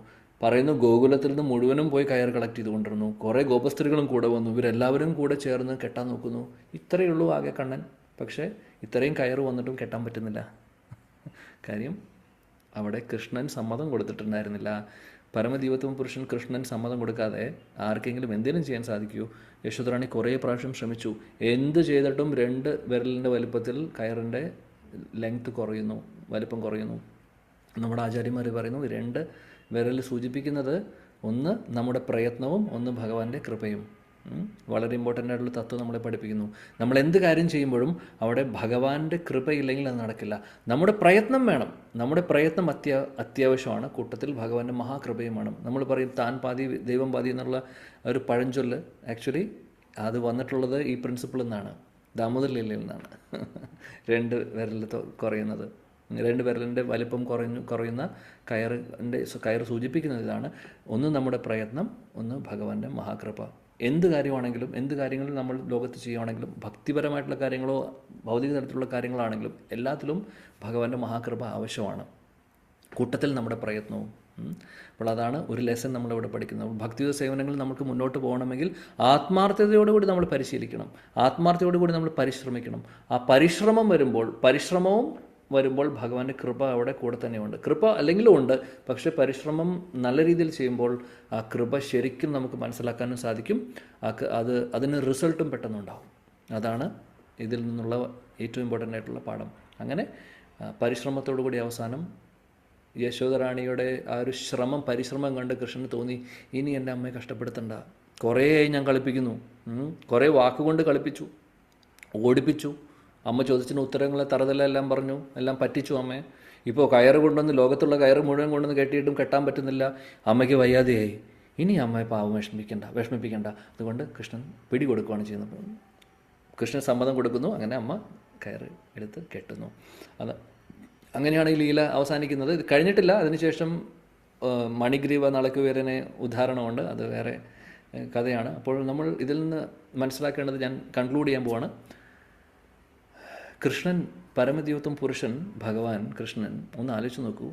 പറയുന്നു, ഗോകുലത്തിൽ നിന്ന് മുഴുവനും പോയി കയർ കളക്ട് ചെയ്തുകൊണ്ടിരുന്നു. കുറേ ഗോപസ്ത്രീകളും കൂടെ വന്നു. ഇവരെല്ലാവരും കൂടെ ചേർന്ന് കെട്ടാൻ നോക്കുന്നു. ഇത്രയേ ഉള്ളൂ ആകെ കണ്ണൻ. പക്ഷേ ഇത്രയും കയറ് വന്നിട്ടും കെട്ടാൻ പറ്റുന്നില്ല. കാര്യം അവിടെ കൃഷ്ണൻ സമ്മതം കൊടുത്തിട്ടുണ്ടായിരുന്നില്ല. പരമദൈവത്വം പുരുഷൻ കൃഷ്ണൻ സമ്മതം കൊടുക്കാതെ ആർക്കെങ്കിലും എന്തെങ്കിലും ചെയ്യാൻ സാധിക്കുമോ? യശോദരാണി കുറേ പ്രാവശ്യം ശ്രമിച്ചു. എന്ത് ചെയ്തിട്ടും 2 വിരലിൻ്റെ വലിപ്പത്തിൽ കയറിൻ്റെ ലെങ്ത് കുറയുന്നു, വലിപ്പം കുറയുന്നു. നമ്മുടെ ആചാര്യന്മാർ പറയുന്നു, 2 വിരൽ സൂചിപ്പിക്കുന്നത് ഒന്ന് നമ്മുടെ പ്രയത്നവും ഒന്ന് ഭഗവാന്റെ കൃപയും. വളരെ ഇമ്പോർട്ടൻ്റ് ആയിട്ടുള്ള തത്വം നമ്മളെ പഠിപ്പിക്കുന്നു. നമ്മൾ എന്ത് കാര്യം ചെയ്യുമ്പോഴും അവിടെ ഭഗവാന്റെ കൃപയില്ലെങ്കിൽ അത് നടക്കില്ല. നമ്മുടെ പ്രയത്നം വേണം. നമ്മുടെ പ്രയത്നം അത്യാവശ്യമാണ്. കൂട്ടത്തിൽ ഭഗവാന്റെ മഹാകൃപയും വേണം. നമ്മൾ പറയും താൻ പാതി ദൈവം പാതി എന്നുള്ള ഒരു പഴഞ്ചൊല്ല് ആക്ച്വലി അത് വന്നിട്ടുള്ളത് ഈ പ്രിൻസിപ്പിളിൽ നിന്നാണ്, ദാമോദർ ലീലയിൽ നിന്നാണ്. 2 വിരൽ കുറയുന്നത്, 2 വിരലിൻ്റെ വലിപ്പം കുറയുന്ന കയറ് സൂചിപ്പിക്കുന്നത് ഇതാണ്. ഒന്ന് നമ്മുടെ പ്രയത്നം, ഒന്ന് ഭഗവാന്റെ മഹാകൃപ. എന്ത് കാര്യങ്ങളും നമ്മൾ ലോകത്ത് ചെയ്യുകയാണെങ്കിലും, ഭക്തിപരമായിട്ടുള്ള കാര്യങ്ങളോ ഭൗതിക തരത്തിലുള്ള കാര്യങ്ങളാണെങ്കിലും എല്ലാത്തിലും ഭഗവാന്റെ മഹാകൃപ ആവശ്യമാണ്. കൂട്ടത്തിൽ നമ്മുടെ പ്രയത്നവും അപ്പോൾ അതാണ് ഒരു ലെസൺ നമ്മളിവിടെ പഠിക്കുന്നത്. ഭക്തിയുത സേവനങ്ങളിൽ നമുക്ക് മുന്നോട്ട് പോകണമെങ്കിൽ ആത്മാർത്ഥതയോടുകൂടി നമ്മൾ പരിശീലിക്കണം, ആത്മാർത്ഥതയോടുകൂടി നമ്മൾ പരിശ്രമിക്കണം. ആ പരിശ്രമവും വരുമ്പോൾ ഭഗവാന്റെ കൃപ അവിടെ കൂടെ തന്നെയുണ്ട്. കൃപ അല്ലെങ്കിലും ഉണ്ട്, പക്ഷേ പരിശ്രമം നല്ല രീതിയിൽ ചെയ്യുമ്പോൾ ആ കൃപ ശരിക്കും നമുക്ക് മനസ്സിലാക്കാനും സാധിക്കും. അതിന് റിസൾട്ടും പെട്ടെന്നുണ്ടാവും. അതാണ് ഇതിൽ നിന്നുള്ള ഏറ്റവും ഇമ്പോർട്ടൻ്റ് ആയിട്ടുള്ള പാഠം. അങ്ങനെ പരിശ്രമത്തോടു കൂടി അവസാനം യശോദറാണിയുടെ ആ ഒരു പരിശ്രമം കണ്ട് കൃഷ്ണന് തോന്നി, ഇനി എൻ്റെ അമ്മയെ കഷ്ടപ്പെടുത്തണ്ട, കുറേ ഞാൻ കളിപ്പിക്കുന്നു, കുറേ വാക്കുകൊണ്ട് കളിപ്പിച്ചു, ഓടിപ്പിച്ചു, അമ്മ ചോദിച്ചിന് ഉത്തരങ്ങളെ തറതലെല്ലാം പറഞ്ഞു, എല്ലാം പറ്റിച്ചു അമ്മയെ. ഇപ്പോൾ കയറ് കൊണ്ടുവന്ന് ലോകത്തുള്ള കയറ് മുഴുവൻ കൊണ്ടുവന്ന് കെട്ടിയിട്ടും കെട്ടാൻ പറ്റുന്നില്ല, അമ്മയ്ക്ക് വയ്യാതെയായി. ഇനി അമ്മയെ പാവം വിഷമിപ്പിക്കണ്ട. അതുകൊണ്ട് കൃഷ്ണൻ പിടികൊടുക്കുകയാണ് ചെയ്യുന്നത്. കൃഷ്ണൻ സമ്മതം കൊടുക്കുന്നു. അങ്ങനെ അമ്മ കയറ് എടുത്ത് കെട്ടുന്നു. അങ്ങനെയാണ് ഈ ലീല അവസാനിക്കുന്നത്. ഇത് കഴിഞ്ഞിട്ടില്ല. അതിനുശേഷം മണിഗ്രീവ നളക്കുവീരനെ ഉദാഹരണമുണ്ട്, അത് വേറെ കഥയാണ്. അപ്പോൾ നമ്മൾ ഇതിൽ നിന്ന് മനസ്സിലാക്കേണ്ടത്, ഞാൻ കൺക്ലൂഡ് ചെയ്യാൻ പോവാണ്. കൃഷ്ണൻ, പരമദിവ്യത്വം പുരുഷൻ ഭഗവാൻ കൃഷ്ണൻ, ഒന്ന് ആലോചിച്ച് നോക്കൂ.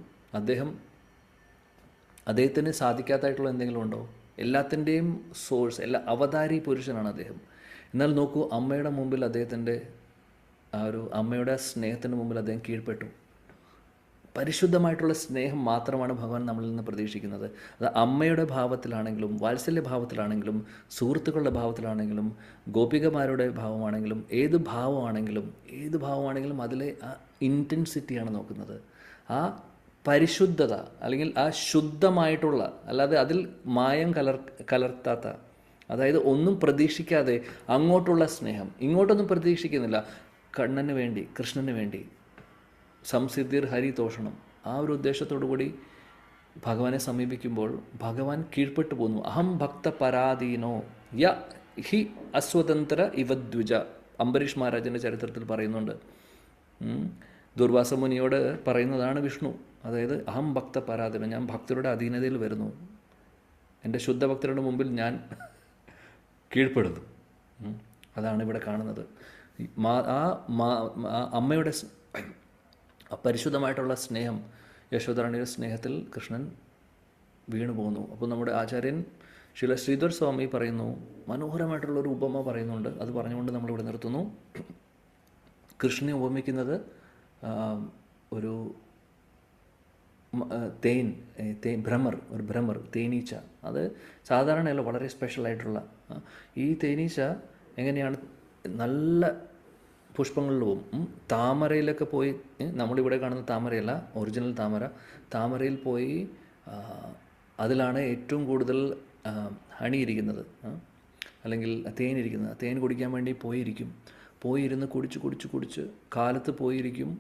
അദ്ദേഹത്തിന് സാധിക്കാത്തതായിട്ടുള്ള എന്തെങ്കിലും ഉണ്ടോ? എല്ലാത്തിൻ്റെയും സോഴ്സ്, അവതാരി പുരുഷനാണ് അദ്ദേഹം. എന്നാൽ നോക്കൂ, അമ്മയുടെ മുമ്പിൽ അദ്ദേഹത്തിൻ്റെ അമ്മയുടെ സ്നേഹത്തിന് മുമ്പിൽ അദ്ദേഹം കീഴ്പ്പെട്ടു. പരിശുദ്ധമായിട്ടുള്ള സ്നേഹം മാത്രമാണ് ഭഗവാൻ നമ്മളിൽ നിന്ന് പ്രതീക്ഷിക്കുന്നത്. അത് അമ്മയുടെ ഭാവത്തിലാണെങ്കിലും വാത്സല്യ ഭാവത്തിലാണെങ്കിലും സുഹൃത്തുക്കളുടെ ഭാവത്തിലാണെങ്കിലും ഗോപികമാരുടെ ഭാവമാണെങ്കിലും ഏത് ഭാവമാണെങ്കിലും അതിലെ ആ ഇൻറ്റൻസിറ്റിയാണ് നോക്കുന്നത്. ആ പരിശുദ്ധത, അല്ലെങ്കിൽ ആ ശുദ്ധമായിട്ടുള്ള, അല്ലാതെ അതിൽ മായം കലർത്താത്ത, അതായത് ഒന്നും പ്രതീക്ഷിക്കാതെ അങ്ങോട്ടുള്ള സ്നേഹം, ഇങ്ങോട്ടൊന്നും പ്രതീക്ഷിക്കുന്നില്ല, കണ്ണന് വേണ്ടി, കൃഷ്ണന് വേണ്ടി, സംസിദ്ധിർ ഹരിതോഷണം, ആ ഒരു ഉദ്ദേശത്തോടു കൂടി ഭഗവാനെ സമീപിക്കുമ്പോൾ ഭഗവാൻ കീഴ്പ്പെട്ടു പോകുന്നു. അഹം ഭക്ത പരാധീനോ യ ഹി അസ്വതന്ത്ര ഇവദ്വിജ, അംബരീഷ് മഹാരാജൻ്റെ ചരിത്രത്തിൽ പറയുന്നുണ്ട്. ദുർവാസ മുനിയോട് പറയുന്നതാണ് വിഷ്ണു. അതായത് അഹം ഭക്ത പരാധീനോ, ഞാൻ ഭക്തരുടെ അധീനതയിൽ വരുന്നു, എൻ്റെ ശുദ്ധഭക്തരുടെ മുമ്പിൽ ഞാൻ കീഴ്പ്പെടുന്നു. അതാണ് ഇവിടെ കാണുന്നത്. അമ്മയുടെ പരിശുദ്ധമായിട്ടുള്ള സ്നേഹം, യശോദറാണിയുടെ സ്നേഹത്തിൽ കൃഷ്ണൻ വീണു പോകുന്നു. അപ്പോൾ നമ്മുടെ ആചാര്യൻ ശ്രീധർ സ്വാമി പറയുന്നു, മനോഹരമായിട്ടുള്ളൊരു ഉപമ പറയുന്നുണ്ട്. അത് പറഞ്ഞുകൊണ്ട് നമ്മളിവിടെ നിർത്തുന്നു. കൃഷ്ണനെ ഉപമിക്കുന്നത് ഒരു ഭ്രമർ, തേനീച്ച. അത് സാധാരണയല്ല, വളരെ സ്പെഷ്യലായിട്ടുള്ള ഈ തേനീച്ച എങ്ങനെയാണ് നല്ല പുഷ്പങ്ങളിൽ പോവും. താമരയിലൊക്കെ പോയി, നമ്മളിവിടെ കാണുന്ന താമരയല്ല, ഒറിജിനൽ താമരയിൽ പോയി അതിലാണ് ഏറ്റവും കൂടുതൽ ഹണി ഇരിക്കുന്നത്, അല്ലെങ്കിൽ തേനിരിക്കുന്നത്. തേൻ കുടിക്കാൻ വേണ്ടി പോയിരുന്ന് കുടിച്ച് കാലത്ത് പോയിരിക്കും,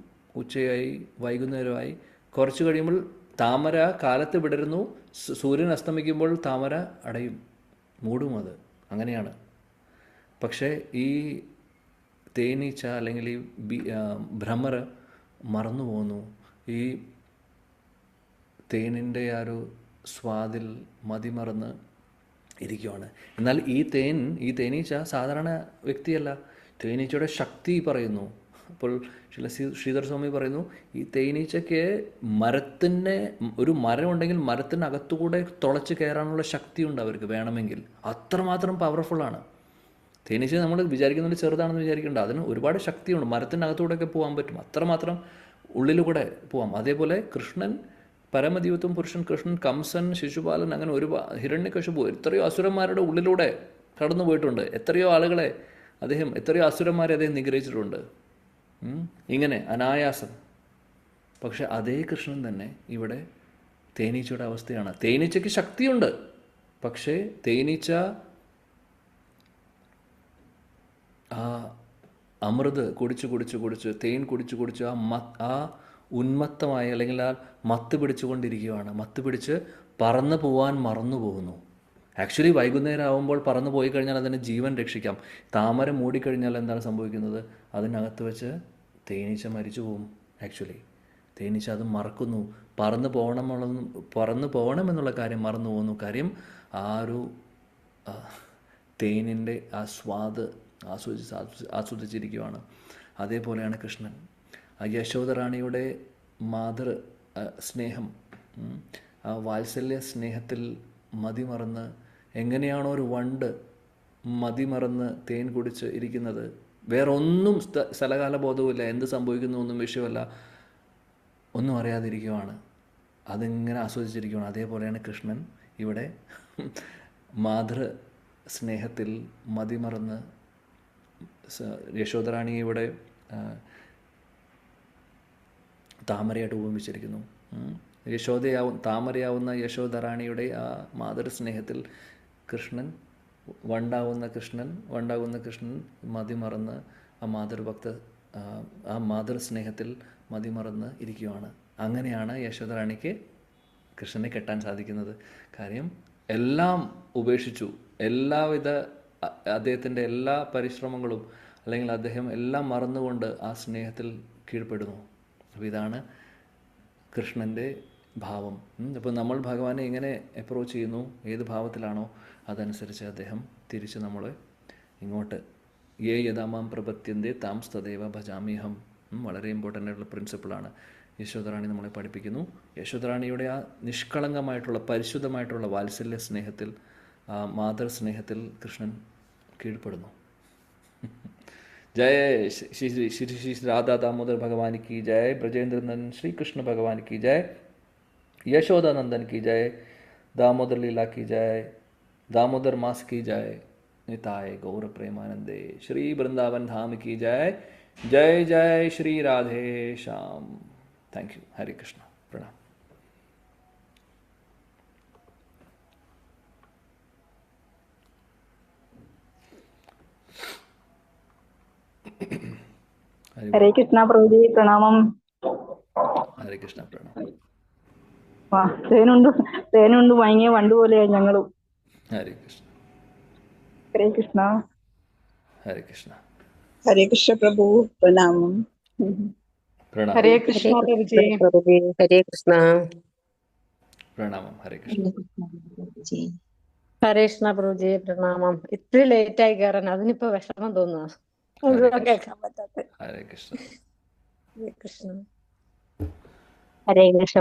ഉച്ചയായി, വൈകുന്നേരമായി. കുറച്ച് കഴിയുമ്പോൾ താമര കാലത്ത് വിടരുന്നു, സൂര്യൻ അസ്തമിക്കുമ്പോൾ താമര അടയും, മൂടും. അത് അങ്ങനെയാണ്. പക്ഷേ ഈ തേനീച്ച അല്ലെങ്കിൽ ഈ ഭ്രമർ മറന്നു പോകുന്നു. ഈ തേനിൻ്റെ ആ ഒരു സ്വാദിൽ മതിമറന്ന് ഇരിക്കുവാണ്. എന്നാൽ ഈ തേനീച്ച സാധാരണ വ്യക്തിയല്ല, തേനീച്ചയുടെ ശക്തി പറയുന്നു. അപ്പോൾ ശ്രീധർ സ്വാമി പറയുന്നു, ഈ തേനീച്ചയ്ക്ക് ഒരു മരം ഉണ്ടെങ്കിൽ മരത്തിനകത്തുകൂടെ തുളച്ച് കയറാനുള്ള ശക്തിയുണ്ട് അവർക്ക്, വേണമെങ്കിൽ. അത്രമാത്രം പവർഫുള്ളാണ് തേനീച്ച. നമ്മൾ വിചാരിക്കുന്നത് ചെറുതാണെന്ന് വിചാരിക്കേണ്ട, അതിന് ഒരുപാട് ശക്തിയുണ്ട്. മരത്തിനകത്തൂടെയൊക്കെ പോകാൻ പറ്റും, അത്രമാത്രം ഉള്ളിലൂടെ പോവാം. അതേപോലെ കൃഷ്ണൻ, പരമദിവ്യത്വം പുരുഷൻ കൃഷ്ണൻ, കംസൻ, ശിശുപാലൻ, അങ്ങനെ ഹിരണ്യകശിപു, എത്രയോ അസുരന്മാരുടെ ഉള്ളിലൂടെ കടന്നു പോയിട്ടുണ്ട്. എത്രയോ അസുരന്മാരെ അദ്ദേഹം നിഗ്രഹിച്ചിട്ടുണ്ട്, ഇങ്ങനെ അനായാസം. പക്ഷെ അതേ കൃഷ്ണൻ തന്നെ ഇവിടെ തേനീച്ചയുടെ അവസ്ഥയാണ്. തേനീച്ചയ്ക്ക് ശക്തിയുണ്ട്, പക്ഷേ തേനീച്ച ആ അമൃത് കുടിച്ച് തേൻ കുടിച്ച് ആ ഉന്മത്തമായി, അല്ലെങ്കിൽ ആ മത്ത് പിടിച്ചുകൊണ്ടിരിക്കുകയാണ്. മത്ത് പിടിച്ച് പറന്നു പോവാൻ മറന്നു പോകുന്നു. ആക്ച്വലി വൈകുന്നേരം ആകുമ്പോൾ പറന്നു പോയി കഴിഞ്ഞാൽ അതിന് ജീവൻ രക്ഷിക്കാം. താമര മൂടിക്കഴിഞ്ഞാൽ എന്താണ് സംഭവിക്കുന്നത്? അതിനകത്ത് വെച്ച് തേനീച്ച മരിച്ചു പോകും. ആക്ച്വലി തേനീച്ച അത് മറക്കുന്നു, പറന്നു പോകണമെന്നുള്ള കാര്യം മറന്നു പോകുന്നു. കാര്യം ആ ഒരു തേനിൻ്റെ ആ സ്വാദ് ആസ്വദിച്ചിരിക്കുകയാണ്. അതേപോലെയാണ് കൃഷ്ണൻ. യശോദറാണിയുടെ സ്നേഹം, ആ വാത്സല്യ സ്നേഹത്തിൽ മതിമറന്ന് എങ്ങനെയാണോ ഒരു വണ്ട് മതിമറന്ന് തേൻ കുടിച്ച് ഇരിക്കുന്നത്, വേറെ ഒന്നും സ്ഥലകാല ബോധവുമില്ല, എന്ത് സംഭവിക്കുന്നു ഒന്നും വിഷയമല്ല, ഒന്നും അറിയാതിരിക്കുവാണ്, അതിങ്ങനെ ആസ്വദിച്ചിരിക്കുകയാണ്. അതേപോലെയാണ് കൃഷ്ണൻ ഇവിടെ മാതൃ സ്നേഹത്തിൽ മതിമറന്ന് യശോദറാണിയെ ഇവിടെ താമരയായിട്ട് ഉപമിച്ചിരിക്കുന്നു. താമരയാവുന്ന യശോദറാണിയുടെ ആ മാതൃസ്നേഹത്തിൽ കൃഷ്ണൻ വണ്ടാകുന്ന കൃഷ്ണൻ മതിമറന്ന് ആ മാതൃസ്നേഹത്തിൽ മതിമറന്ന് ഇരിക്കുകയാണ്. അങ്ങനെയാണ് യശോദറാണിക്ക് കൃഷ്ണനെ കെട്ടാൻ സാധിക്കുന്നത്. കാര്യം എല്ലാം ഉപേക്ഷിച്ചു, എല്ലാവിധ അദ്ദേഹത്തിൻ്റെ എല്ലാ പരിശ്രമങ്ങളും അല്ലെങ്കിൽ അദ്ദേഹം എല്ലാം മറന്നുകൊണ്ട് ആ സ്നേഹത്തിൽ കീഴ്പ്പെടുന്നു. അപ്പോൾ ഇതാണ് കൃഷ്ണൻ്റെ ഭാവം. അപ്പോൾ നമ്മൾ ഭഗവാനെ എങ്ങനെ അപ്രോച്ച് ചെയ്യുന്നു, ഏത് ഭാവത്തിലാണോ അതനുസരിച്ച് അദ്ദേഹം തിരിച്ച് നമ്മളെ ഇങ്ങോട്ട് യേ യഥാമാം പ്രപത്യന്തേ താം തദേവ ഭജാമ്യഹം. വളരെ ഇമ്പോർട്ടൻ്റ് ആയിട്ടുള്ള പ്രിൻസിപ്പിളാണ് യശോദറാണി നമ്മളെ പഠിപ്പിക്കുന്നു. യശോദറാണിയുടെ ആ നിഷ്കളങ്കമായിട്ടുള്ള പരിശുദ്ധമായിട്ടുള്ള വാത്സല്യ സ്നേഹത്തിൽ, ആ മാതൃസ്നേഹത്തിൽ കൃഷ്ണൻ കീഴ്പ്പെടുന്നു. जय श्री श्री श्री श्री राधा दामोदर भगवान की जय, ब्रजेंद्र नंदन श्री कृष्ण भगवान की जय, यशोदा नंदन की जय, दामोदर लीला की जय, दामोदर मास की जय, निताय गौर प्रेमानंदे, श्री वृंदावन धाम की जय, जय जय श्री राधे श्याम. Thank you. हरे कृष्ण. प्रणाम. ഹരേ കൃഷ്ണ പ്രഭുജി, പ്രണാമം. ഹരേ കൃഷ്ണ. പ്രണാം. തേനുണ്ട് മയങ്ങിയ വണ്ട് പോലെയായി ഞങ്ങളും. ഹരേ കൃഷ്ണ. ഹരേ കൃഷ്ണ. ഹരേ കൃഷ്ണ. ഹരേ കൃഷ്ണ പ്രഭു, പ്രണാമം. പ്രണാം. ഹരേ കൃഷ്ണ പ്രഭുജി. ഹരേ കൃഷ്ണ. പ്രണാമം. ഹരേ കൃഷ്ണ. ഹരേ കൃഷ്ണ പ്രഭുജി, പ്രണാമം. ഇത്തിരി ലേറ്റ് ആയി കയറാൻ അതിനിപ്പോ വിഷമം തോന്നുക, കേൾക്കാൻ പറ്റാത്ത. ഹരേ കൃഷ്ണ. ഹരേ കൃഷ്ണ. ഹരേ കൃഷ്ണ.